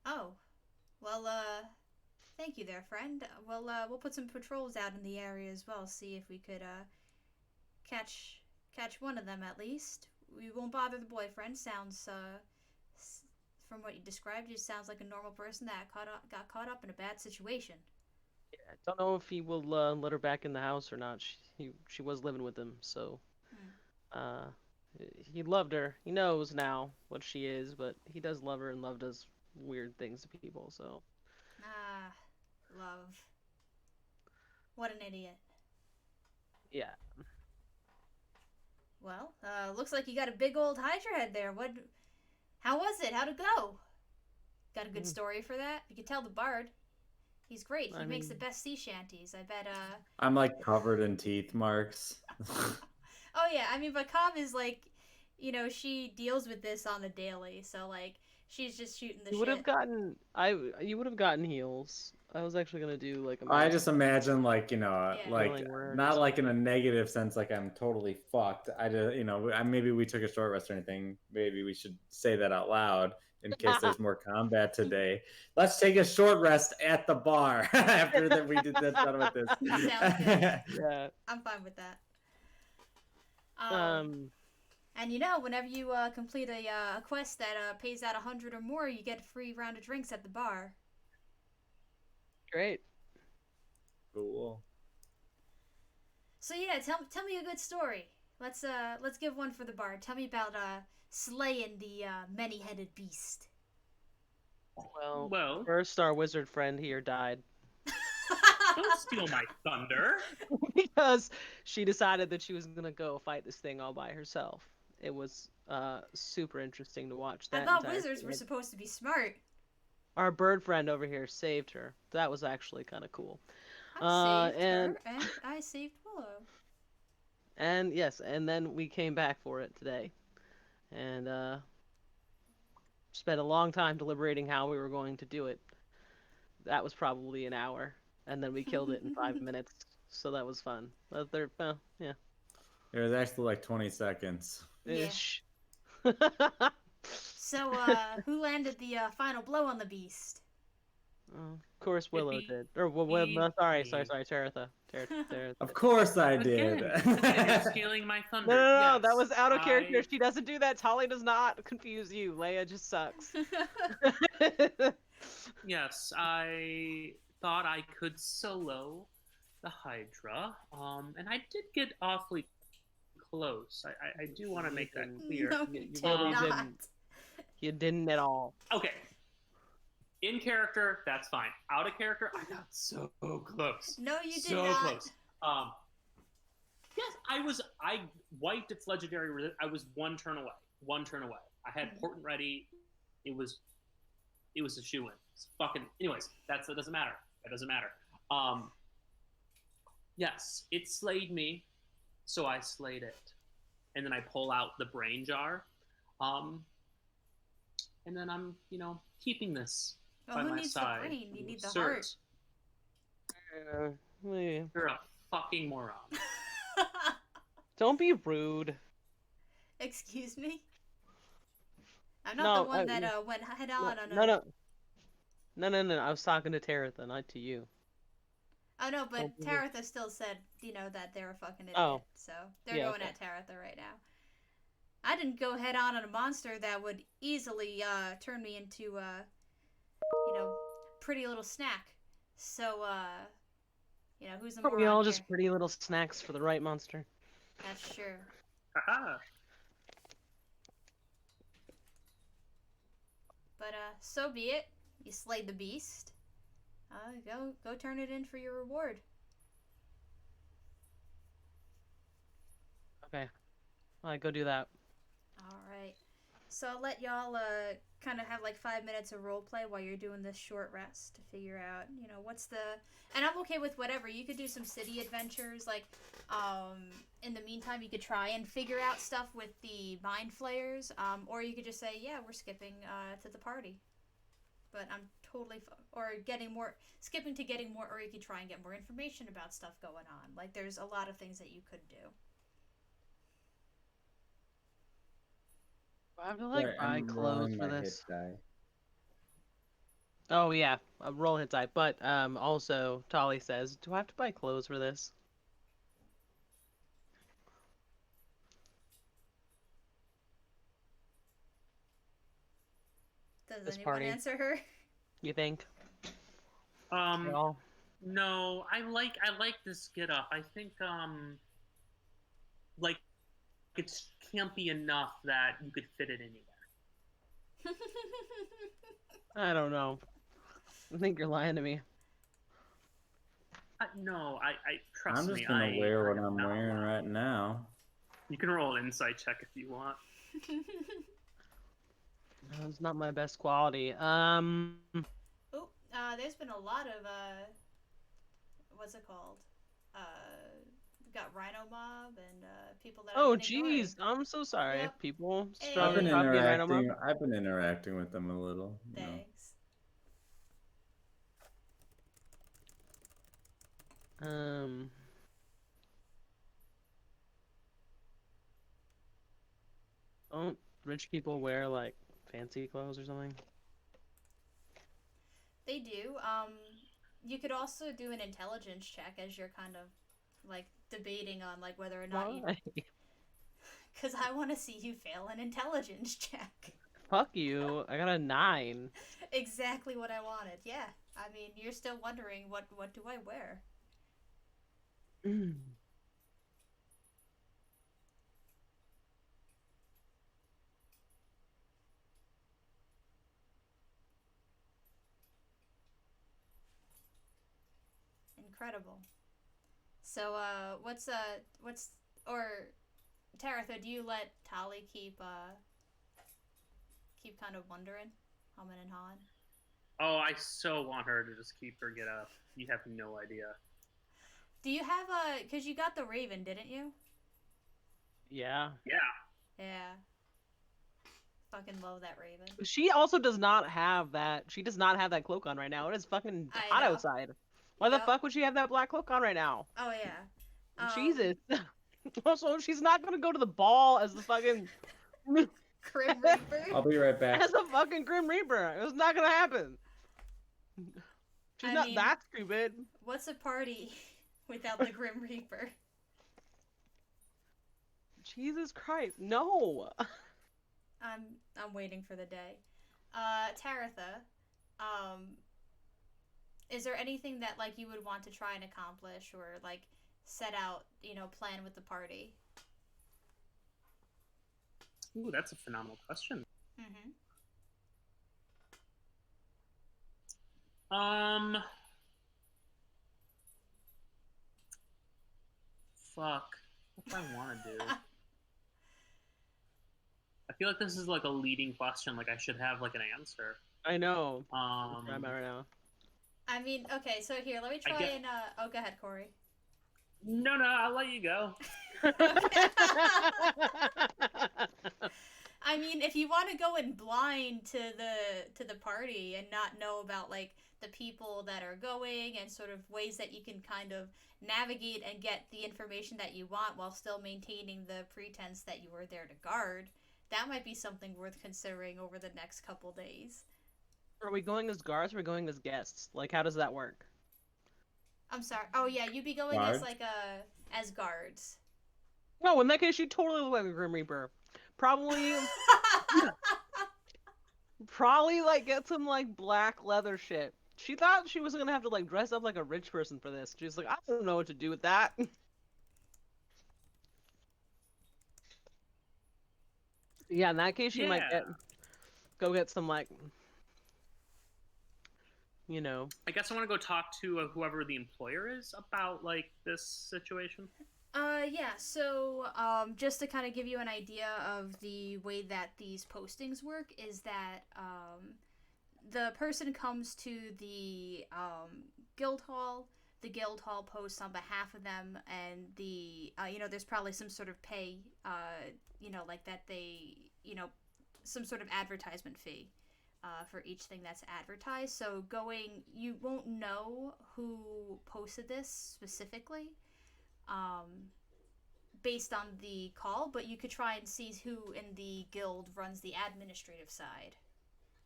Speaker 1: Oh. Well, thank you there, friend. We'll put some patrols out in the area as well, see if we could catch one of them at least. We won't bother the boyfriend. Sounds from what you described, it sounds like a normal person that got caught up in a bad situation.
Speaker 3: Yeah, I don't know if he will let her back in the house or not. She was living with him, so he loved her. He knows now what she is, but he does love her, and love does weird things to people. So
Speaker 1: love. What an idiot.
Speaker 3: Yeah.
Speaker 1: Well, looks like you got a big old Hydra head there. How was it? How'd it go? Got a good story for that? You could tell the bard. He's great. He makes the best sea shanties. I bet,
Speaker 4: I'm like covered in teeth marks.
Speaker 1: Oh yeah, I mean, but Cobb is like, she deals with this on the daily, so like, she's just shooting the
Speaker 3: You
Speaker 1: shit.
Speaker 3: would have gotten heals. I was actually gonna do like a
Speaker 4: I just imagine like
Speaker 3: Healing word or
Speaker 4: not like in a
Speaker 3: something.
Speaker 4: negative sense, like I'm totally fucked. I just maybe we took a short rest or anything. Maybe we should say that out loud in case there's more combat today. Let's take a short rest at the bar after that we did that done with this.
Speaker 1: Sounds good.
Speaker 3: Yeah.
Speaker 1: I'm fine with that.
Speaker 3: Um.
Speaker 1: And whenever you complete a quest that pays out 100 or more, you get a free round of drinks at the bar.
Speaker 3: Great.
Speaker 4: Cool.
Speaker 1: So yeah, tell me a good story. Let's give one for the bard. Tell me about slaying the many-headed beast.
Speaker 3: Well, first our wizard friend here died
Speaker 2: Don't steal my thunder.
Speaker 3: because she decided that she was gonna go fight this thing all by herself. It was super interesting to watch
Speaker 1: I
Speaker 3: that
Speaker 1: thought
Speaker 3: entire
Speaker 1: wizards were
Speaker 3: thing.
Speaker 1: supposed to be smart.
Speaker 3: Our bird friend over here saved her. That was actually kind of cool.
Speaker 1: I saved
Speaker 3: and
Speaker 1: her, and I saved Willow.
Speaker 3: and yes, and then we came back for it today, and spent a long time deliberating how we were going to do it. That was probably an hour, and then we killed it in 5 minutes. So that was fun. But well, yeah.
Speaker 4: It was actually like 20 seconds.
Speaker 1: Yeah.
Speaker 3: Ish.
Speaker 1: So, who landed the final blow on the beast?
Speaker 3: Of course, Willow
Speaker 2: It'd be
Speaker 3: did. Or sorry, Taratha. Taratha.
Speaker 4: Of course I did.
Speaker 2: Again, you're stealing my thunder.
Speaker 3: No, that
Speaker 2: Yes,
Speaker 3: was out of character.
Speaker 2: I-
Speaker 3: She doesn't do that. Tali does not confuse you. Leia just sucks.
Speaker 2: Yes, I thought I could solo the Hydra, and I did get awfully close. I do want to make that clear.
Speaker 1: No,
Speaker 3: You
Speaker 1: you did
Speaker 3: really
Speaker 1: not.
Speaker 3: didn't. You didn't at all.
Speaker 2: Okay. In character, that's fine. Out of character, I got so close.
Speaker 1: No, you did
Speaker 2: So
Speaker 1: not.
Speaker 2: close. Yes, I wiped its legendary. I was one turn away. One turn away. I had Portent ready. It was a shoe-in. It's fucking. Anyways, that doesn't matter. That doesn't matter. Yes, it slayed me, so I slayed it, and then I pull out the brain jar, and then I'm keeping this
Speaker 1: Well,
Speaker 2: by
Speaker 1: who
Speaker 2: my
Speaker 1: needs
Speaker 2: side.
Speaker 1: the brain? You need the
Speaker 2: Sirs,
Speaker 1: heart.
Speaker 2: You're a fucking moron.
Speaker 3: Don't be rude.
Speaker 1: Excuse me? I'm not the one that went head on
Speaker 3: No. I was talking to Taratha, not to you.
Speaker 1: Oh no, but
Speaker 3: Don't be
Speaker 1: Taratha still said, that they're a fucking idiot.
Speaker 3: Oh.
Speaker 1: So they're going at Taratha right now. I didn't go head on a monster that would easily turn me into pretty little snack. So who's the
Speaker 3: Aren't
Speaker 1: moron
Speaker 3: we all
Speaker 1: here?
Speaker 3: just pretty little snacks for the right monster?
Speaker 1: That's true.
Speaker 2: Haha.
Speaker 1: But so be it. You slayed the beast. Go turn it in for your reward.
Speaker 3: Okay. Alright, go do that.
Speaker 1: Alright. So I'll let y'all kind of have like 5 minutes of role play while you're doing this short rest to figure out, what's the... And I'm okay with whatever. You could do some city adventures, like, in the meantime, you could try and figure out stuff with the mind flayers, or you could just say, yeah, we're skipping to the party. But I'm totally... Skipping to getting more, or you could try and get more information about stuff going on. Like, there's a lot of things that you could do.
Speaker 3: I have to
Speaker 4: Sorry,
Speaker 3: buy
Speaker 4: I'm
Speaker 3: clothes
Speaker 4: rolling
Speaker 3: for
Speaker 4: my hit
Speaker 3: this.
Speaker 4: die.
Speaker 3: Oh yeah, roll hit die. But also Tali says, do I have to buy clothes for this?
Speaker 1: Does
Speaker 3: This
Speaker 1: anyone
Speaker 3: party.
Speaker 1: answer her?
Speaker 3: You think?
Speaker 2: No, I like this get up. I think like it can't be enough that you could fit it anywhere.
Speaker 3: I don't know. I think you're lying to me.
Speaker 2: No, I trust
Speaker 4: I'm
Speaker 2: me.
Speaker 4: just gonna wear what
Speaker 2: am
Speaker 4: I'm
Speaker 2: not
Speaker 4: wearing
Speaker 2: lying.
Speaker 4: right now.
Speaker 2: You can roll an insight check if you want.
Speaker 3: No, it's not my best quality.
Speaker 1: Oh, there's been a lot of what's it called? We got Rhino Mob and people that.
Speaker 3: Oh
Speaker 1: I've been ignoring.
Speaker 3: jeez, I'm so sorry.
Speaker 1: Yep.
Speaker 3: People
Speaker 1: Hey.
Speaker 4: I've
Speaker 3: struggling
Speaker 4: been
Speaker 3: probably right on
Speaker 4: interacting. I've been interacting with them a little.
Speaker 1: Thanks.
Speaker 3: Don't rich people wear like fancy clothes or something?
Speaker 1: They do. You could also do an intelligence check as you're kind of like debating on like whether or not you.
Speaker 3: Why?
Speaker 1: Because I want to see you fail an intelligence check.
Speaker 3: Fuck you. I got a 9.
Speaker 1: Exactly what I wanted. Yeah. I mean, you're still wondering what do I wear? Incredible. So, or Taratha, do you let Tali keep kind of wondering, humming and hawing?
Speaker 2: Oh, I so want her to just keep her get up. You have no idea.
Speaker 1: Do you have cause you got the Raven, didn't you?
Speaker 3: Yeah.
Speaker 2: Yeah.
Speaker 1: Yeah. Fucking love that Raven.
Speaker 3: She also does not have that. She does not have that cloak on right now. It is fucking
Speaker 1: I
Speaker 3: hot
Speaker 1: know.
Speaker 3: outside. Why the
Speaker 1: Yep.
Speaker 3: fuck would she have that black cloak on right now?
Speaker 1: Oh yeah.
Speaker 3: Jesus. Also, she's not gonna go to the ball as the fucking
Speaker 1: Grim Reaper.
Speaker 4: I'll be right back.
Speaker 3: as a fucking Grim Reaper. It's not gonna happen. She's
Speaker 1: I
Speaker 3: not
Speaker 1: mean-
Speaker 3: that stupid.
Speaker 1: What's a party without the Grim Reaper?
Speaker 3: Jesus Christ, no.
Speaker 1: I'm waiting for the day. Taratha, is there anything that like you would want to try and accomplish or like set out, plan with the party?
Speaker 2: Ooh, that's a phenomenal question.
Speaker 1: Mm-hmm.
Speaker 2: Fuck. What do I want to do? I feel like this is like a leading question. Like I should have like an answer.
Speaker 3: I know. I'm at right now.
Speaker 1: I mean, okay, so here, let me try and oh, go ahead, Corey.
Speaker 2: No, I'll let you go.
Speaker 1: I mean, if you want to go in blind to the party and not know about like the people that are going and sort of ways that you can kind of navigate and get the information that you want while still maintaining the pretense that you were there to guard, that might be something worth considering over the next couple days.
Speaker 3: Are we going as guards or are we going as guests? Like, how does that work?
Speaker 1: I'm sorry. Oh yeah, you'd be going
Speaker 4: Guards?
Speaker 1: as like as guards.
Speaker 3: No, in that case, you totally look like a Grim Reaper. Probably like get some like black leather shit. She thought she was gonna have to like dress up like a rich person for this. She's like, I don't know what to do with that. Yeah, in that case, you might go get some like,
Speaker 2: I guess I want to go talk to whoever the employer is about like this situation.
Speaker 1: Yeah, so just to kind of give you an idea of the way that these postings work is that the person comes to the guild hall posts on behalf of them, and the there's probably some sort of pay, like that they, some sort of advertisement fee for each thing that's advertised. So you won't know who posted this specifically based on the call, but you could try and see who in the guild runs the administrative side,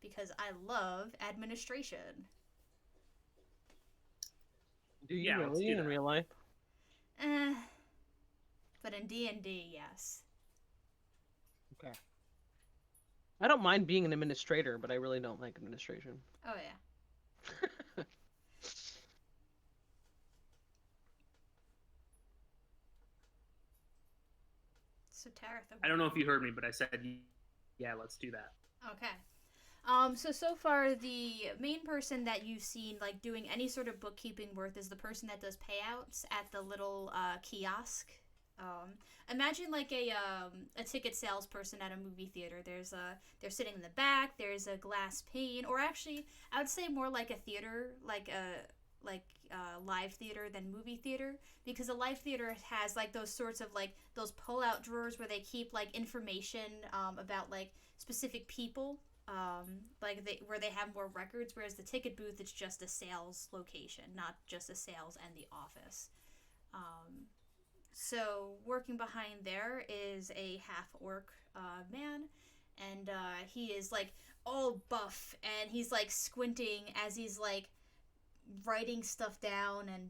Speaker 1: because I love administration.
Speaker 3: do you really in real life?
Speaker 1: But in D&D, yes.
Speaker 3: Okay. I don't mind being an administrator, but I really don't like administration.
Speaker 1: Oh yeah. So Taratha,
Speaker 2: I don't know if you heard me, but I said, yeah, let's do that.
Speaker 1: Okay. So far, the main person that you've seen, like, doing any sort of bookkeeping work is the person that does payouts at the little, kiosk. Imagine, like, a ticket salesperson at a movie theater. They're sitting in the back, there's a glass pane, or actually, I would say more like a theater, like live theater than movie theater, because a live theater has like those sorts of like those pull-out drawers where they keep like information about like specific people, where they have more records, whereas the ticket booth is just a sales location, not just a sales and the office. So working behind there is a half-orc man, and he is like all buff, and he's like squinting as he's like writing stuff down and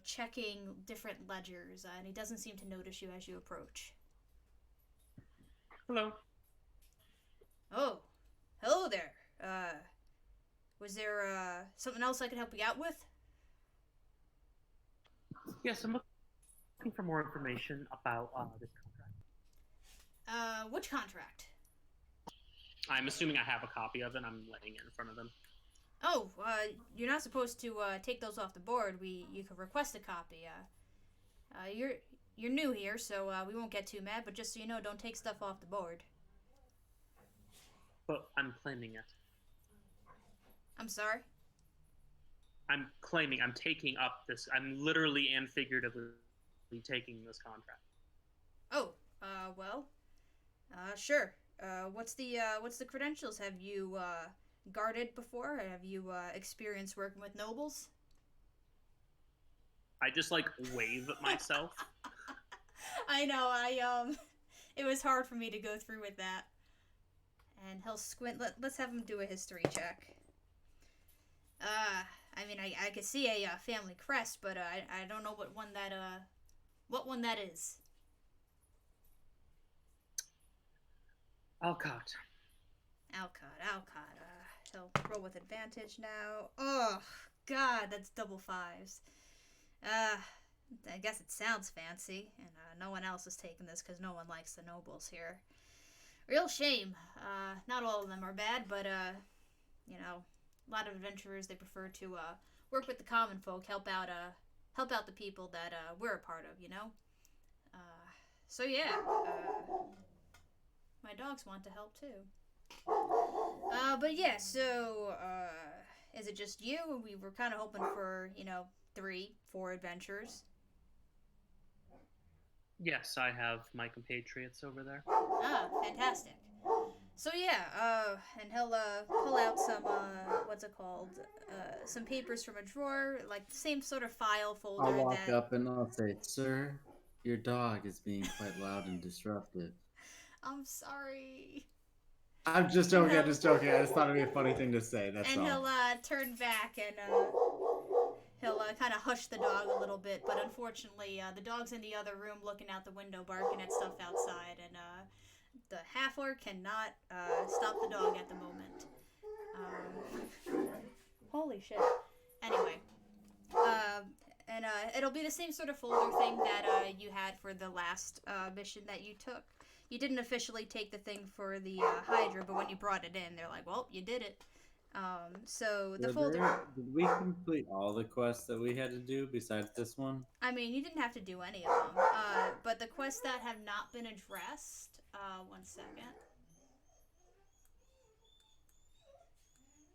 Speaker 1: checking different ledgers, and he doesn't seem to notice you as you approach.
Speaker 2: Hello.
Speaker 1: Oh, hello there. Was there something else I could help you out with?
Speaker 2: Yes, I'm looking for more information about this contract.
Speaker 1: Which contract?
Speaker 2: I'm assuming I have a copy of it. I'm laying it in front of them.
Speaker 1: Oh, you're not supposed to take those off the board. You can request a copy. You're new here, so we won't get too mad. But just so you know, don't take stuff off the board.
Speaker 2: But I'm claiming it.
Speaker 1: I'm sorry.
Speaker 2: I'm taking up this. I'm literally and figuratively taking this contract.
Speaker 1: Oh, well, sure. What's the credentials? Have you guarded before? Have you experienced working with nobles?
Speaker 2: I just like wave at myself.
Speaker 1: I know. It was hard for me to go through with that. And he'll squint. Let's have him do a history check. I mean, I could see a family crest, but I don't know what one that is.
Speaker 2: Alcott.
Speaker 1: Alcott. He'll roll with advantage now. Oh, God, that's double fives. I guess it sounds fancy, and no one else is taking this because no one likes the nobles here. Real shame. Not all of them are bad, but, a lot of adventurers, they prefer to work with the common folk, help out the people that we're a part of, So yeah, my dogs want to help too. But yeah, so is it just you? We were kind of hoping for 3-4 adventures.
Speaker 2: Yes, I have my compatriots over there.
Speaker 1: Ah, fantastic. So yeah, and he'll pull out some what's it called? Some papers from a drawer, like the same sort of file folder.
Speaker 4: I'll walk up and I'll say, "Sir, your dog is being quite loud and disruptive."
Speaker 1: I'm sorry.
Speaker 4: I'm just joking. I'm just joking. I just thought it'd be a funny thing to say. That's
Speaker 1: and
Speaker 4: all.
Speaker 1: He'll turn back and he'll kind of hush the dog a little bit, but unfortunately, the dog's in the other room looking out the window, barking at stuff outside, and the half-orc cannot stop the dog at the moment. Holy shit. Anyway, and it'll be the same sort of folder thing that you had for the last mission that you took. You didn't officially take the thing for the Hydra, but when you brought it in, they're like, well, you did it. So the folder...
Speaker 4: Did we complete all the quests that we had to do besides this one?
Speaker 1: I mean, you didn't have to do any of them. But the quests that have not been addressed... one second.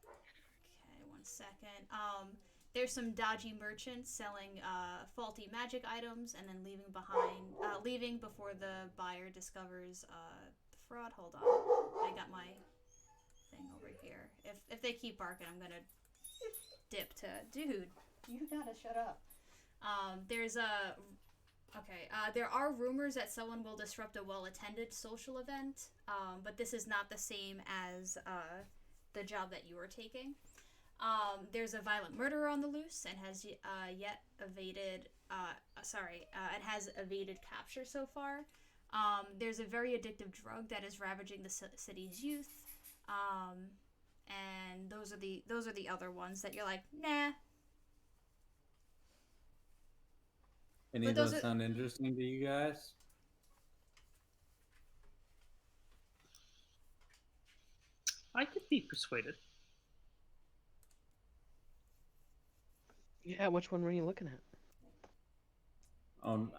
Speaker 1: Okay, one second. There's some dodgy merchants selling faulty magic items and then leaving before the buyer discovers the fraud. Hold on, I got my thing over here. If they keep barking, I'm gonna dip to dude. You gotta shut up. There are rumors that someone will disrupt a well-attended social event, but this is not the same as the job that you were taking. There's a violent murderer on the loose and has evaded capture so far. There's a very addictive drug that is ravaging the city's youth, and those are the other ones that you're like, nah.
Speaker 4: Any of those sound interesting to you guys?
Speaker 2: I could be persuaded.
Speaker 3: Yeah, which one were you looking at?
Speaker 4: Oh,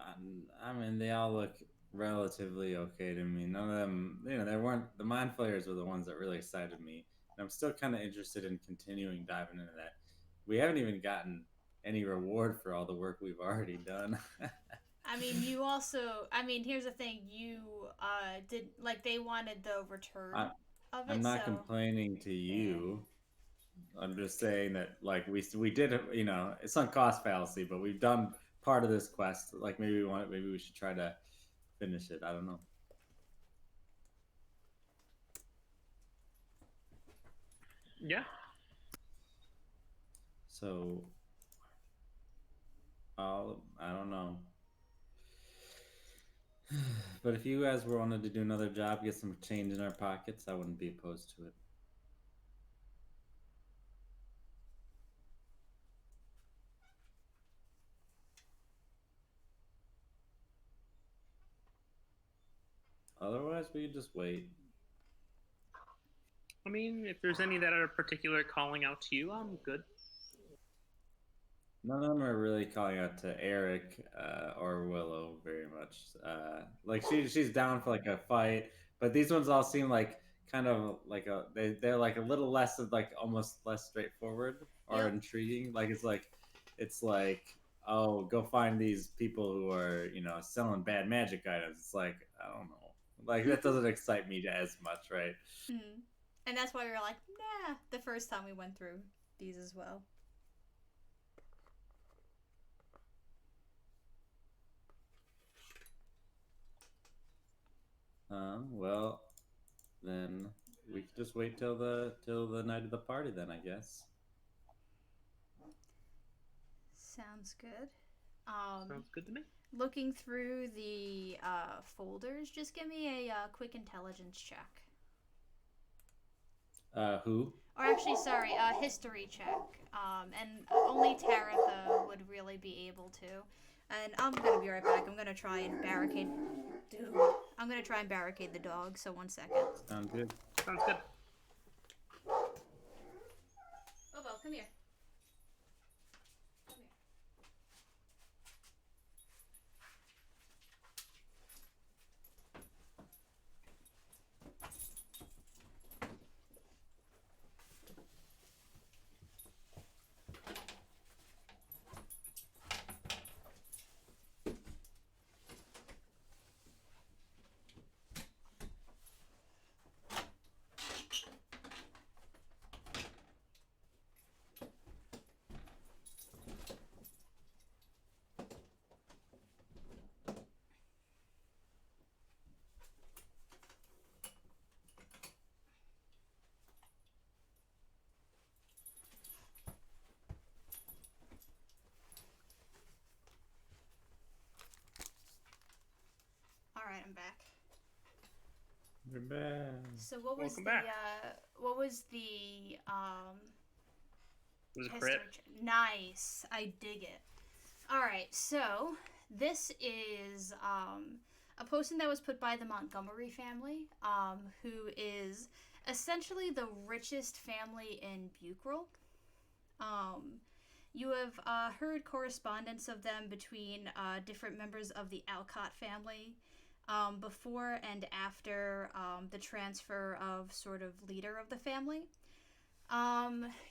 Speaker 4: I mean, they all look relatively okay to me. None of them, they weren't. The Mind Flayers were the ones that really excited me. And I'm still kind of interested in continuing diving into that. We haven't even gotten any reward for all the work we've already done.
Speaker 1: I mean, here's the thing. You they wanted the return of it.
Speaker 4: I'm not complaining to you. Yeah. I'm just saying that, we did, it's on cost fallacy, but we've done part of this quest. Maybe we should try to finish it. I don't know.
Speaker 2: Yeah.
Speaker 4: So, I don't know. But if you guys wanted to do another job, get some change in our pockets, I wouldn't be opposed to it. Otherwise, we could just wait.
Speaker 2: I mean, if there's any that are particular calling out to you, I'm good.
Speaker 4: None of them are really calling out to Eric or Willow very much. Like she's down for like a fight, but these ones all seem like kind of like they're like a little less of like almost less straightforward or
Speaker 1: Yep.
Speaker 4: intriguing. Like it's like, oh, go find these people who are selling bad magic items. It's like, I don't know, like that doesn't excite me as much, right?
Speaker 1: Hmm. And that's why we were like, nah, the first time we went through these as well.
Speaker 4: Well, then we could just wait till the night of the party. Then I guess.
Speaker 1: Sounds good.
Speaker 2: Sounds good to me.
Speaker 1: Looking through the folders, just give me a quick intelligence check.
Speaker 4: Who?
Speaker 1: Or actually, sorry, a history check. And only Taratha would really be able to. And I'm gonna be right back. I'm gonna try and barricade. Dude, I'm gonna try and barricade the dog. So 1 second.
Speaker 4: Sounds good.
Speaker 2: Sounds good.
Speaker 1: Bobo, come here. All right, I'm back.
Speaker 4: We're back.
Speaker 1: So what was
Speaker 2: Welcome
Speaker 1: the
Speaker 2: back.
Speaker 1: what was the
Speaker 2: It was a
Speaker 1: history
Speaker 2: crit.
Speaker 1: Nice. I dig it. All right. So this is a posting that was put by the Montgomery family, who is essentially the richest family in Buckrell. You have heard correspondence of them between different members of the Alcott family before and after the transfer of sort of leader of the family.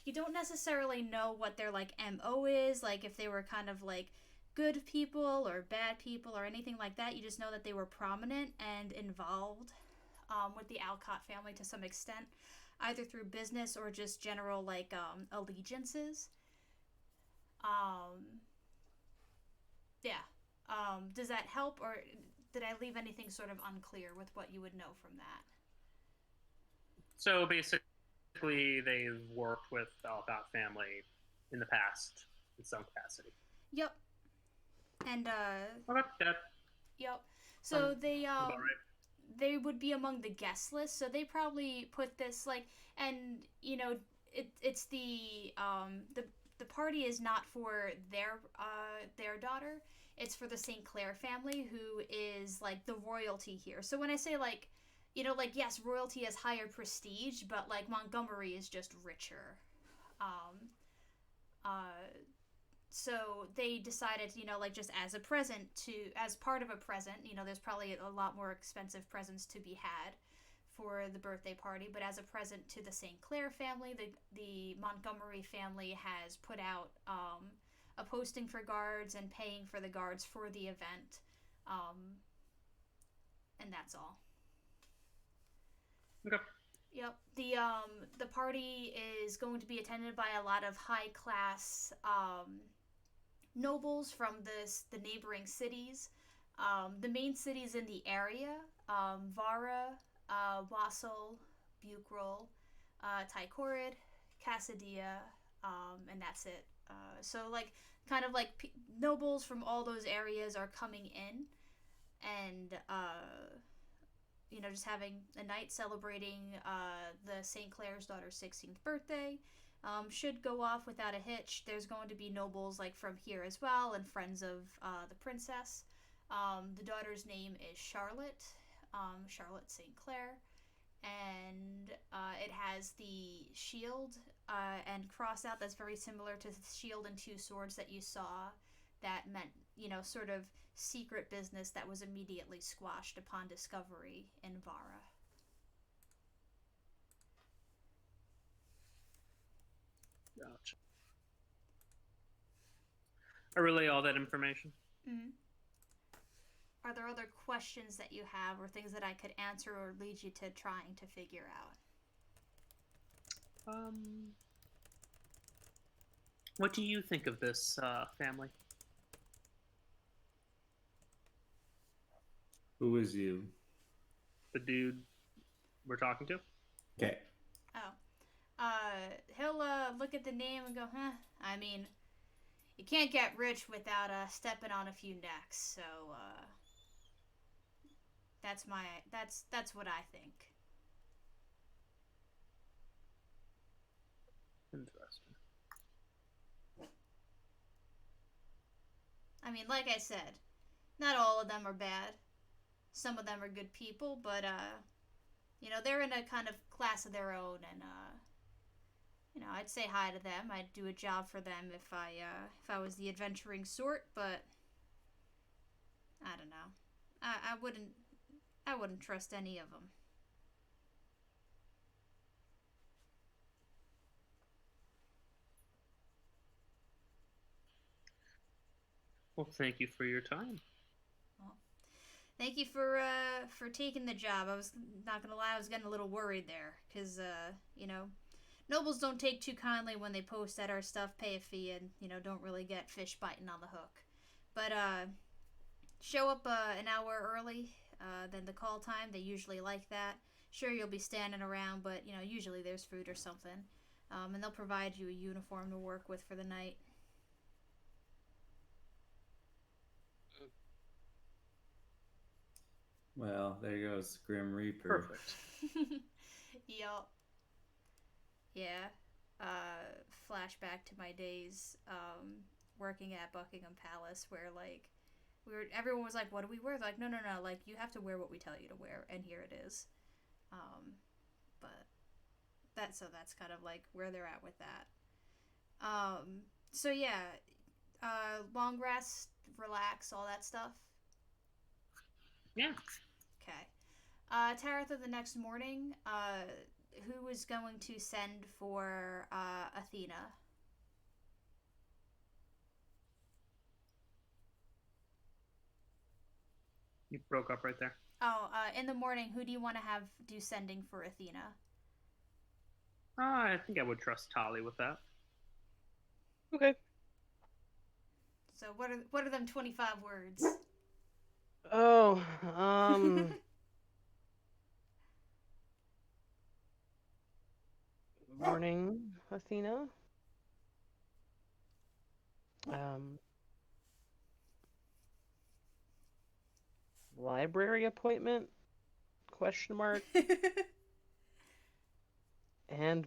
Speaker 1: You don't necessarily know what their like MO is, like if they were kind of like good people or bad people or anything like that. You just know that they were prominent and involved with the Alcott family to some extent, either through business or just general like allegiances. Um, yeah. Does that help, or did I leave anything sort of unclear with what you would know from that?
Speaker 2: So basically, they've worked with the Alcott family in the past in some capacity.
Speaker 1: Yep. And
Speaker 2: Okay, that
Speaker 1: yep.
Speaker 2: sounds
Speaker 1: So they
Speaker 2: about right.
Speaker 1: they would be among the guest list. So they probably put this like, and you know, it's the party is not for their daughter. It's for the St. Clair family, who is like the royalty here. So when I say like, you know, like yes, royalty has higher prestige, but like Montgomery is just richer. Um, uh, so they decided, you know, like just as a present to, as part of a present, you know, there's probably a lot more expensive presents to be had for the birthday party, but as a present to the St. Clair family, the Montgomery family has put out a posting for guards and paying for the guards for the event, and that's all.
Speaker 2: Okay.
Speaker 1: Yep. The party is going to be attended by a lot of high class nobles from the neighboring cities. The main cities in the area: Vara, Wassel, Buckrell, Tycorid, Cassadia, and that's it. So like kind of like nobles from all those areas are coming in, and you know, just having a night celebrating the St. Clair's daughter's 16th birthday. Should go off without a hitch. There's going to be nobles like from here as well, and friends of the princess. The daughter's name is Charlotte, Charlotte St. Clair, and it has the shield and cross out that's very similar to the shield and two swords that you saw. That meant, sort of secret business that was immediately squashed upon discovery in Vara.
Speaker 2: Gotcha. I relay all that information.
Speaker 1: Mm-hmm. Are there other questions that you have, or things that I could answer or lead you to trying to figure out?
Speaker 2: What do you think of this family?
Speaker 4: Who is you?
Speaker 2: The dude we're talking to?
Speaker 4: Okay.
Speaker 1: Oh. He'll look at the name and go, huh? I mean, you can't get rich without stepping on a few necks, so that's what I think.
Speaker 2: Interesting.
Speaker 1: I mean, like I said, not all of them are bad. Some of them are good people, but they're in a kind of class of their own, and I'd say hi to them. I'd do a job for them if I was the adventuring sort, but I don't know. I wouldn't trust any of them.
Speaker 2: Well, thank you for your time.
Speaker 1: Well, thank you for taking the job. I was not gonna lie, I was getting a little worried there, because nobles don't take too kindly when they post at our stuff, pay a fee, and don't really get fish biting on the hook. But show up an hour early than the call time. They usually like that. Sure, you'll be standing around, but usually there's food or something, and they'll provide you a uniform to work with for the night.
Speaker 4: Well, there goes Grim Reaper.
Speaker 2: Perfect.
Speaker 1: Yup. Yeah. Flashback to my days working at Buckingham Palace, where everyone was like, "What do we wear?" Like, no, like you have to wear what we tell you to wear, and here it is. But that's kind of like where they're at with that. So yeah, long rest, relax, all that stuff.
Speaker 2: Yeah.
Speaker 1: Okay. Taratha, the next morning, who is going to send for Athena?
Speaker 2: You broke up right there.
Speaker 1: Oh, in the morning, who do you want to have do sending for Athena?
Speaker 2: I think I would trust Tali with that.
Speaker 3: Okay.
Speaker 1: So what are them 25 words?
Speaker 3: Oh, morning, Athena. Library appointment? Question mark. And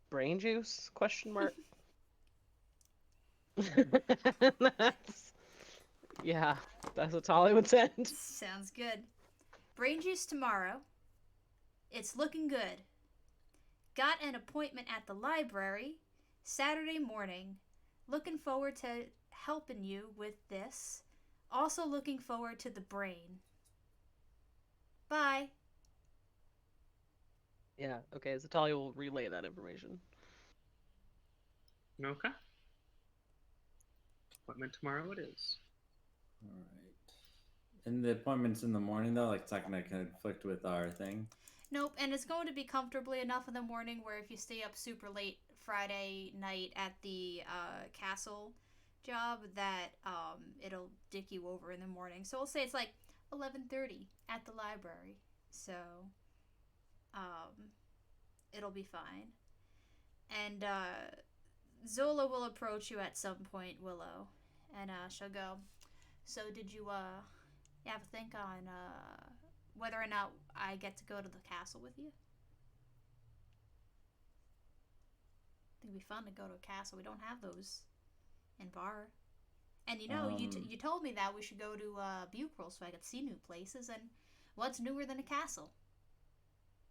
Speaker 3: brain juice? Question mark. That's what Tolly would send.
Speaker 1: Sounds good. Brain juice tomorrow. It's looking good. Got an appointment at the library Saturday morning. Looking forward to helping you with this. Also looking forward to the brain. Bye.
Speaker 3: Yeah, okay, so Talia will relay that information.
Speaker 2: Okay. Appointment tomorrow it is.
Speaker 4: All right. And the appointment's in the morning, though? Like, it's not going to conflict with our thing?
Speaker 1: Nope, and it's going to be comfortably enough in the morning where if you stay up super late Friday night at the castle job, that it'll dick you over in the morning. So we'll say it's like 11:30 at the library. So it'll be fine. And Zola will approach you at some point, Willow, and she'll go, "So did you have a think on whether or not I get to go to the castle with you?" I think it'd be fun to go to a castle. We don't have those in Var. And you told me that we should go to Bucral so I could see new places, and what's newer than a castle?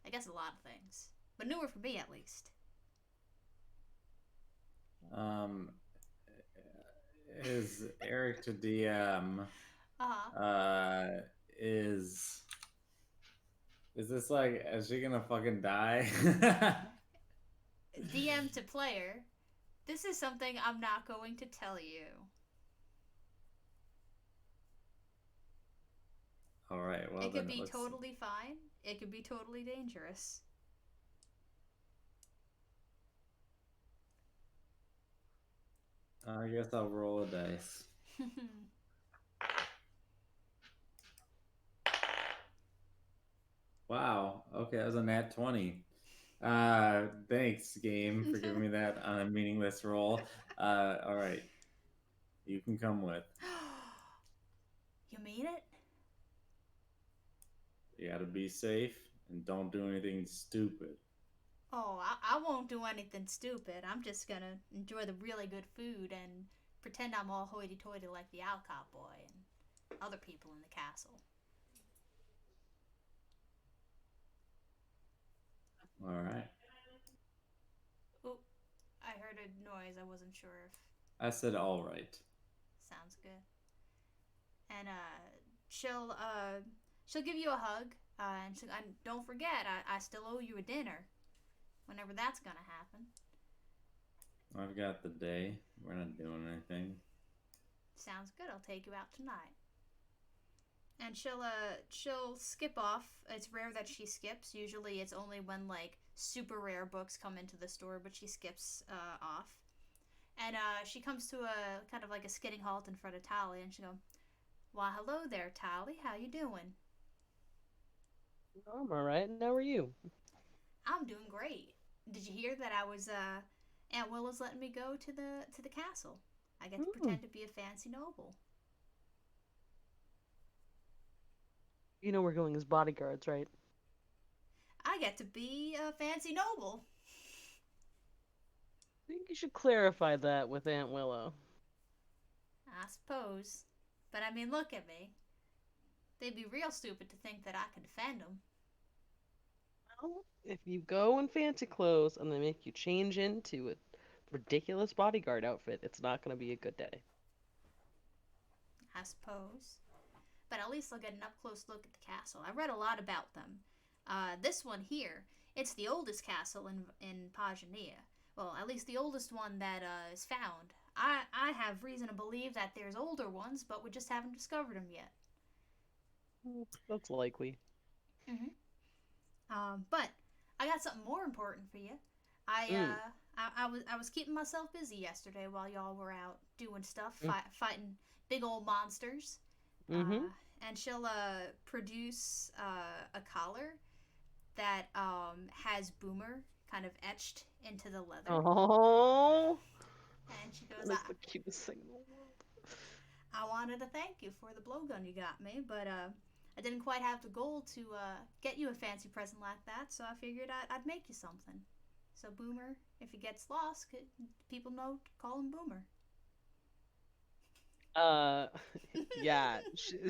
Speaker 1: I guess a lot of things, but newer for me at least.
Speaker 4: Um, is Eric to DM?
Speaker 1: Uh huh.
Speaker 4: Uh, is is this like? Is she gonna fucking die?
Speaker 1: DM to player. This is something I'm not going to tell you.
Speaker 4: All right. Well
Speaker 1: It could
Speaker 4: then,
Speaker 1: be
Speaker 4: let's.
Speaker 1: totally fine. It could be totally dangerous.
Speaker 4: I guess I'll roll a dice. Wow. Okay, that was a nat 20. Thanks, game, for giving me that on a meaningless roll. All right. You can come with.
Speaker 1: You mean it?
Speaker 4: You gotta be safe and don't do anything stupid.
Speaker 1: Oh, I won't do anything stupid. I'm just gonna enjoy the really good food and pretend I'm all hoity-toity like the Alcott boy and other people in the castle.
Speaker 4: All right.
Speaker 1: Oop, I heard a noise. I wasn't sure if
Speaker 4: I said all right.
Speaker 1: sounds good. And she'll give you a hug. And don't forget, I still owe you a dinner. Whenever that's gonna happen.
Speaker 4: I've got the day. We're not doing anything.
Speaker 1: Sounds good. I'll take you out tonight. And she'll skip off. It's rare that she skips. Usually it's only when like super rare books come into the store, but she skips off. And she comes to a kind of like a skidding halt in front of Tally, and she go, "Why, hello there, Tally. How you doing?"
Speaker 3: I'm all right. And how are you?
Speaker 1: I'm doing great. Did you hear that I was Aunt Willa's letting me go to the castle? I get to
Speaker 3: Hmm.
Speaker 1: pretend to be a fancy noble.
Speaker 3: You know we're going as bodyguards, right?
Speaker 1: I get to be a fancy noble.
Speaker 3: I think you should clarify that with Aunt Willow.
Speaker 1: I suppose. But I mean, look at me. They'd be real stupid to think that I could defend them.
Speaker 3: Well, if you go in fancy clothes and they make you change into a ridiculous bodyguard outfit, it's not going to be a good day.
Speaker 1: I suppose. But at least I'll get an up close look at the castle. I read a lot about them. This one here, it's the oldest castle in Pagania. Well, at least the oldest one that is found. I have reason to believe that there's older ones, but we just haven't discovered them yet.
Speaker 3: That's likely.
Speaker 1: But I got something more important for you. I
Speaker 3: Mm.
Speaker 1: uh, I was keeping myself busy yesterday while y'all were out doing stuff,
Speaker 3: Mm.
Speaker 1: fighting big old monsters.
Speaker 3: Mm-hmm.
Speaker 1: And she'll produce a collar that has Boomer kind of etched into the leather.
Speaker 3: Oh,
Speaker 1: And she goes,
Speaker 3: that is the cutest thing in the world.
Speaker 1: I wanted to thank you for the blowgun you got me, but I didn't quite have the gold to get you a fancy present like that, so I figured I'd make you something. So Boomer, if he gets lost, people know to call him Boomer.
Speaker 3: Uh, yeah,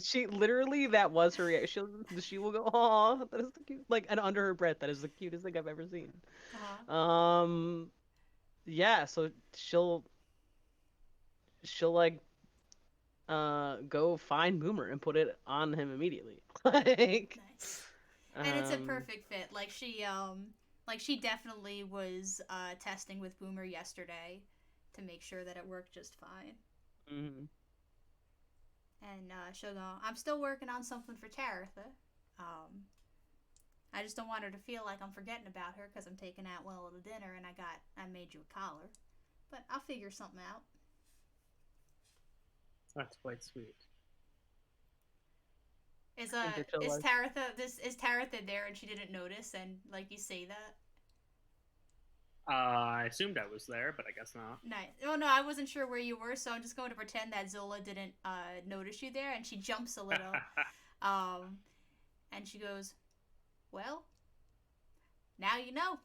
Speaker 3: she literally that was her reaction. She will go, "Oh, that is the cute," like, and under her breath, that is the cutest thing I've ever seen.
Speaker 1: Uh-huh.
Speaker 3: Yeah, so she'll like go find Boomer and put it on him immediately. Like,
Speaker 1: Nice. And it's a
Speaker 3: um,
Speaker 1: perfect fit. Like she definitely was testing with Boomer yesterday to make sure that it worked just fine.
Speaker 3: mhm.
Speaker 1: And she'll go, I'm still working on something for Taratha. Um, I just don't want her to feel like I'm forgetting about her because I'm taking out Will to dinner and I made you a collar. But I'll figure something out.
Speaker 2: That's quite sweet.
Speaker 1: Is
Speaker 3: I think that she'll
Speaker 1: is
Speaker 3: like.
Speaker 1: Taratha this is Taratha there and she didn't notice and like you say that?
Speaker 2: I assumed I was there, but I guess not.
Speaker 1: Nice. Oh no, I wasn't sure where you were, so I'm just going to pretend that Zola didn't notice you there, and she jumps a little, um, and she goes, "Well, now you know."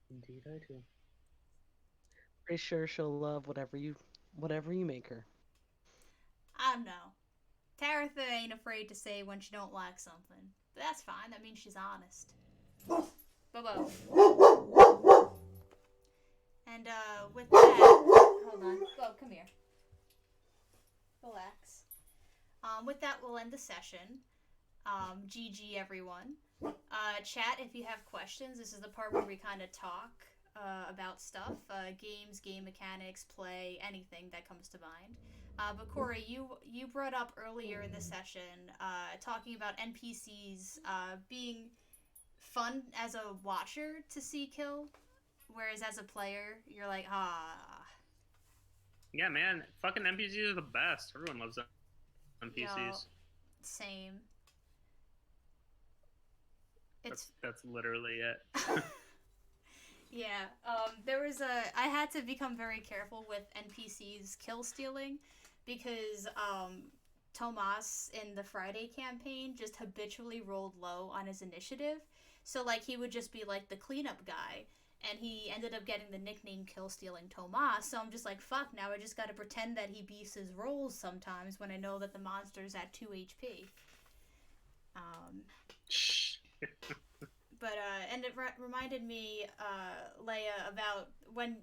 Speaker 2: Indeed, I do.
Speaker 3: Pretty sure she'll love whatever you make her.
Speaker 1: I don't know. Taratha ain't afraid to say when she don't like something. But that's fine. That means she's honest. Bobo. And with that, hold on. Oh, come here. Relax. With that, we'll end the session. GG, everyone. Chat, if you have questions, this is the part where we kind of talk about stuff. Games, game mechanics, play, anything that comes to mind. But Corey, you brought up earlier in the session talking about NPCs being fun as a watcher to see kill, whereas as a player, you're like, ah.
Speaker 2: Yeah, man, fucking NPCs are the best. Everyone loves NPCs.
Speaker 1: Yo, same.
Speaker 2: That's literally it.
Speaker 1: Yeah, I had to become very careful with NPCs kill stealing because Tomas in the Friday campaign just habitually rolled low on his initiative. So, like, he would just be, like, the cleanup guy, and he ended up getting the nickname Kill Stealing Tomas, so I'm just like, fuck, now I just gotta pretend that he beefs his rolls sometimes when I know that the monster's at 2 HP. But and it reminded me, Leia, about when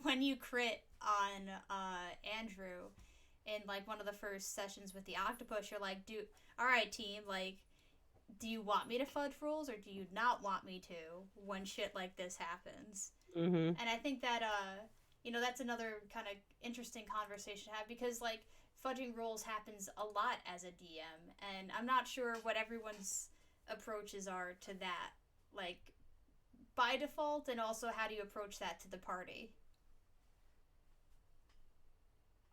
Speaker 1: when you crit on Andrew in like one of the first sessions with the octopus. You're like, all right, team, like, do you want me to fudge rules or do you not want me to when shit like this happens?
Speaker 3: Mm-hmm.
Speaker 1: And I think that that's another kind of interesting conversation to have because like fudging rules happens a lot as a DM, and I'm not sure what everyone's approaches are to that. Like, by default, and also how do you approach that to the party?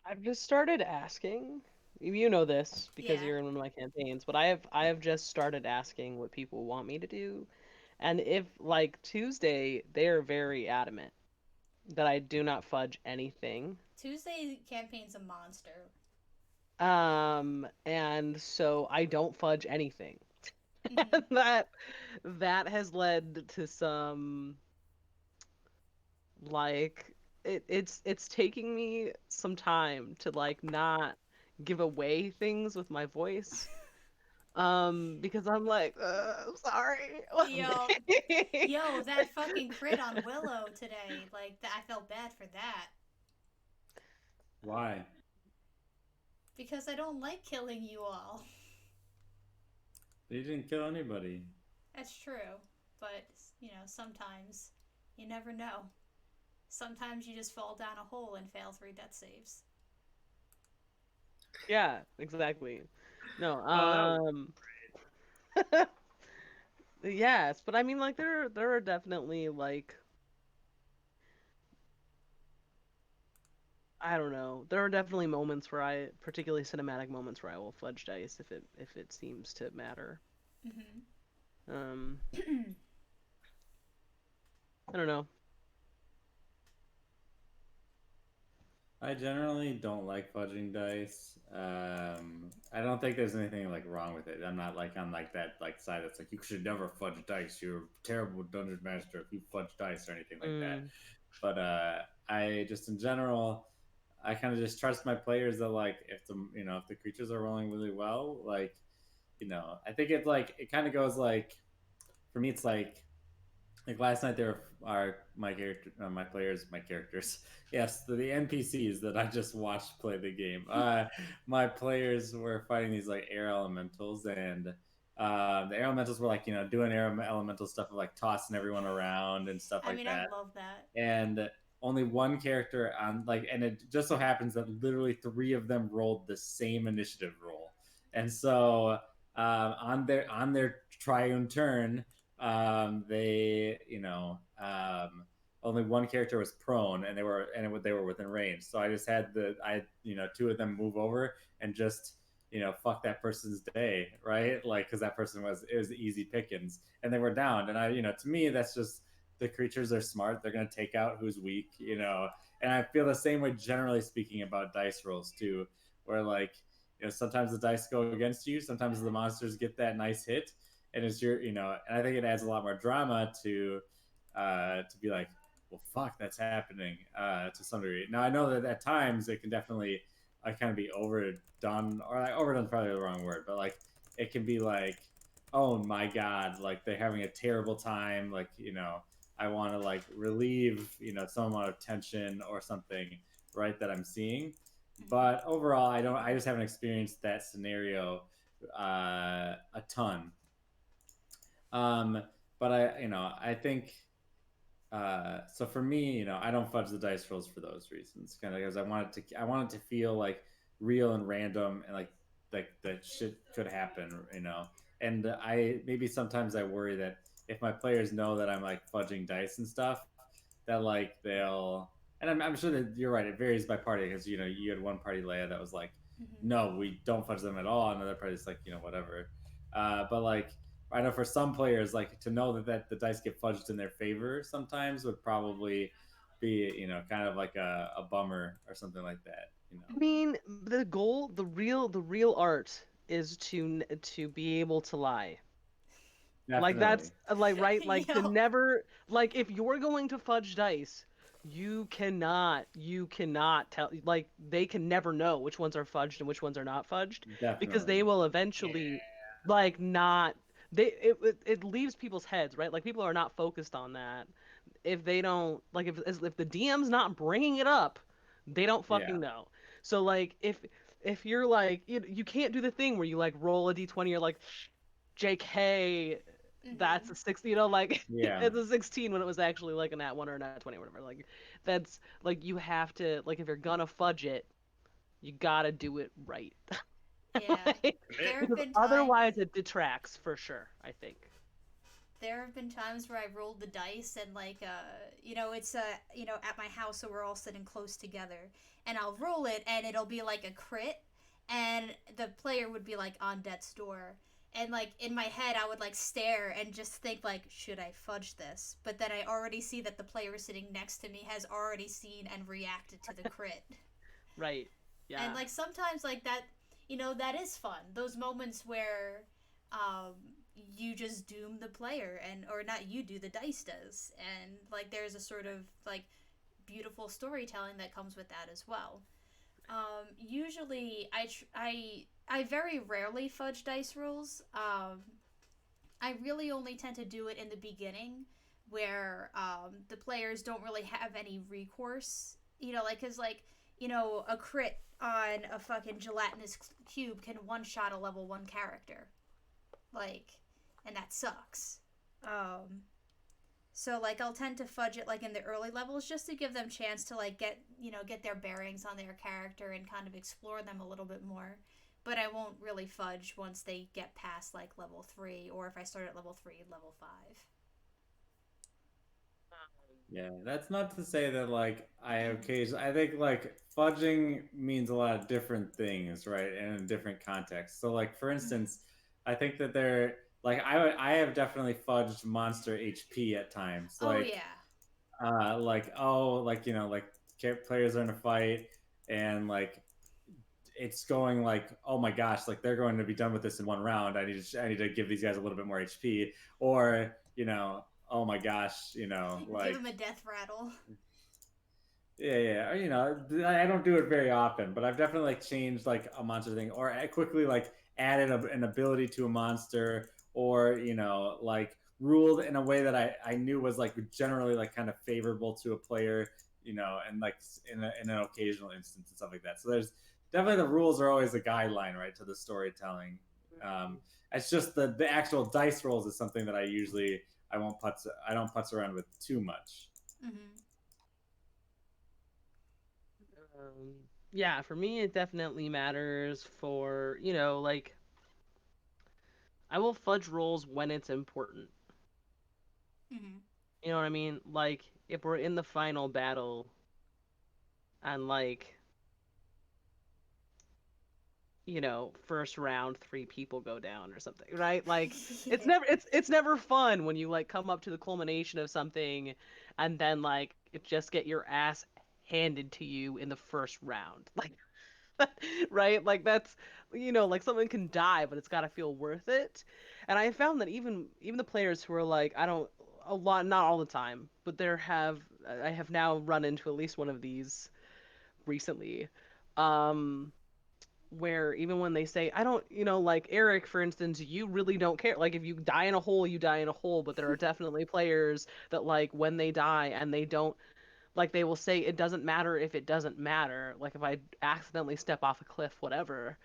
Speaker 3: I've just started asking. You know this because
Speaker 1: Yeah.
Speaker 3: you're in one of my campaigns, but I have just started asking what people want me to do. And if like Tuesday, they're very adamant that I do not fudge anything.
Speaker 1: Tuesday campaign's a monster.
Speaker 3: And so I don't fudge anything.
Speaker 1: Mm-hmm.
Speaker 3: That has led to some like it's taking me some time to like not give away things with my voice. Because I'm like, I'm sorry.
Speaker 1: Yo, that fucking crit on Willow today, like, I felt bad for that.
Speaker 4: Why?
Speaker 1: Because I don't like killing you all.
Speaker 4: You didn't kill anybody.
Speaker 1: That's true, but, sometimes you never know. Sometimes you just fall down a hole and fail 3 death saves.
Speaker 3: Yeah, exactly. No, yes, but I mean, like, there are definitely like, I don't know, there are definitely moments where particularly cinematic moments where I will fudge dice if it seems to matter.
Speaker 1: Mm-hmm.
Speaker 3: I don't know.
Speaker 4: I generally don't like fudging dice. I don't think there's anything like wrong with it. I'm not like on like that like side that's like you should never fudge dice. You're a terrible dungeon master if you fudge dice or anything like that. But I just in general, I kind of just trust my players that like if the creatures are rolling really well, like I think it's like it kind of goes like for me it's like last night there are my characters, yes, the NPCs that I just watched play the game. My players were fighting these like air elementals, and the air elementals were like doing air elemental stuff of like tossing everyone around and stuff like that.
Speaker 1: I love that.
Speaker 4: And only one character on like, and it just so happens that literally 3 of them rolled the same initiative roll, and so on their triune turn, they only one character was prone, and they were within range. So I just had 2 of them move over and just fuck that person's day, right? Like because that person it was easy pickings, and they were down. And to me that's just the creatures are smart. They're gonna take out who's weak, And I feel the same way generally speaking about dice rolls too, where like sometimes the dice go against you, sometimes the monsters get that nice hit, and it's and I think it adds a lot more drama to be like, well, fuck, that's happening to some degree. Now I know that at times it can definitely kind of be overdone, or like overdone is probably the wrong word, but like it can be like oh my god, like they're having a terrible time, like, I want to like relieve, some amount of tension or something, right, that I'm seeing.
Speaker 1: Mhm.
Speaker 4: But overall, I just haven't experienced that scenario a ton. Um, but I think so for me, I don't fudge the dice rolls for those reasons, kind of because I want it to feel like real and random, and like that shit could happen, And maybe sometimes I worry that if my players know that I'm like fudging dice and stuff, that like they'll, and I'm sure that you're right. It varies by party because you had one party, Leia, that was like,
Speaker 1: Mhm.
Speaker 4: no, we don't fudge them at all. Another party's like, whatever. But like I know for some players, like to know that the dice get fudged in their favor sometimes would probably be, kind of like a bummer or something like that.
Speaker 3: I mean, the goal, the real art is to be able to lie. Like
Speaker 4: Definitely.
Speaker 3: that's like right, like to
Speaker 1: Yo.
Speaker 3: never like if you're going to fudge dice, you cannot tell like they can never know which ones are fudged and which ones are not fudged because
Speaker 4: Definitely.
Speaker 3: they will
Speaker 2: Yeah.
Speaker 3: eventually like not it leaves people's heads, right? Like people are not focused on that if they don't like if the DM's not bringing it up, they don't
Speaker 4: Yeah.
Speaker 3: fucking know. So like if you're like you can't do the thing where you like roll a d20 or like JK, that's a
Speaker 1: Mhm.
Speaker 3: 60, like
Speaker 4: Yeah.
Speaker 3: it's a 16 when it was actually like a nat 1 or a nat 20 or whatever. Like that's like you have to like if you're gonna fudge it, you gotta do it right.
Speaker 1: Yeah.
Speaker 3: Like,
Speaker 2: Commit.
Speaker 1: There have
Speaker 3: because
Speaker 1: been times.
Speaker 3: otherwise it detracts for sure, I think.
Speaker 1: There have been times where I've rolled the dice and it's at my house, so we're all sitting close together, and I'll roll it and it'll be like a crit, and the player would be like on death's door, and like in my head I would like stare and just think like, should I fudge this? But then I already see that the player sitting next to me has already seen and reacted to the crit.
Speaker 3: Right.
Speaker 1: And
Speaker 3: Yeah.
Speaker 1: like sometimes like that, that is fun, those moments where um you just doom the player, and or not you do, the dice does, and like there's a sort of like beautiful storytelling that comes with that as well. Usually I very rarely fudge dice rolls. I really only tend to do it in the beginning, where the players don't really have any recourse. Like, because, like, a crit on a fucking gelatinous cube can one shot a level 1 character. Like, and that sucks. Um, so, like, I'll tend to fudge it, like, in the early levels just to give them chance to, like, get their bearings on their character and kind of explore them a little bit more. But I won't really fudge once they get past, like, level 3, or if I start at level 3, level 5.
Speaker 4: Yeah, that's not to say that like I think like fudging means a lot of different things, right? And in different contexts. So like for
Speaker 1: Mm-hmm.
Speaker 4: instance, I think that they're like I have definitely fudged monster HP at times.
Speaker 1: Oh, yeah.
Speaker 4: Like oh like like players are in a fight and like it's going like oh my gosh like they're going to be done with this in one round. I need to give these guys a little bit more HP, or oh my gosh
Speaker 1: Give
Speaker 4: like
Speaker 1: him a death rattle.
Speaker 4: yeah, yeah. I don't do it very often, but I've definitely like changed like a monster thing, or I quickly like added an ability to a monster, or like ruled in a way that I knew was like generally like kind of favorable to a player, and like in an occasional instance and stuff like that. So there's definitely the rules are always a guideline, right, to the storytelling. Um, it's just the actual dice rolls is something that I don't putz around with too much.
Speaker 1: Mm-hmm.
Speaker 3: Um, yeah, for me it definitely matters for, like I will fudge rolls when it's important.
Speaker 1: Mm-hmm.
Speaker 3: You know what I mean? Like if we're in the final battle and like, first round 3 people go down or something, right? Like it's
Speaker 1: Yeah.
Speaker 3: never it's never fun when you like come up to the culmination of something and then like it just get your ass handed to you in the first round. Like right? Like that's like someone can die, but it's got to feel worth it. And I found that even the players who are like I don't a lot not all the time, but I have now run into at least one of these recently. Um where even when they say, I don't, like Eric, for instance, you really don't care. Like, if you die in a hole, you die in a hole. But there are definitely players that, like, when they die and they don't, like, they will say, it doesn't matter if it doesn't matter. Like, if I accidentally step off a cliff, whatever.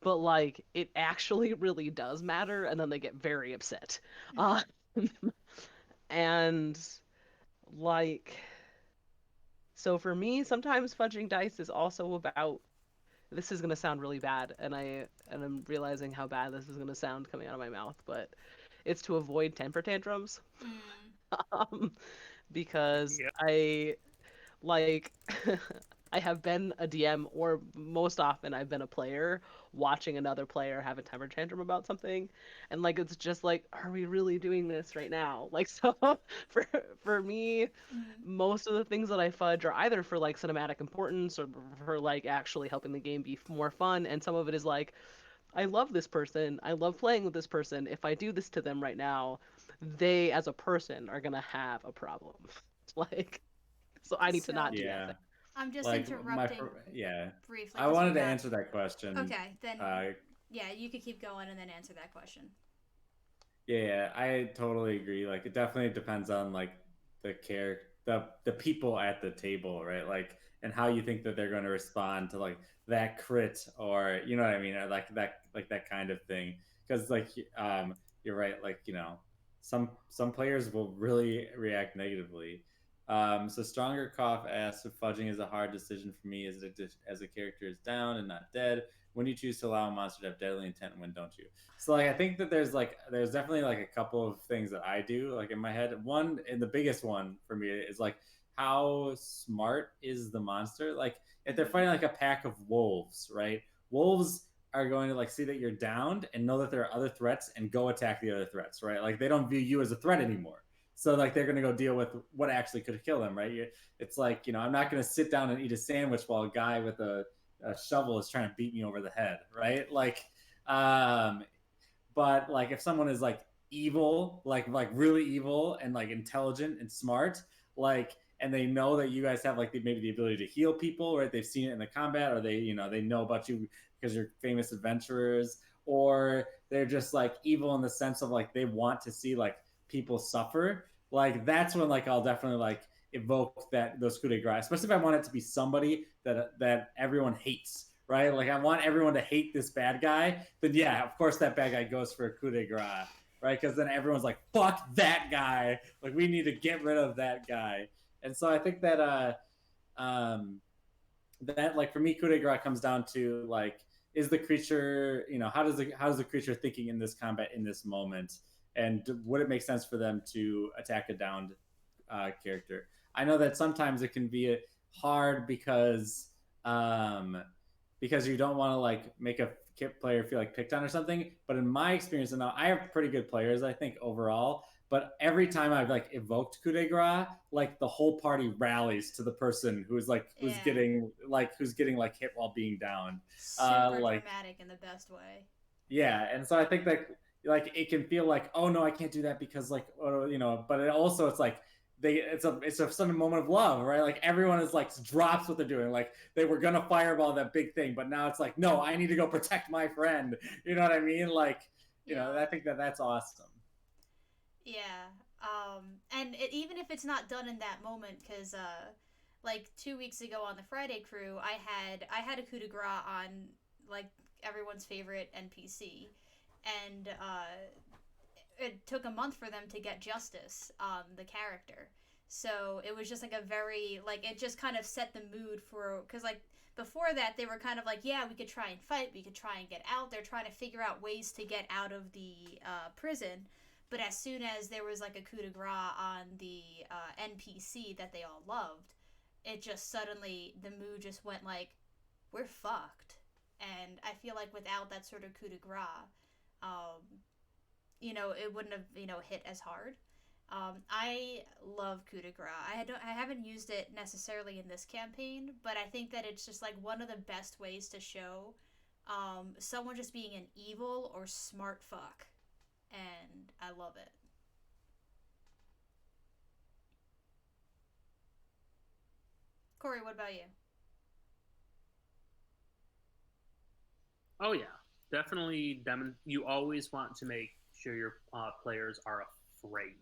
Speaker 3: But, like, it actually really does matter. And then they get very upset. Uh, and, like, so for me, sometimes fudging dice is also about, this is gonna sound really bad, and I'm realizing how bad this is gonna sound coming out of my mouth, but it's to avoid temper tantrums.
Speaker 1: Mm.
Speaker 3: um, because
Speaker 2: Yep.
Speaker 3: I like I have been a DM, or most often I've been a player watching another player have a temper tantrum about something, and like it's just like, are we really doing this right now? Like, so for for me,
Speaker 1: Mm.
Speaker 3: most of the things that I fudge are either for like cinematic importance or for like actually helping the game be more fun, and some of it is like, I love this person, I love playing with this person. If I do this to them right now, they as a person are gonna have a problem. Like, so I need to not
Speaker 1: So
Speaker 3: do that
Speaker 4: Yeah.
Speaker 3: thing.
Speaker 1: I'm just
Speaker 4: Like
Speaker 1: interrupting
Speaker 4: yeah.
Speaker 1: briefly
Speaker 4: I
Speaker 1: because we
Speaker 4: wanted to
Speaker 1: got.
Speaker 4: answer that question.
Speaker 1: Okay, then
Speaker 4: Uh,
Speaker 1: yeah, you could keep going and then answer that question.
Speaker 4: yeah, I totally agree. Like it definitely depends on like the care the people at the table, right? Like and how you think that they're going to respond to like that crit or you know what I mean, or like that kind of thing. Because like you're right, like some players will really react negatively. So stronger cough asks if fudging is a hard decision for me as a character is down and not dead. When you choose to allow a monster to have deadly intent, and when don't you? So like I think that there's definitely like a couple of things that I do like in my head. One and the biggest one for me is like how smart is the monster? Like if they're fighting like a pack of wolves, right? Wolves are going to like see that you're downed and know that there are other threats and go attack the other threats, right? Like they don't view you as a threat anymore. So like they're going to go deal with what actually could kill them, right? It's like, I'm not going to sit down and eat a sandwich while a guy with a shovel is trying to beat me over the head, right? Like um but like if someone is like evil, like really evil and like intelligent and smart, like and they know that you guys have like maybe the ability to heal people, right? They've seen it in the combat, or they know about you because you're famous adventurers, or they're just like evil in the sense of like they want to see like people suffer. Like that's when like I'll definitely like evoke those coup de grace, especially if I want it to be somebody that everyone hates, right? Like I want everyone to hate this bad guy. Then yeah, of course that bad guy goes for a coup de grace, right? Because then everyone's like, "Fuck that guy!" Like we need to get rid of that guy. And so I think um, that like for me, coup de grace comes down to like, is the creature, how does the creature thinking in this combat in this moment, and would it make sense for them to attack a downed character? I know that sometimes it can be hard um, because you don't want to like make a player feel like picked on or something. But in my experience, and I have pretty good players, I think overall. But every time I've like evoked coup de grace, like the whole party rallies to the person who's
Speaker 1: Yeah,
Speaker 4: getting like hit while being down.
Speaker 1: super
Speaker 4: Like
Speaker 1: dramatic in the best way.
Speaker 4: yeah, and so I think that like it can feel like, oh no, I can't do that because like but it's like it's a sudden moment of love, right? Like everyone is like drops what they're doing, like they were gonna fireball that big thing, but now it's like, no, I need to go protect my friend. You know what I mean? Like
Speaker 1: Yeah,
Speaker 4: I think that's awesome.
Speaker 1: yeah. And even if it's not done in that moment, because like 2 weeks ago on the Friday crew, I had a coup de grace on like everyone's favorite NPC, and it took a month for them to get justice on the character. So it was just like a very like it just kind of set the mood for because like before that they were kind of like, yeah, we could try and fight, we could try and get out. They're trying to figure out ways to get out of the prison. But as soon as there was like a coup de grace on the NPC that they all loved, it just suddenly the mood just went like, we're fucked. And I feel like without that sort of coup de grace, um, it wouldn't have, hit as hard. I love coup de grace. I haven't used it necessarily in this campaign, but I think that it's just like one of the best ways to show someone just being an evil or smart fuck, and I love it. Corey, what about you?
Speaker 2: Oh yeah, definitely. You always want to make sure your players are afraid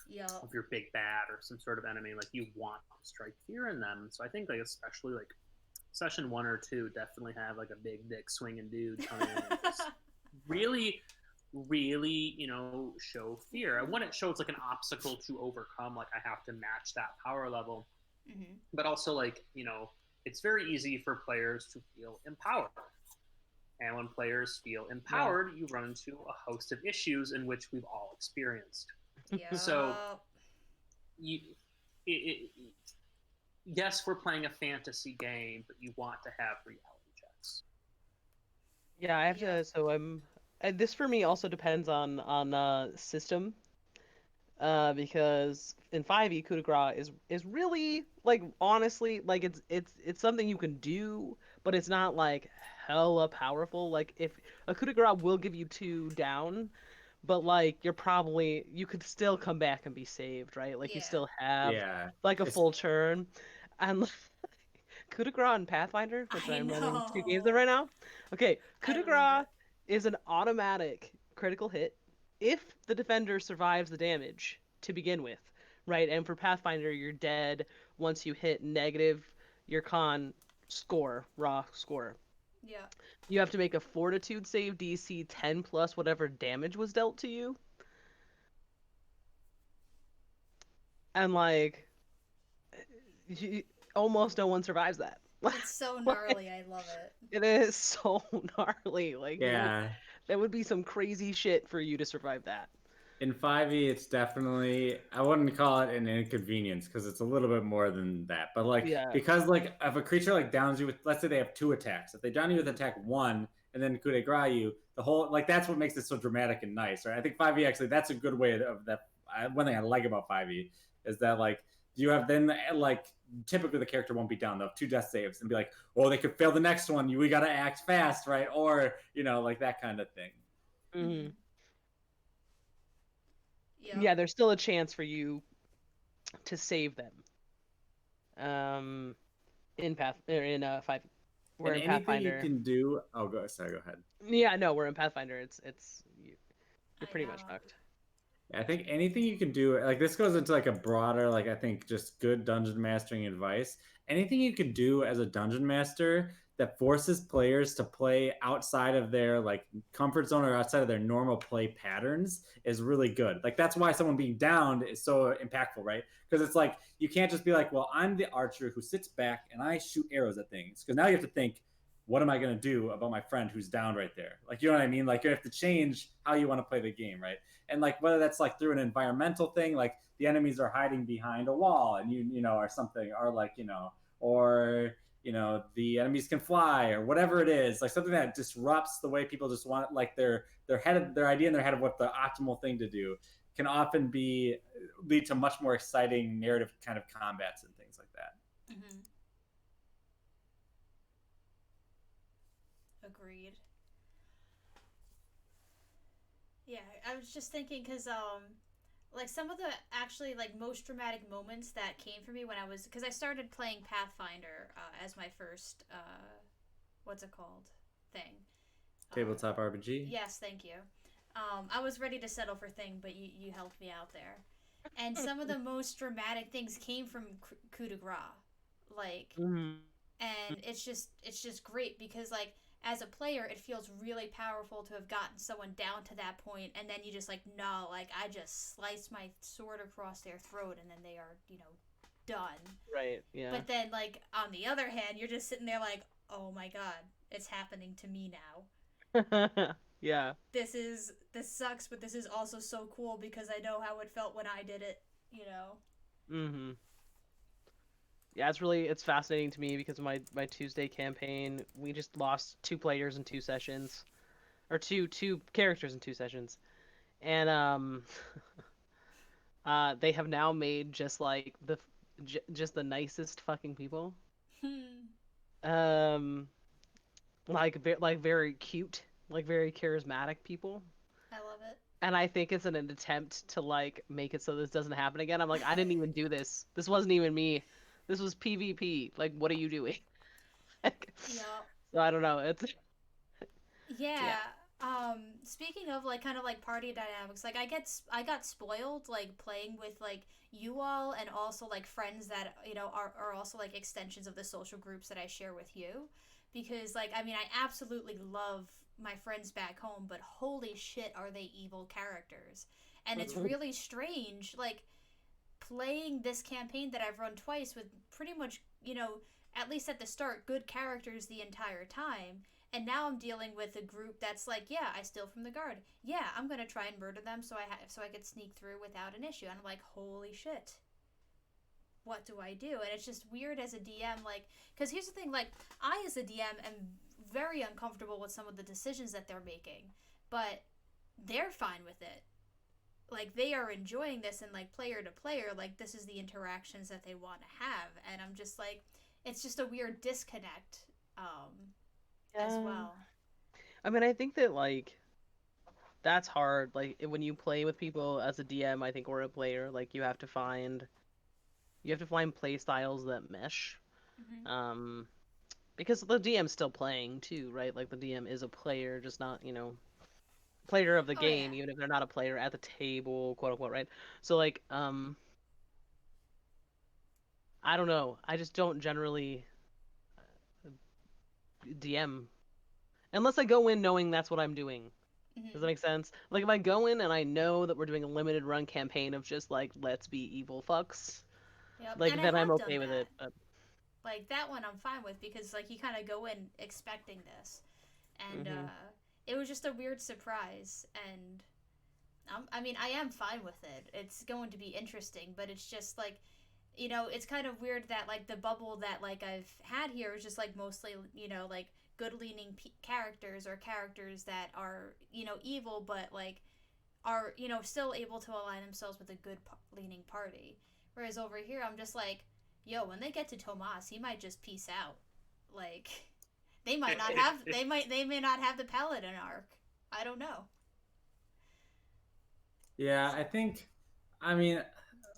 Speaker 1: Yup.
Speaker 2: of your big bad or some sort of enemy. Like you want to strike fear in them. So I think like especially like session 1 or 2, definitely have like a big dick swinging dude come in and just really, really, show fear. I want it show it's like an obstacle to overcome. Like I have to match that power level,
Speaker 1: Mm-hmm.
Speaker 2: but also like it's very easy for players to feel empowered. And when players feel
Speaker 3: Yeah.
Speaker 2: empowered, you run into a host of issues in which we've all experienced. So,
Speaker 1: Yup.
Speaker 2: you, it, yes, we're playing a fantasy game, but you want to have reality checks.
Speaker 3: Yeah, I have
Speaker 1: Yup.
Speaker 3: to. So and this for me also depends on system. Because in 5e coup de grace is really like honestly like it's something you can do, but it's not like hella powerful. Like if a coup de grace will give you 2 down, but like you could still come back and be saved, right? Like you
Speaker 1: Yeah.
Speaker 3: still have
Speaker 4: Yeah.
Speaker 3: like a
Speaker 4: It's
Speaker 3: full turn, and coup de grace in Pathfinder, which
Speaker 1: I
Speaker 3: I'm running 2 games of
Speaker 1: know.
Speaker 3: right now. Okay, coup
Speaker 1: I
Speaker 3: de
Speaker 1: love
Speaker 3: grace
Speaker 1: it.
Speaker 3: is an automatic critical hit if the defender survives the damage to begin with, right? And for Pathfinder, you're dead once you hit negative your con score, raw score.
Speaker 1: Yeah.
Speaker 3: You have to make a Fortitude save DC 10 plus whatever damage was dealt to you. And like, you, almost no one survives that.
Speaker 1: It's so
Speaker 3: Like,
Speaker 1: gnarly. I love it.
Speaker 3: it is so gnarly. Like
Speaker 4: yeah.
Speaker 3: that would be some crazy shit for you to survive that.
Speaker 4: In 5e, it's definitely, I wouldn't call it an inconvenience because it's a little bit more than that. But like
Speaker 3: Yeah.
Speaker 4: because like if a creature like downs you with, let's say they have 2 attacks, if they down you with attack 1 and then coup de grace you, the whole like that's what makes it so dramatic and nice, right? I think 5e actually that's a good way of that. One thing I like about 5e is that like you have then like typically the character won't be down. They'll have 2 death saves and be like, oh, they could fail the next one. We got to act fast, right? Or like that kind of thing.
Speaker 3: Hmm.
Speaker 1: Mm-hmm. Yep.
Speaker 3: Yeah, there's still a chance for you to save them. Um, in Path or in 5, we're
Speaker 4: And
Speaker 3: in
Speaker 4: anything you
Speaker 3: Pathfinder.
Speaker 4: can do. Oh, sorry. Go ahead.
Speaker 3: Yeah, no, we're in Pathfinder. You're
Speaker 1: I
Speaker 3: pretty much
Speaker 1: know.
Speaker 3: fucked.
Speaker 4: I think anything you can do, like this goes into like a broader, like I think just good dungeon mastering advice. Anything you can do as a dungeon master that forces players to play outside of their like comfort zone or outside of their normal play patterns is really good. Like that's why someone being downed is so impactful, right? Because it's like you can't just be like, well, I'm the archer who sits back and I shoot arrows at things. Because now you have to think, what am I going to do about my friend who's down right there? Like, you know what I mean? Like, you have to change how you want to play the game, right? And like whether that's like through an environmental thing, like the enemies are hiding behind a wall and or something, or like or the enemies can fly or whatever it is, like something that disrupts the way people just want, like their idea in their head of what the optimal thing to do can often be lead to much more exciting narrative kind of combats and things like that.
Speaker 1: Mm-hmm. Agreed. Yeah, I was just thinking because like some of the actually like most dramatic moments that came for me when I was because I started playing Pathfinder as my first what's it called thing.
Speaker 4: Tabletop RPG.
Speaker 1: Yes, thank you. I was ready to settle for thing, but you helped me out there. And some of the most dramatic things came from coup de grace, like,
Speaker 3: Hmm.
Speaker 1: and it's just great because like as a player it feels really powerful to have gotten someone down to that point and then you just like no like I just sliced my sword across their throat and then they are done.
Speaker 3: Right. Yeah.
Speaker 1: But then like on the other hand you're just sitting there like oh my god it's happening to me now.
Speaker 3: Yeah.
Speaker 1: This sucks but this is also so cool because I know how it felt when I did it.
Speaker 3: Hmm. Yeah, it's fascinating to me because my Tuesday campaign, we just lost 2 players in 2 sessions, or two characters in 2 sessions, and they have now made just like just the nicest fucking people, um, like very cute, like very charismatic people,
Speaker 1: I love it.
Speaker 3: and I think it's an attempt to like make it so this doesn't happen again. I'm like, I didn't even do this. This wasn't even me. This was PvP. Like, what are you doing? Like,
Speaker 1: Yeah.
Speaker 3: so I don't know. It's
Speaker 1: Yeah. Speaking of like kind of like party dynamics, like I got spoiled like playing with like you all and also like friends that are also like extensions of the social groups that I share with you, because like I mean I absolutely love my friends back home, but holy shit are they evil characters. And it's really strange like playing this campaign that I've run twice with pretty much, at least at the start, good characters the entire time. And now I'm dealing with a group that's like, yeah, I steal from the guard. Yeah, I'm gonna try and murder them so I could sneak through without an issue. And I'm like, holy shit, what do I do? And it's just weird as a DM, like, because here's the thing, like, I as a DM am very uncomfortable with some of the decisions that they're making, but they're fine with it. Like they are enjoying this, and like player to player, like this is the interactions that they want to have, and I'm just like, it's just a weird disconnect, as
Speaker 3: Yeah.
Speaker 1: well.
Speaker 3: I mean, I think that like that's hard. Like when you play with people as a DM, I think, or a player, like you have to find play styles that mesh.
Speaker 1: Mm-hmm.
Speaker 3: Um, because the DM's still playing too, right? Like the DM is a player, just not, player of the
Speaker 1: Oh yeah.
Speaker 3: game, even if they're not a player at the table, quote unquote, right? So like, I don't know. I just don't generally DM unless I go in knowing that's what I'm doing. Does that
Speaker 1: Mm-hmm.
Speaker 3: make sense? Like if I go in and I know that we're doing a limited run campaign of just like let's be evil fucks,
Speaker 1: Yep, and
Speaker 3: like
Speaker 1: I
Speaker 3: then I'm
Speaker 1: have done
Speaker 3: okay with
Speaker 1: that.
Speaker 3: it. But
Speaker 1: Like that one, I'm fine with because like you kind of go in expecting this, and
Speaker 3: hmm
Speaker 1: it was just a weird surprise, and I mean, I am fine with it. It's going to be interesting, but it's just like it's kind of weird that like the bubble that like I've had here is just like mostly like good leaning characters or characters that are evil but like are still able to align themselves with a good leaning party. Whereas over here, I'm just like, yo, when they get to Tomas, he might just peace out. Like they may not have the paladin arc. I don't know.
Speaker 4: Yeah, I think. I mean,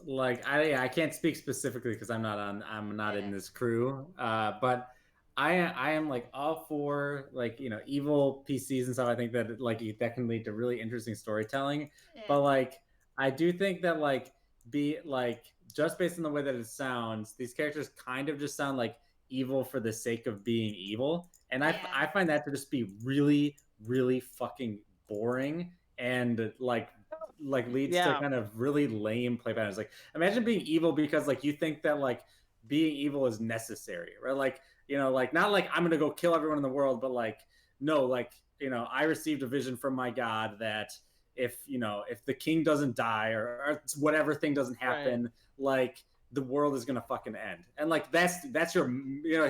Speaker 4: like I can't speak specifically because I'm not in
Speaker 1: Yeah.
Speaker 4: this crew. But I am like all for like evil PCs and stuff. I think that like that can lead to really interesting storytelling.
Speaker 1: Yeah.
Speaker 4: But like I do think that like be like just based on the way that it sounds, these characters kind of just sound like evil for the sake of being evil, and
Speaker 1: Yeah.
Speaker 4: I find that to just be really really fucking boring and like leads to
Speaker 3: yeah,
Speaker 4: kind of really lame play patterns. Like imagine being evil because like you think that like being evil is necessary, right? Like like not like I'm gonna go kill everyone in the world, but like no, like I received a vision from my God that if if the king doesn't die or whatever thing doesn't
Speaker 3: right.
Speaker 4: happen, like the world is gonna fucking end. And like that's your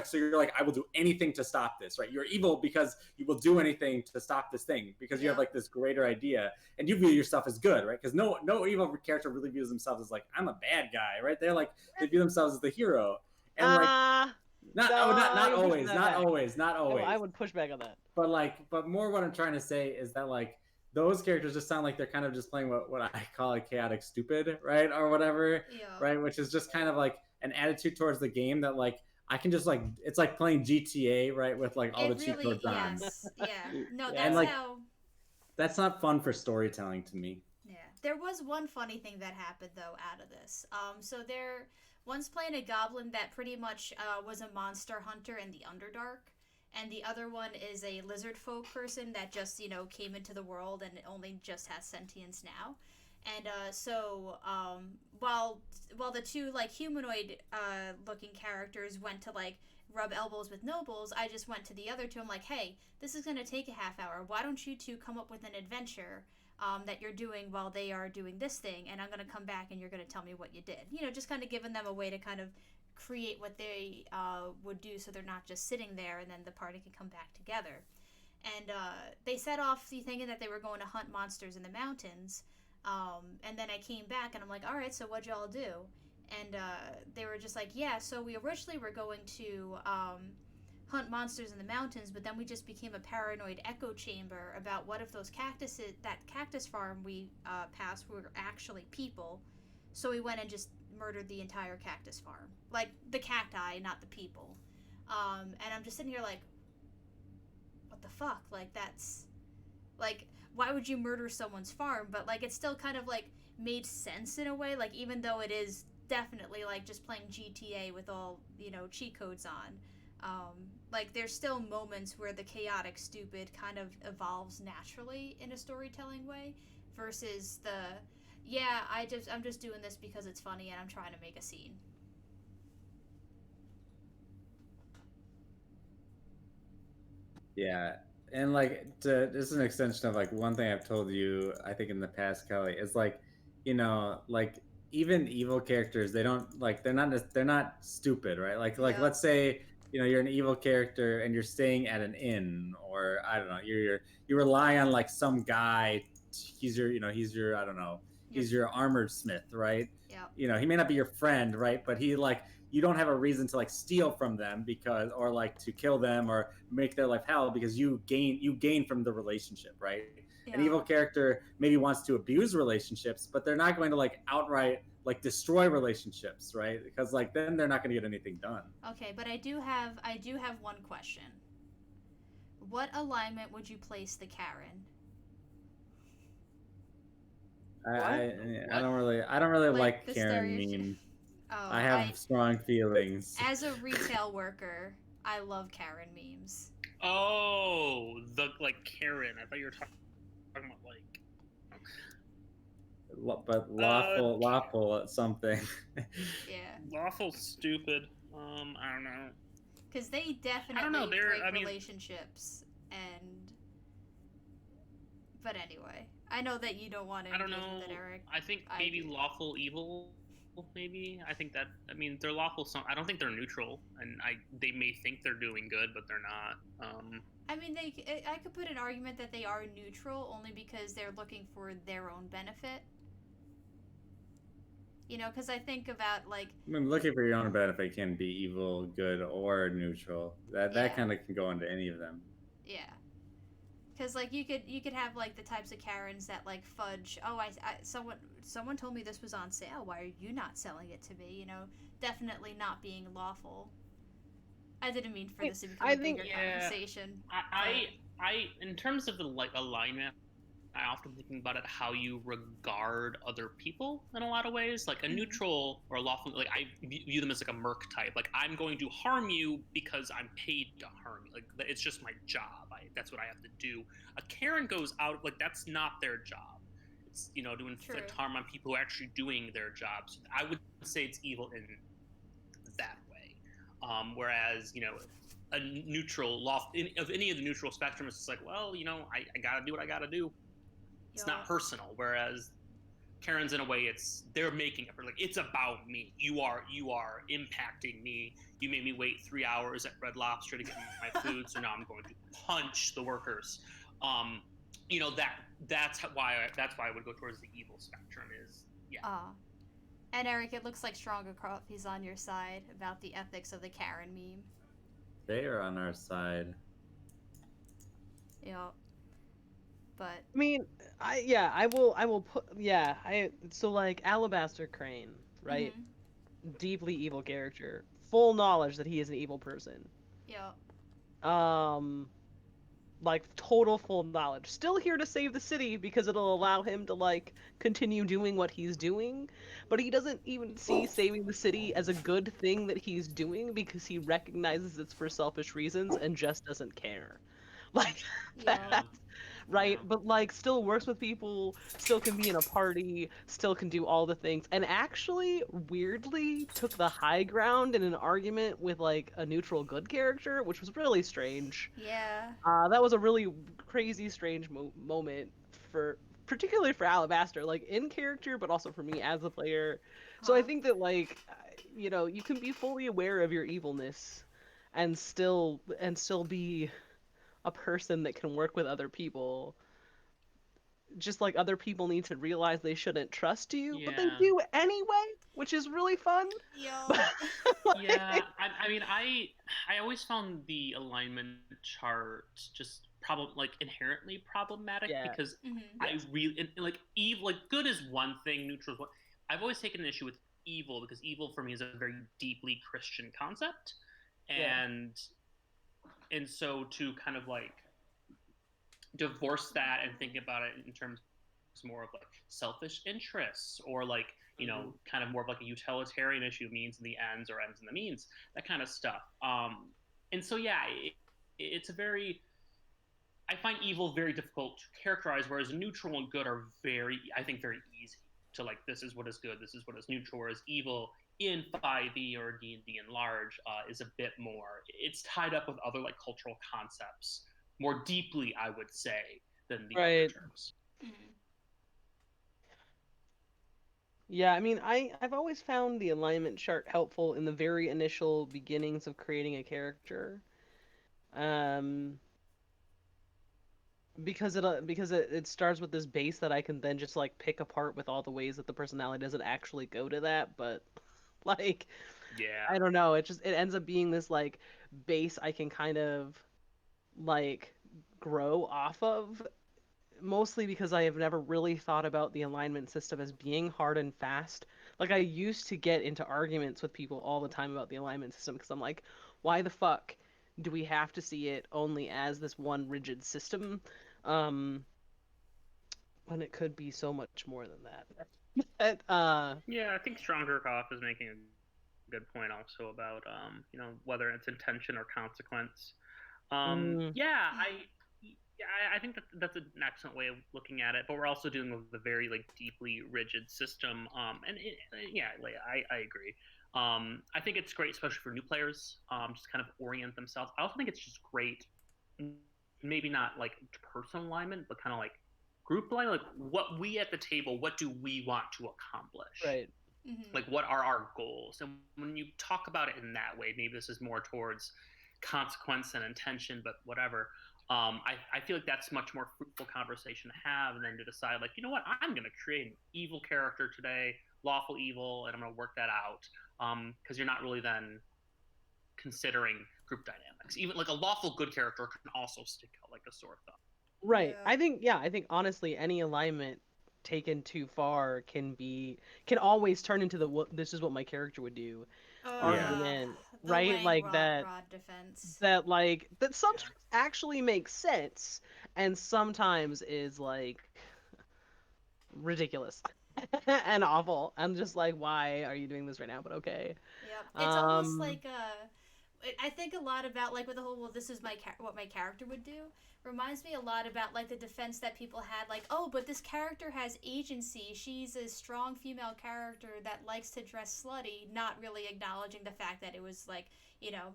Speaker 4: so you're like I will do anything to stop this, right? You're evil because you will do anything to stop this thing because you have
Speaker 1: Yep.
Speaker 4: like this greater idea and you view yourself as good, right? Because no evil character really views themselves as like I'm a bad guy, right? They're like they view themselves as the hero, and like
Speaker 3: Ah,
Speaker 4: not
Speaker 3: no,
Speaker 4: oh not
Speaker 3: you're pushing
Speaker 4: always,
Speaker 3: that
Speaker 4: not
Speaker 3: back.
Speaker 4: always, not
Speaker 3: I
Speaker 4: always,
Speaker 3: would push back on that.
Speaker 4: but more what I'm trying to say is that like those characters just sound like they're kind of just playing what I call a chaotic stupid, right, or whatever,
Speaker 1: Yep.
Speaker 4: right, which is just kind of like an attitude towards the game that like I can just like it's like playing GTA, right, with like all the
Speaker 1: It
Speaker 4: cheat
Speaker 1: really,
Speaker 4: codes on,
Speaker 1: yes, yeah. No,
Speaker 4: and
Speaker 3: Yeah.
Speaker 1: that's
Speaker 4: like
Speaker 1: how.
Speaker 4: that's not fun for storytelling to me.
Speaker 1: Yeah, there was one funny thing that happened though out of this. So there, one's playing a goblin that pretty much was a monster hunter in the Underdark, and the other one is a lizard folk person that just came into the world and only just has sentience now. And while the two like humanoid looking characters went to like rub elbows with nobles, I just went to the other two. I'm like, hey, this is gonna take a half hour. Why don't you two come up with an adventure that you're doing while they are doing this thing, and I'm going to come back and you're going to tell me what you did. Just kind of giving them a way to kind of create what they would do so they're not just sitting there and then the party can come back together. And they set off thinking that they were going to hunt monsters in the mountains. And then I came back and I'm like, all right, so what'd y'all do? And they were just like, yeah, so we originally were going to hunt monsters in the mountains, but then we just became a paranoid echo chamber about what if that cactus farm we passed were actually people. So we went and just murdered the entire cactus farm, like the cacti, not the people. And I'm just sitting here like, what the fuck? Like, that's like, why would you murder someone's farm? But like, it still kind of like made sense in a way. Like, even though it is definitely like just playing GTA with all, you know, cheat codes on. Like, there's still moments where the chaotic stupid kind of evolves naturally in a storytelling way, versus the, yeah, I'm just doing this because it's funny and I'm trying to make a scene.
Speaker 4: Yeah, and like this is an extension of like one thing I've told you, I think in the past, Kelly, is like, like even evil characters, they don't like they're not stupid, right? Like
Speaker 1: Yep.
Speaker 4: let's say you're an evil character and you're staying at an inn, or I don't know, you rely on like some guy. He's your I don't know,
Speaker 1: Yep.
Speaker 4: he's your armored smith, right?
Speaker 1: Yep.
Speaker 4: He may not be your friend, right? But he like you don't have a reason to like steal from them because or like to kill them or make their life hell because you gain from the relationship, right? An
Speaker 1: Yep.
Speaker 4: evil character maybe wants to abuse relationships, but they're not going to like outright like destroy relationships, right? Because like then they're not going to get anything done.
Speaker 1: Okay, but I do have one question. What alignment would you place the Karen?
Speaker 4: I don't really
Speaker 1: Like
Speaker 4: like
Speaker 1: the
Speaker 4: Karen
Speaker 1: stereotype.
Speaker 4: memes.
Speaker 1: Oh,
Speaker 4: I have strong feelings.
Speaker 1: as a retail worker, I love Karen memes.
Speaker 2: Oh, the like Karen. I thought you were talking about like.
Speaker 4: But lawful something.
Speaker 1: Yeah,
Speaker 2: Lawful stupid. I don't know.
Speaker 1: because they
Speaker 2: I don't know.
Speaker 1: definitely break
Speaker 2: I mean,
Speaker 1: relationships But anyway, I know that you don't want to
Speaker 2: I don't
Speaker 1: engage
Speaker 2: know.
Speaker 1: with it, Eric.
Speaker 2: I think
Speaker 1: I
Speaker 2: maybe
Speaker 1: do.
Speaker 2: lawful evil. Maybe I think that. I mean, they're lawful. I don't think they're neutral, and they may think they're doing good, but they're not.
Speaker 1: I mean, I could put an argument that they are neutral only because they're looking for their own benefit. Because I think about like,
Speaker 4: I mean, looking for your own benefit can be evil, good, or neutral. That
Speaker 1: yeah,
Speaker 4: kind of can go into any of them.
Speaker 1: yeah. Because like you could have like the types of Karens that like fudge. Oh, someone told me this was on sale. Why are you not selling it to me? Definitely not being lawful. I didn't mean for this to become
Speaker 3: I
Speaker 1: a
Speaker 3: think-
Speaker 1: bigger
Speaker 2: Yeah,
Speaker 1: conversation.
Speaker 2: I, in terms of the like alignment, I often thinking about it how you regard other people in a lot of ways. Like a neutral or a lawful, like I view them as like a merc type. Like I'm going to harm you because I'm paid to harm you. Like it's just my job. That's what I have to do. A Karen goes out like that's not their job. It's to inflict
Speaker 1: True.
Speaker 2: harm on people who are actually doing their jobs. I would say it's evil in that way. Whereas a neutral of any of the neutral spectrum is just like, well, I gotta do what I gotta do. It's not personal. Whereas Karen's in a way, they're making it like it's about me. You are impacting me. You made me wait 3 hours at Red Lobster to get my food, so now I'm going to punch the workers. That's why I would go towards the evil spectrum.
Speaker 1: And Eric, it looks like Stronger Coffee's on your side about the ethics of the Karen meme.
Speaker 4: They are on our side.
Speaker 1: Yep. But
Speaker 3: I mean, I will put, so like Alabaster Crane, right?
Speaker 1: mhm.
Speaker 3: Deeply evil character, full knowledge that he is an evil person.
Speaker 1: Yep.
Speaker 3: Like total full knowledge. Still here to save the city because it'll allow him to like continue doing what he's doing, but he doesn't even see saving the city as a good thing that he's doing because he recognizes it's for selfish reasons and just doesn't care. Like
Speaker 1: Yeah.
Speaker 3: right?
Speaker 2: Yeah.
Speaker 3: But like still works with people, still can be in a party, still can do all the things, and actually weirdly took the high ground in an argument with like a neutral good character, which was really strange.
Speaker 1: Yeah.
Speaker 3: That was a really crazy, strange moment for particularly for Alabaster, like in character, but also for me as a player. So I think that like you can be fully aware of your evilness and still be a person that can work with other people, just like other people need to realize they shouldn't trust you, but they
Speaker 2: Yeah.
Speaker 3: do anyway, which is really fun.
Speaker 1: Yo.
Speaker 2: Yeah, I mean, I always found the alignment chart just like inherently problematic
Speaker 3: Yeah.
Speaker 2: because
Speaker 1: Mhm.
Speaker 2: I really like evil. Like good is one thing, neutral is one. I've always taken an issue with evil because evil for me is a very deeply Christian concept,
Speaker 3: Yeah.
Speaker 2: and so to kind of like divorce that and think about it in terms more of like selfish interests, or like, you know, kind of more of like a utilitarian issue, means in the ends or ends in the means, that kind of stuff. And so yeah, it's a very, I find evil very difficult to characterize, whereas neutral and good are very, I think, very easy to like. This is what is good. This is what is neutral. Whereas evil in 5e or D&D in large is a bit more. It's tied up with other like cultural concepts more deeply, I would say, than the other
Speaker 3: Right.
Speaker 2: terms.
Speaker 1: Mm.
Speaker 3: Yeah, I mean, I've always found the alignment chart helpful in the very initial beginnings of creating a character. Um, because it starts with this base that I can then just like pick apart with all the ways that the personality doesn't actually go to that, but like
Speaker 2: Yeah.
Speaker 3: I don't know, it ends up being this like base I can kind of like grow off of, mostly because I have never really thought about the alignment system as being hard and fast. Like I used to get into arguments with people all the time about the alignment system because I'm like, why the fuck do we have to see it only as this one rigid system? Um, when it could be so much more than that.
Speaker 2: Yeah, I think Strong-Kirchhoff is making a good point also about you know, whether it's intention or consequence.
Speaker 3: mm,
Speaker 2: Yeah,
Speaker 1: Mm.
Speaker 2: I think that that's an excellent way of looking at it. But we're also dealing with a very like deeply rigid system. And yeah, like, I agree. I think it's great, especially for new players, just kind of orient themselves. I also think it's just great, maybe not like personal alignment, but kind of like group alignment. Like, what we at the table, what do we want to accomplish?
Speaker 3: right.
Speaker 1: Mm-hmm.
Speaker 2: Like, what are our goals? And when you talk about it in that way, maybe this is more towards consequence and intention, but whatever. I feel like that's much more fruitful conversation to have, and then to decide, like, you know what, I'm going to create an evil character today, lawful evil, and I'm going to work that out. Because you're not really then considering group dynamics. Even like a lawful good character can also stick out like a sore thumb.
Speaker 3: Right.
Speaker 1: Yeah.
Speaker 3: I think honestly any alignment taken too far can always turn into the this is what my character would do
Speaker 4: Yeah.
Speaker 3: argument,
Speaker 1: The
Speaker 3: right?
Speaker 1: Wang
Speaker 3: Like
Speaker 1: Rod Rod defense.
Speaker 3: that
Speaker 2: Yeah.
Speaker 3: sometimes actually makes sense and sometimes is like ridiculous and awful. I'm just like, why are you doing this right now? But okay.
Speaker 1: Yep. It's almost
Speaker 3: Um,
Speaker 1: like I think a lot about like with the whole well this is what my character would do reminds me a lot about like the defense that people had like oh but this character has agency, she's a strong female character that likes to dress slutty, not really acknowledging the fact that it was like, you know,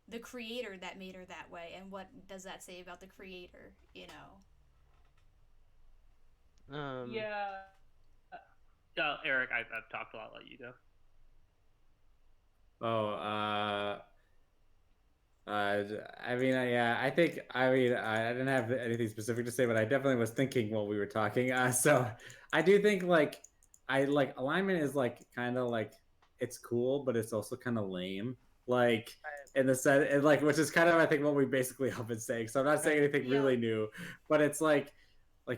Speaker 1: the creator that made her that way, and what does that say about the creator, you know.
Speaker 3: um,
Speaker 2: Yeah. Eric, I've talked a lot. Let you go.
Speaker 4: Oh, I mean, yeah, I think, I mean, I didn't have anything specific to say, but I definitely was thinking while we were talking. So I do think like, I like alignment is like kind of like, it's cool, but it's also kind of lame. Like, in the sense, and like, which is kind of, I think, what we basically have been saying. So I'm not saying
Speaker 3: right.
Speaker 4: anything
Speaker 1: Yep.
Speaker 4: really new, but it's like,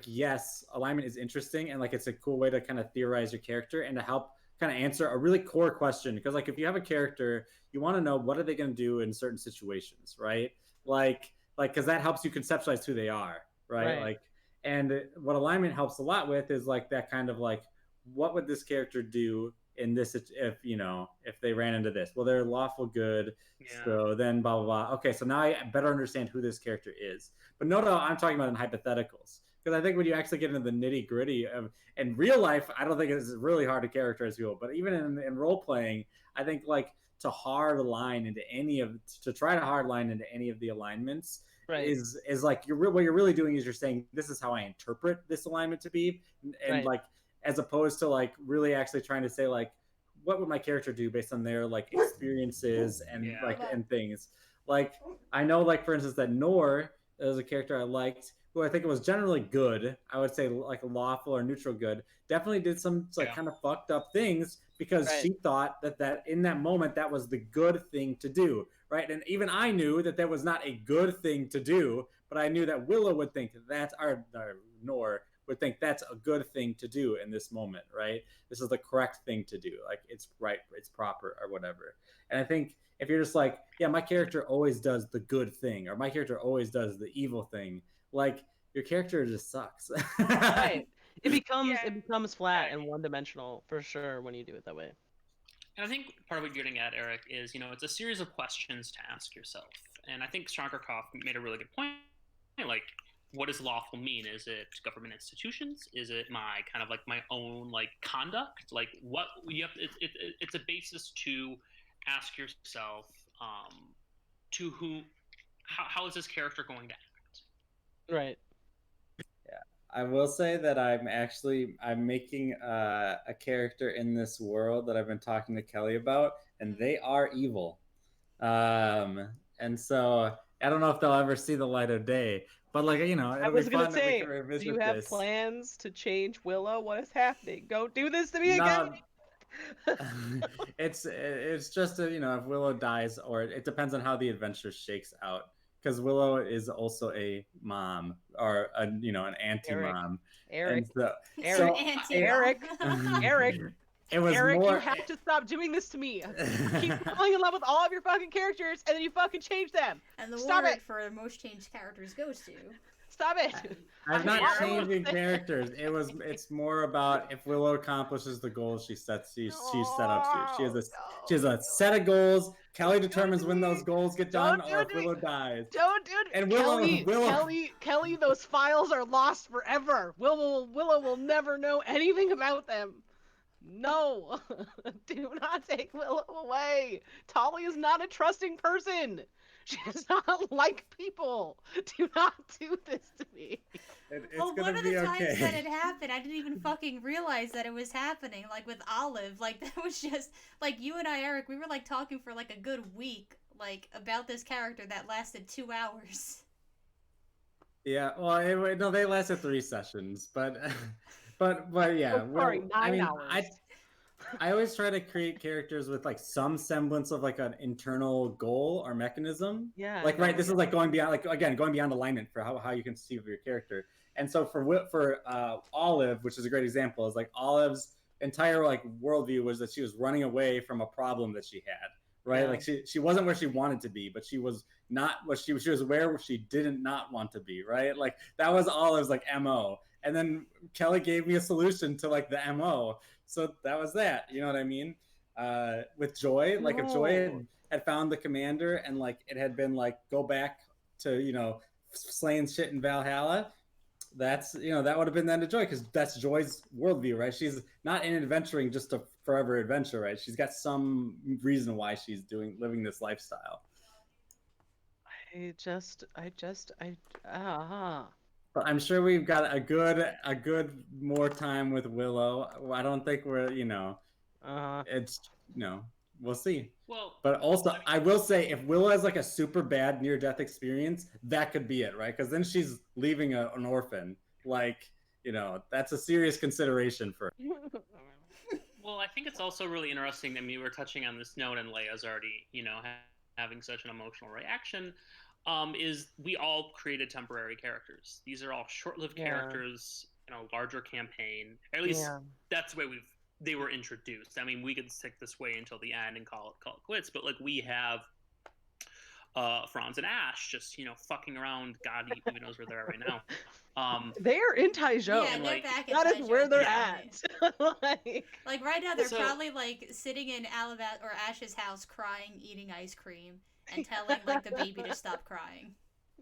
Speaker 4: yes, alignment is interesting, and like, it's a cool way to kind of theorize your character and to help kind of answer a really core question. Because like, if you have a character, you want to know what are they going to do in certain situations, right? Like because that helps you conceptualize who they are, right?
Speaker 3: Right.
Speaker 4: Like, and what alignment helps a lot with is like that kind of like, what would this character do in this, if you know, if they ran into this, well, they're lawful good,
Speaker 2: Yeah.
Speaker 4: so then blah blah blah. Okay, so now I better understand who this character is. But no, I'm talking about in hypotheticals, because I think when you actually get into the nitty gritty of in real life, I don't think it's really hard to characterize people. But even in role playing, I think like to try to hard line into any of the alignments
Speaker 3: Right.
Speaker 4: is like what you're really doing is you're saying this is how I interpret this alignment to be, and
Speaker 3: Right.
Speaker 4: like, as opposed to like really actually trying to say like, what would my character do based on their like experiences and
Speaker 2: Yeah.
Speaker 4: like
Speaker 1: Hold on.
Speaker 4: and things. Like, I know, like, for instance, that Nor is a character I liked, who I think was generally good. I would say like a lawful or neutral good. Definitely did some like
Speaker 2: Yeah.
Speaker 4: kind of fucked up things because
Speaker 3: Right.
Speaker 4: she thought that in that moment that was the good thing to do, right? And even I knew that was not a good thing to do, but I knew that Willow would think that's or Nor would think that's a good thing to do in this moment, right? This is the correct thing to do. Like, it's right, it's proper, or whatever. And I think if you're just like, yeah, my character always does the good thing, or my character always does the evil thing, like, your character just sucks.
Speaker 3: Right. It
Speaker 2: Yeah.
Speaker 3: becomes flat and one dimensional for sure when you do it that way.
Speaker 2: And I think part of what you're getting at, Eric, is it's a series of questions to ask yourself. And I think Stronger-Koff made a really good point. Like, what does lawful mean? Is it government institutions? Is it my kind of like my own like conduct? Like what you have? It's a basis to ask yourself to whom, how is this character going to act?
Speaker 3: Right.
Speaker 4: I will say that I'm making a character in this world that I've been talking to Kelly about, and they are evil. And so I don't know if they'll ever see the light of day, but like
Speaker 3: I
Speaker 4: it'll be
Speaker 3: was gonna
Speaker 4: fun that we
Speaker 3: say,
Speaker 4: can
Speaker 3: do
Speaker 4: revisit
Speaker 3: you have
Speaker 4: this.
Speaker 3: plans to change Willow? What is happening? Don't do this to me
Speaker 4: No,
Speaker 3: again.
Speaker 4: it's just if Willow dies, or it depends on how the adventure shakes out. Because Willow is also a mom, or an anti-mom,
Speaker 3: Eric,
Speaker 4: and so
Speaker 3: Eric,
Speaker 1: Anti-mom.
Speaker 3: Eric,
Speaker 4: it was
Speaker 3: Eric,
Speaker 4: more.
Speaker 3: you have to stop doing this to me. You keep falling in love with all of your fucking characters, and then you fucking change them.
Speaker 1: And the
Speaker 3: Stop
Speaker 1: award
Speaker 3: it.
Speaker 1: for most changed characters goes to.
Speaker 3: Stop it.
Speaker 4: I'm not
Speaker 3: I-
Speaker 4: changing characters. It's more about if Willow accomplishes the goals she's set up to. She has a set of goals. Kelly determines when those goals get done,
Speaker 3: Don't do
Speaker 4: or
Speaker 3: it
Speaker 4: if
Speaker 3: to me.
Speaker 4: Willow dies.
Speaker 3: Don't do it.
Speaker 4: And Willow,
Speaker 3: Kelly, those files are lost forever. Willow will never know anything about them. No, do not take Willow away. Tolly is not a trusting person. She does not like people. Do not do this to me.
Speaker 4: it's
Speaker 1: Well,
Speaker 4: gonna
Speaker 1: one of
Speaker 4: be
Speaker 1: the times
Speaker 4: okay.
Speaker 1: that it happened, I didn't even fucking realize that it was happening. Like with Olive, like that was just like you and I, Eric. We were like talking for like a good week, like about this character that lasted 2 hours.
Speaker 4: Yeah, well, no, they lasted 3 sessions, but but yeah.
Speaker 3: Oh, sorry,
Speaker 4: well,
Speaker 3: 9 hours.
Speaker 4: I always try to create characters with like some semblance of like an internal goal or mechanism.
Speaker 3: Yeah.
Speaker 4: Like this is like going beyond, like again, going beyond alignment for how you can conceive of your character. And so for Olive, which is a great example, is like Olive's entire like worldview was that she was running away from a problem that she had. Right,
Speaker 3: Yeah.
Speaker 4: like she wasn't where she wanted to be, but she was not what she was where she didn't not want to be. Right, like that was Olive's like MO. And then Kelly gave me a solution to like the MO. So that was that. You know what I mean? With Joy, like if Joy had found the commander and like it had been like go back to slaying shit in Valhalla, that's that would have been the end of Joy, because that's Joy's worldview, right? She's not in adventuring just to forever adventure, right? She's got some reason why she's living this lifestyle. But I'm sure we've got a good more time with Willow. I don't think we're it's we'll see.
Speaker 2: Well,
Speaker 4: but also I will say, if Willow has like a super bad near-death experience, that could be it, right? Because then she's leaving an orphan. Like that's a serious consideration for her.
Speaker 2: Well, I think it's also really interesting that we were touching on this note, and Leia's already, having such an emotional reaction. Is we all created temporary characters. These are all short-lived characters in a larger campaign. At least that's the way they were introduced. I mean, we could stick this way until the end and call it quits. But like we have Franz and Ash just fucking around. God even knows where they're at right now.
Speaker 3: They're in Taizhou.
Speaker 1: Yeah, they're back in
Speaker 3: That is
Speaker 1: Taizhou,
Speaker 3: where they're
Speaker 1: apparently.
Speaker 3: at.
Speaker 1: Like right now, they're
Speaker 2: So-
Speaker 1: probably like sitting in Alabat or Ash's house, crying, eating ice cream, and telling like the baby to stop crying.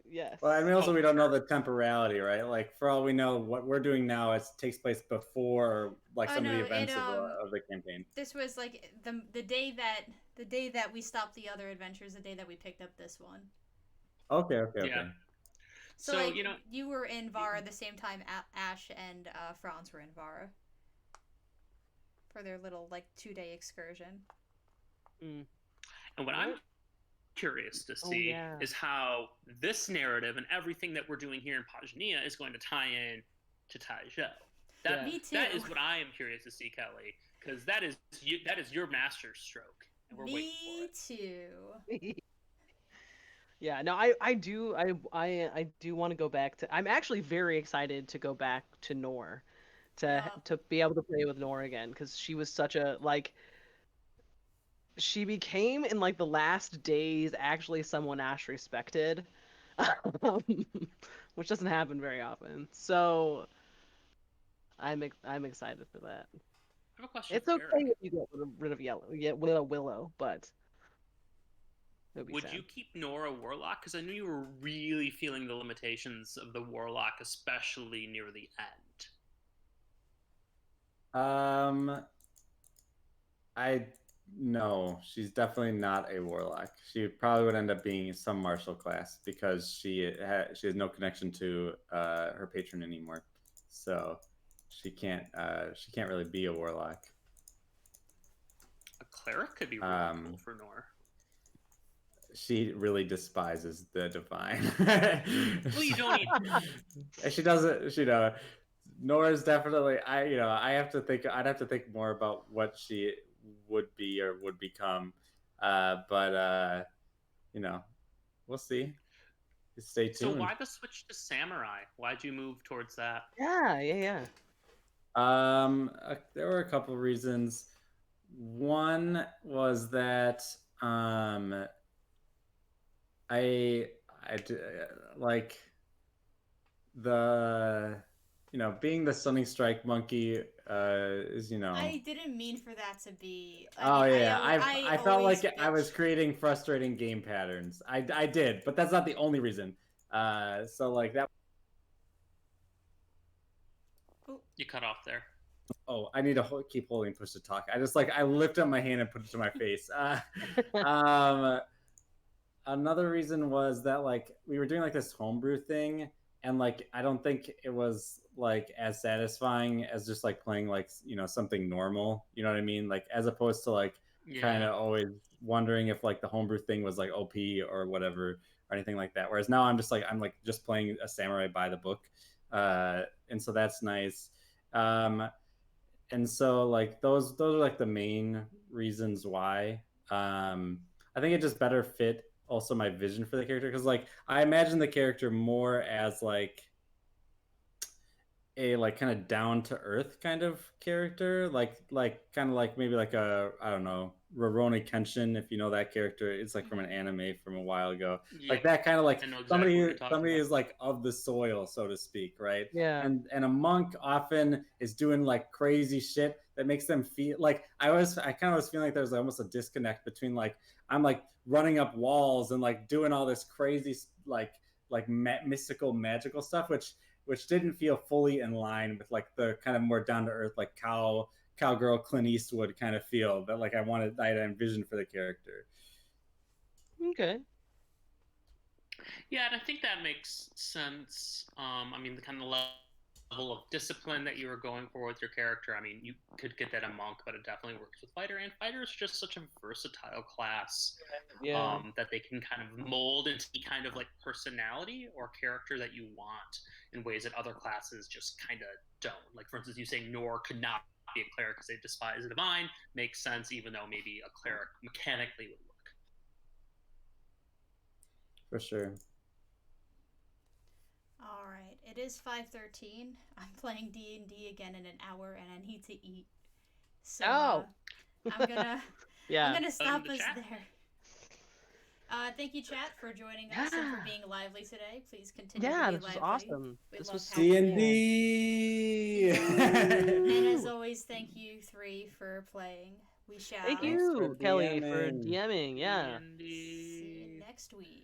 Speaker 3: Yes.
Speaker 4: Well, I mean, also we don't know the temporality, right? Like for all we know, what we're doing now takes place before like some of the events of the campaign.
Speaker 1: This was like the day that we stopped the other adventures, the day that we picked up this one.
Speaker 4: Okay.
Speaker 2: Yeah.
Speaker 1: So like, you were in Vara the same time Ash and Franz were in Vara for their little like 2-day excursion.
Speaker 2: And what I'm curious to see is how this narrative and everything that we're doing here in Pagania is going to tie in to Taizhou.
Speaker 1: Me too.
Speaker 2: That is what I am curious to see, Kelly, because that is your master stroke, and we're waiting for it.
Speaker 1: Me too.
Speaker 3: Yeah, no, I do want to go back to. I'm actually very excited to go back to Nor, to be able to play with Nor again, because she was such a she became in like the last days actually someone Ash respected. um, which doesn't happen very often. So I'm excited for that.
Speaker 2: I have a question
Speaker 3: It's
Speaker 2: for
Speaker 3: okay
Speaker 2: Eric.
Speaker 3: if you get rid of yellow, get Willow, but it'll be
Speaker 2: Would
Speaker 3: sad.
Speaker 2: you keep Nora Warlock? Because I knew you were really feeling the limitations of the Warlock, especially near the end.
Speaker 4: I no, she's definitely not a warlock. She probably would end up being some martial class because she has no connection to her patron anymore, so she can't really be a warlock.
Speaker 2: A cleric could be really cool for Nora.
Speaker 4: She really despises the divine.
Speaker 2: Well, you don't need.
Speaker 4: She doesn't. Nora's definitely. I have to think. I'd have to think more about what she would be or would become. But we'll see. Stay tuned.
Speaker 2: So why the switch to samurai? Why'd you move towards that?
Speaker 3: Yeah.
Speaker 4: There were a couple reasons. One was that I like the being the stunning strike monkey is
Speaker 1: I didn't mean for that to be.
Speaker 4: oh yeah, I felt
Speaker 1: always
Speaker 4: like I was
Speaker 1: bitch.
Speaker 4: creating frustrating game patterns. I did, but that's not the only reason. So like that.
Speaker 2: You cut off there.
Speaker 4: Oh, I need to keep holding push to talk. I lift up my hand and put it to my face. Another reason was that like we were doing like this homebrew thing, and like I don't think it was like as satisfying as just like playing like something normal. You know what I mean? Like as opposed to like kind of always wondering if like the homebrew thing was like OP or whatever or anything like that. Whereas now I'm just playing a samurai by the book, and so that's nice. And so like those are like the main reasons why. I think it just better fit also my vision for the character because like I imagine the character more as like a like kind of down to earth kind of character, like kind of like maybe like a I don't know Rurouni Kenshin, if you know that character. It's like from an anime from a while ago, like that kind of like
Speaker 2: I know exactly what you're talking
Speaker 4: somebody
Speaker 2: about.
Speaker 4: is like of the soil, so to speak, right?
Speaker 3: Yeah.
Speaker 4: And a monk often is doing like crazy shit that makes them feel like I kind of was feeling like there's almost a disconnect between like I'm like running up walls and like doing all this crazy mystical magical stuff, which didn't feel fully in line with like the kind of more down to earth like cowgirl Clint Eastwood kind of feel that like I had envisioned for the character.
Speaker 3: Okay.
Speaker 2: Yeah, and I think that makes sense. I mean, the kind of level of discipline that you were going for with your character. I mean, you could get that in monk, but it definitely works with fighter. And fighter is just such a versatile class that they can kind of mold into any kind of like personality or character that you want in ways that other classes just kind of don't. Like, for instance, you saying Nor could not be a cleric because they despise the divine makes sense, even though maybe a cleric mechanically would work.
Speaker 4: For sure.
Speaker 1: All right, it is 5:13. I'm playing D&D again in an hour, and I need to eat. So I'm gonna I'm gonna stop us there. Thank you, chat, for joining us and for being lively today. Please continue to be
Speaker 3: this
Speaker 1: lively.
Speaker 3: was awesome.
Speaker 1: We
Speaker 3: This
Speaker 1: love
Speaker 3: was
Speaker 1: having
Speaker 4: D&D.
Speaker 1: and as always, thank you three for playing. We shall
Speaker 3: Thank
Speaker 4: Thanks for
Speaker 3: you, Kelly, for
Speaker 4: DMing.
Speaker 3: DMing. Yeah.
Speaker 2: D&D.
Speaker 1: see you next week.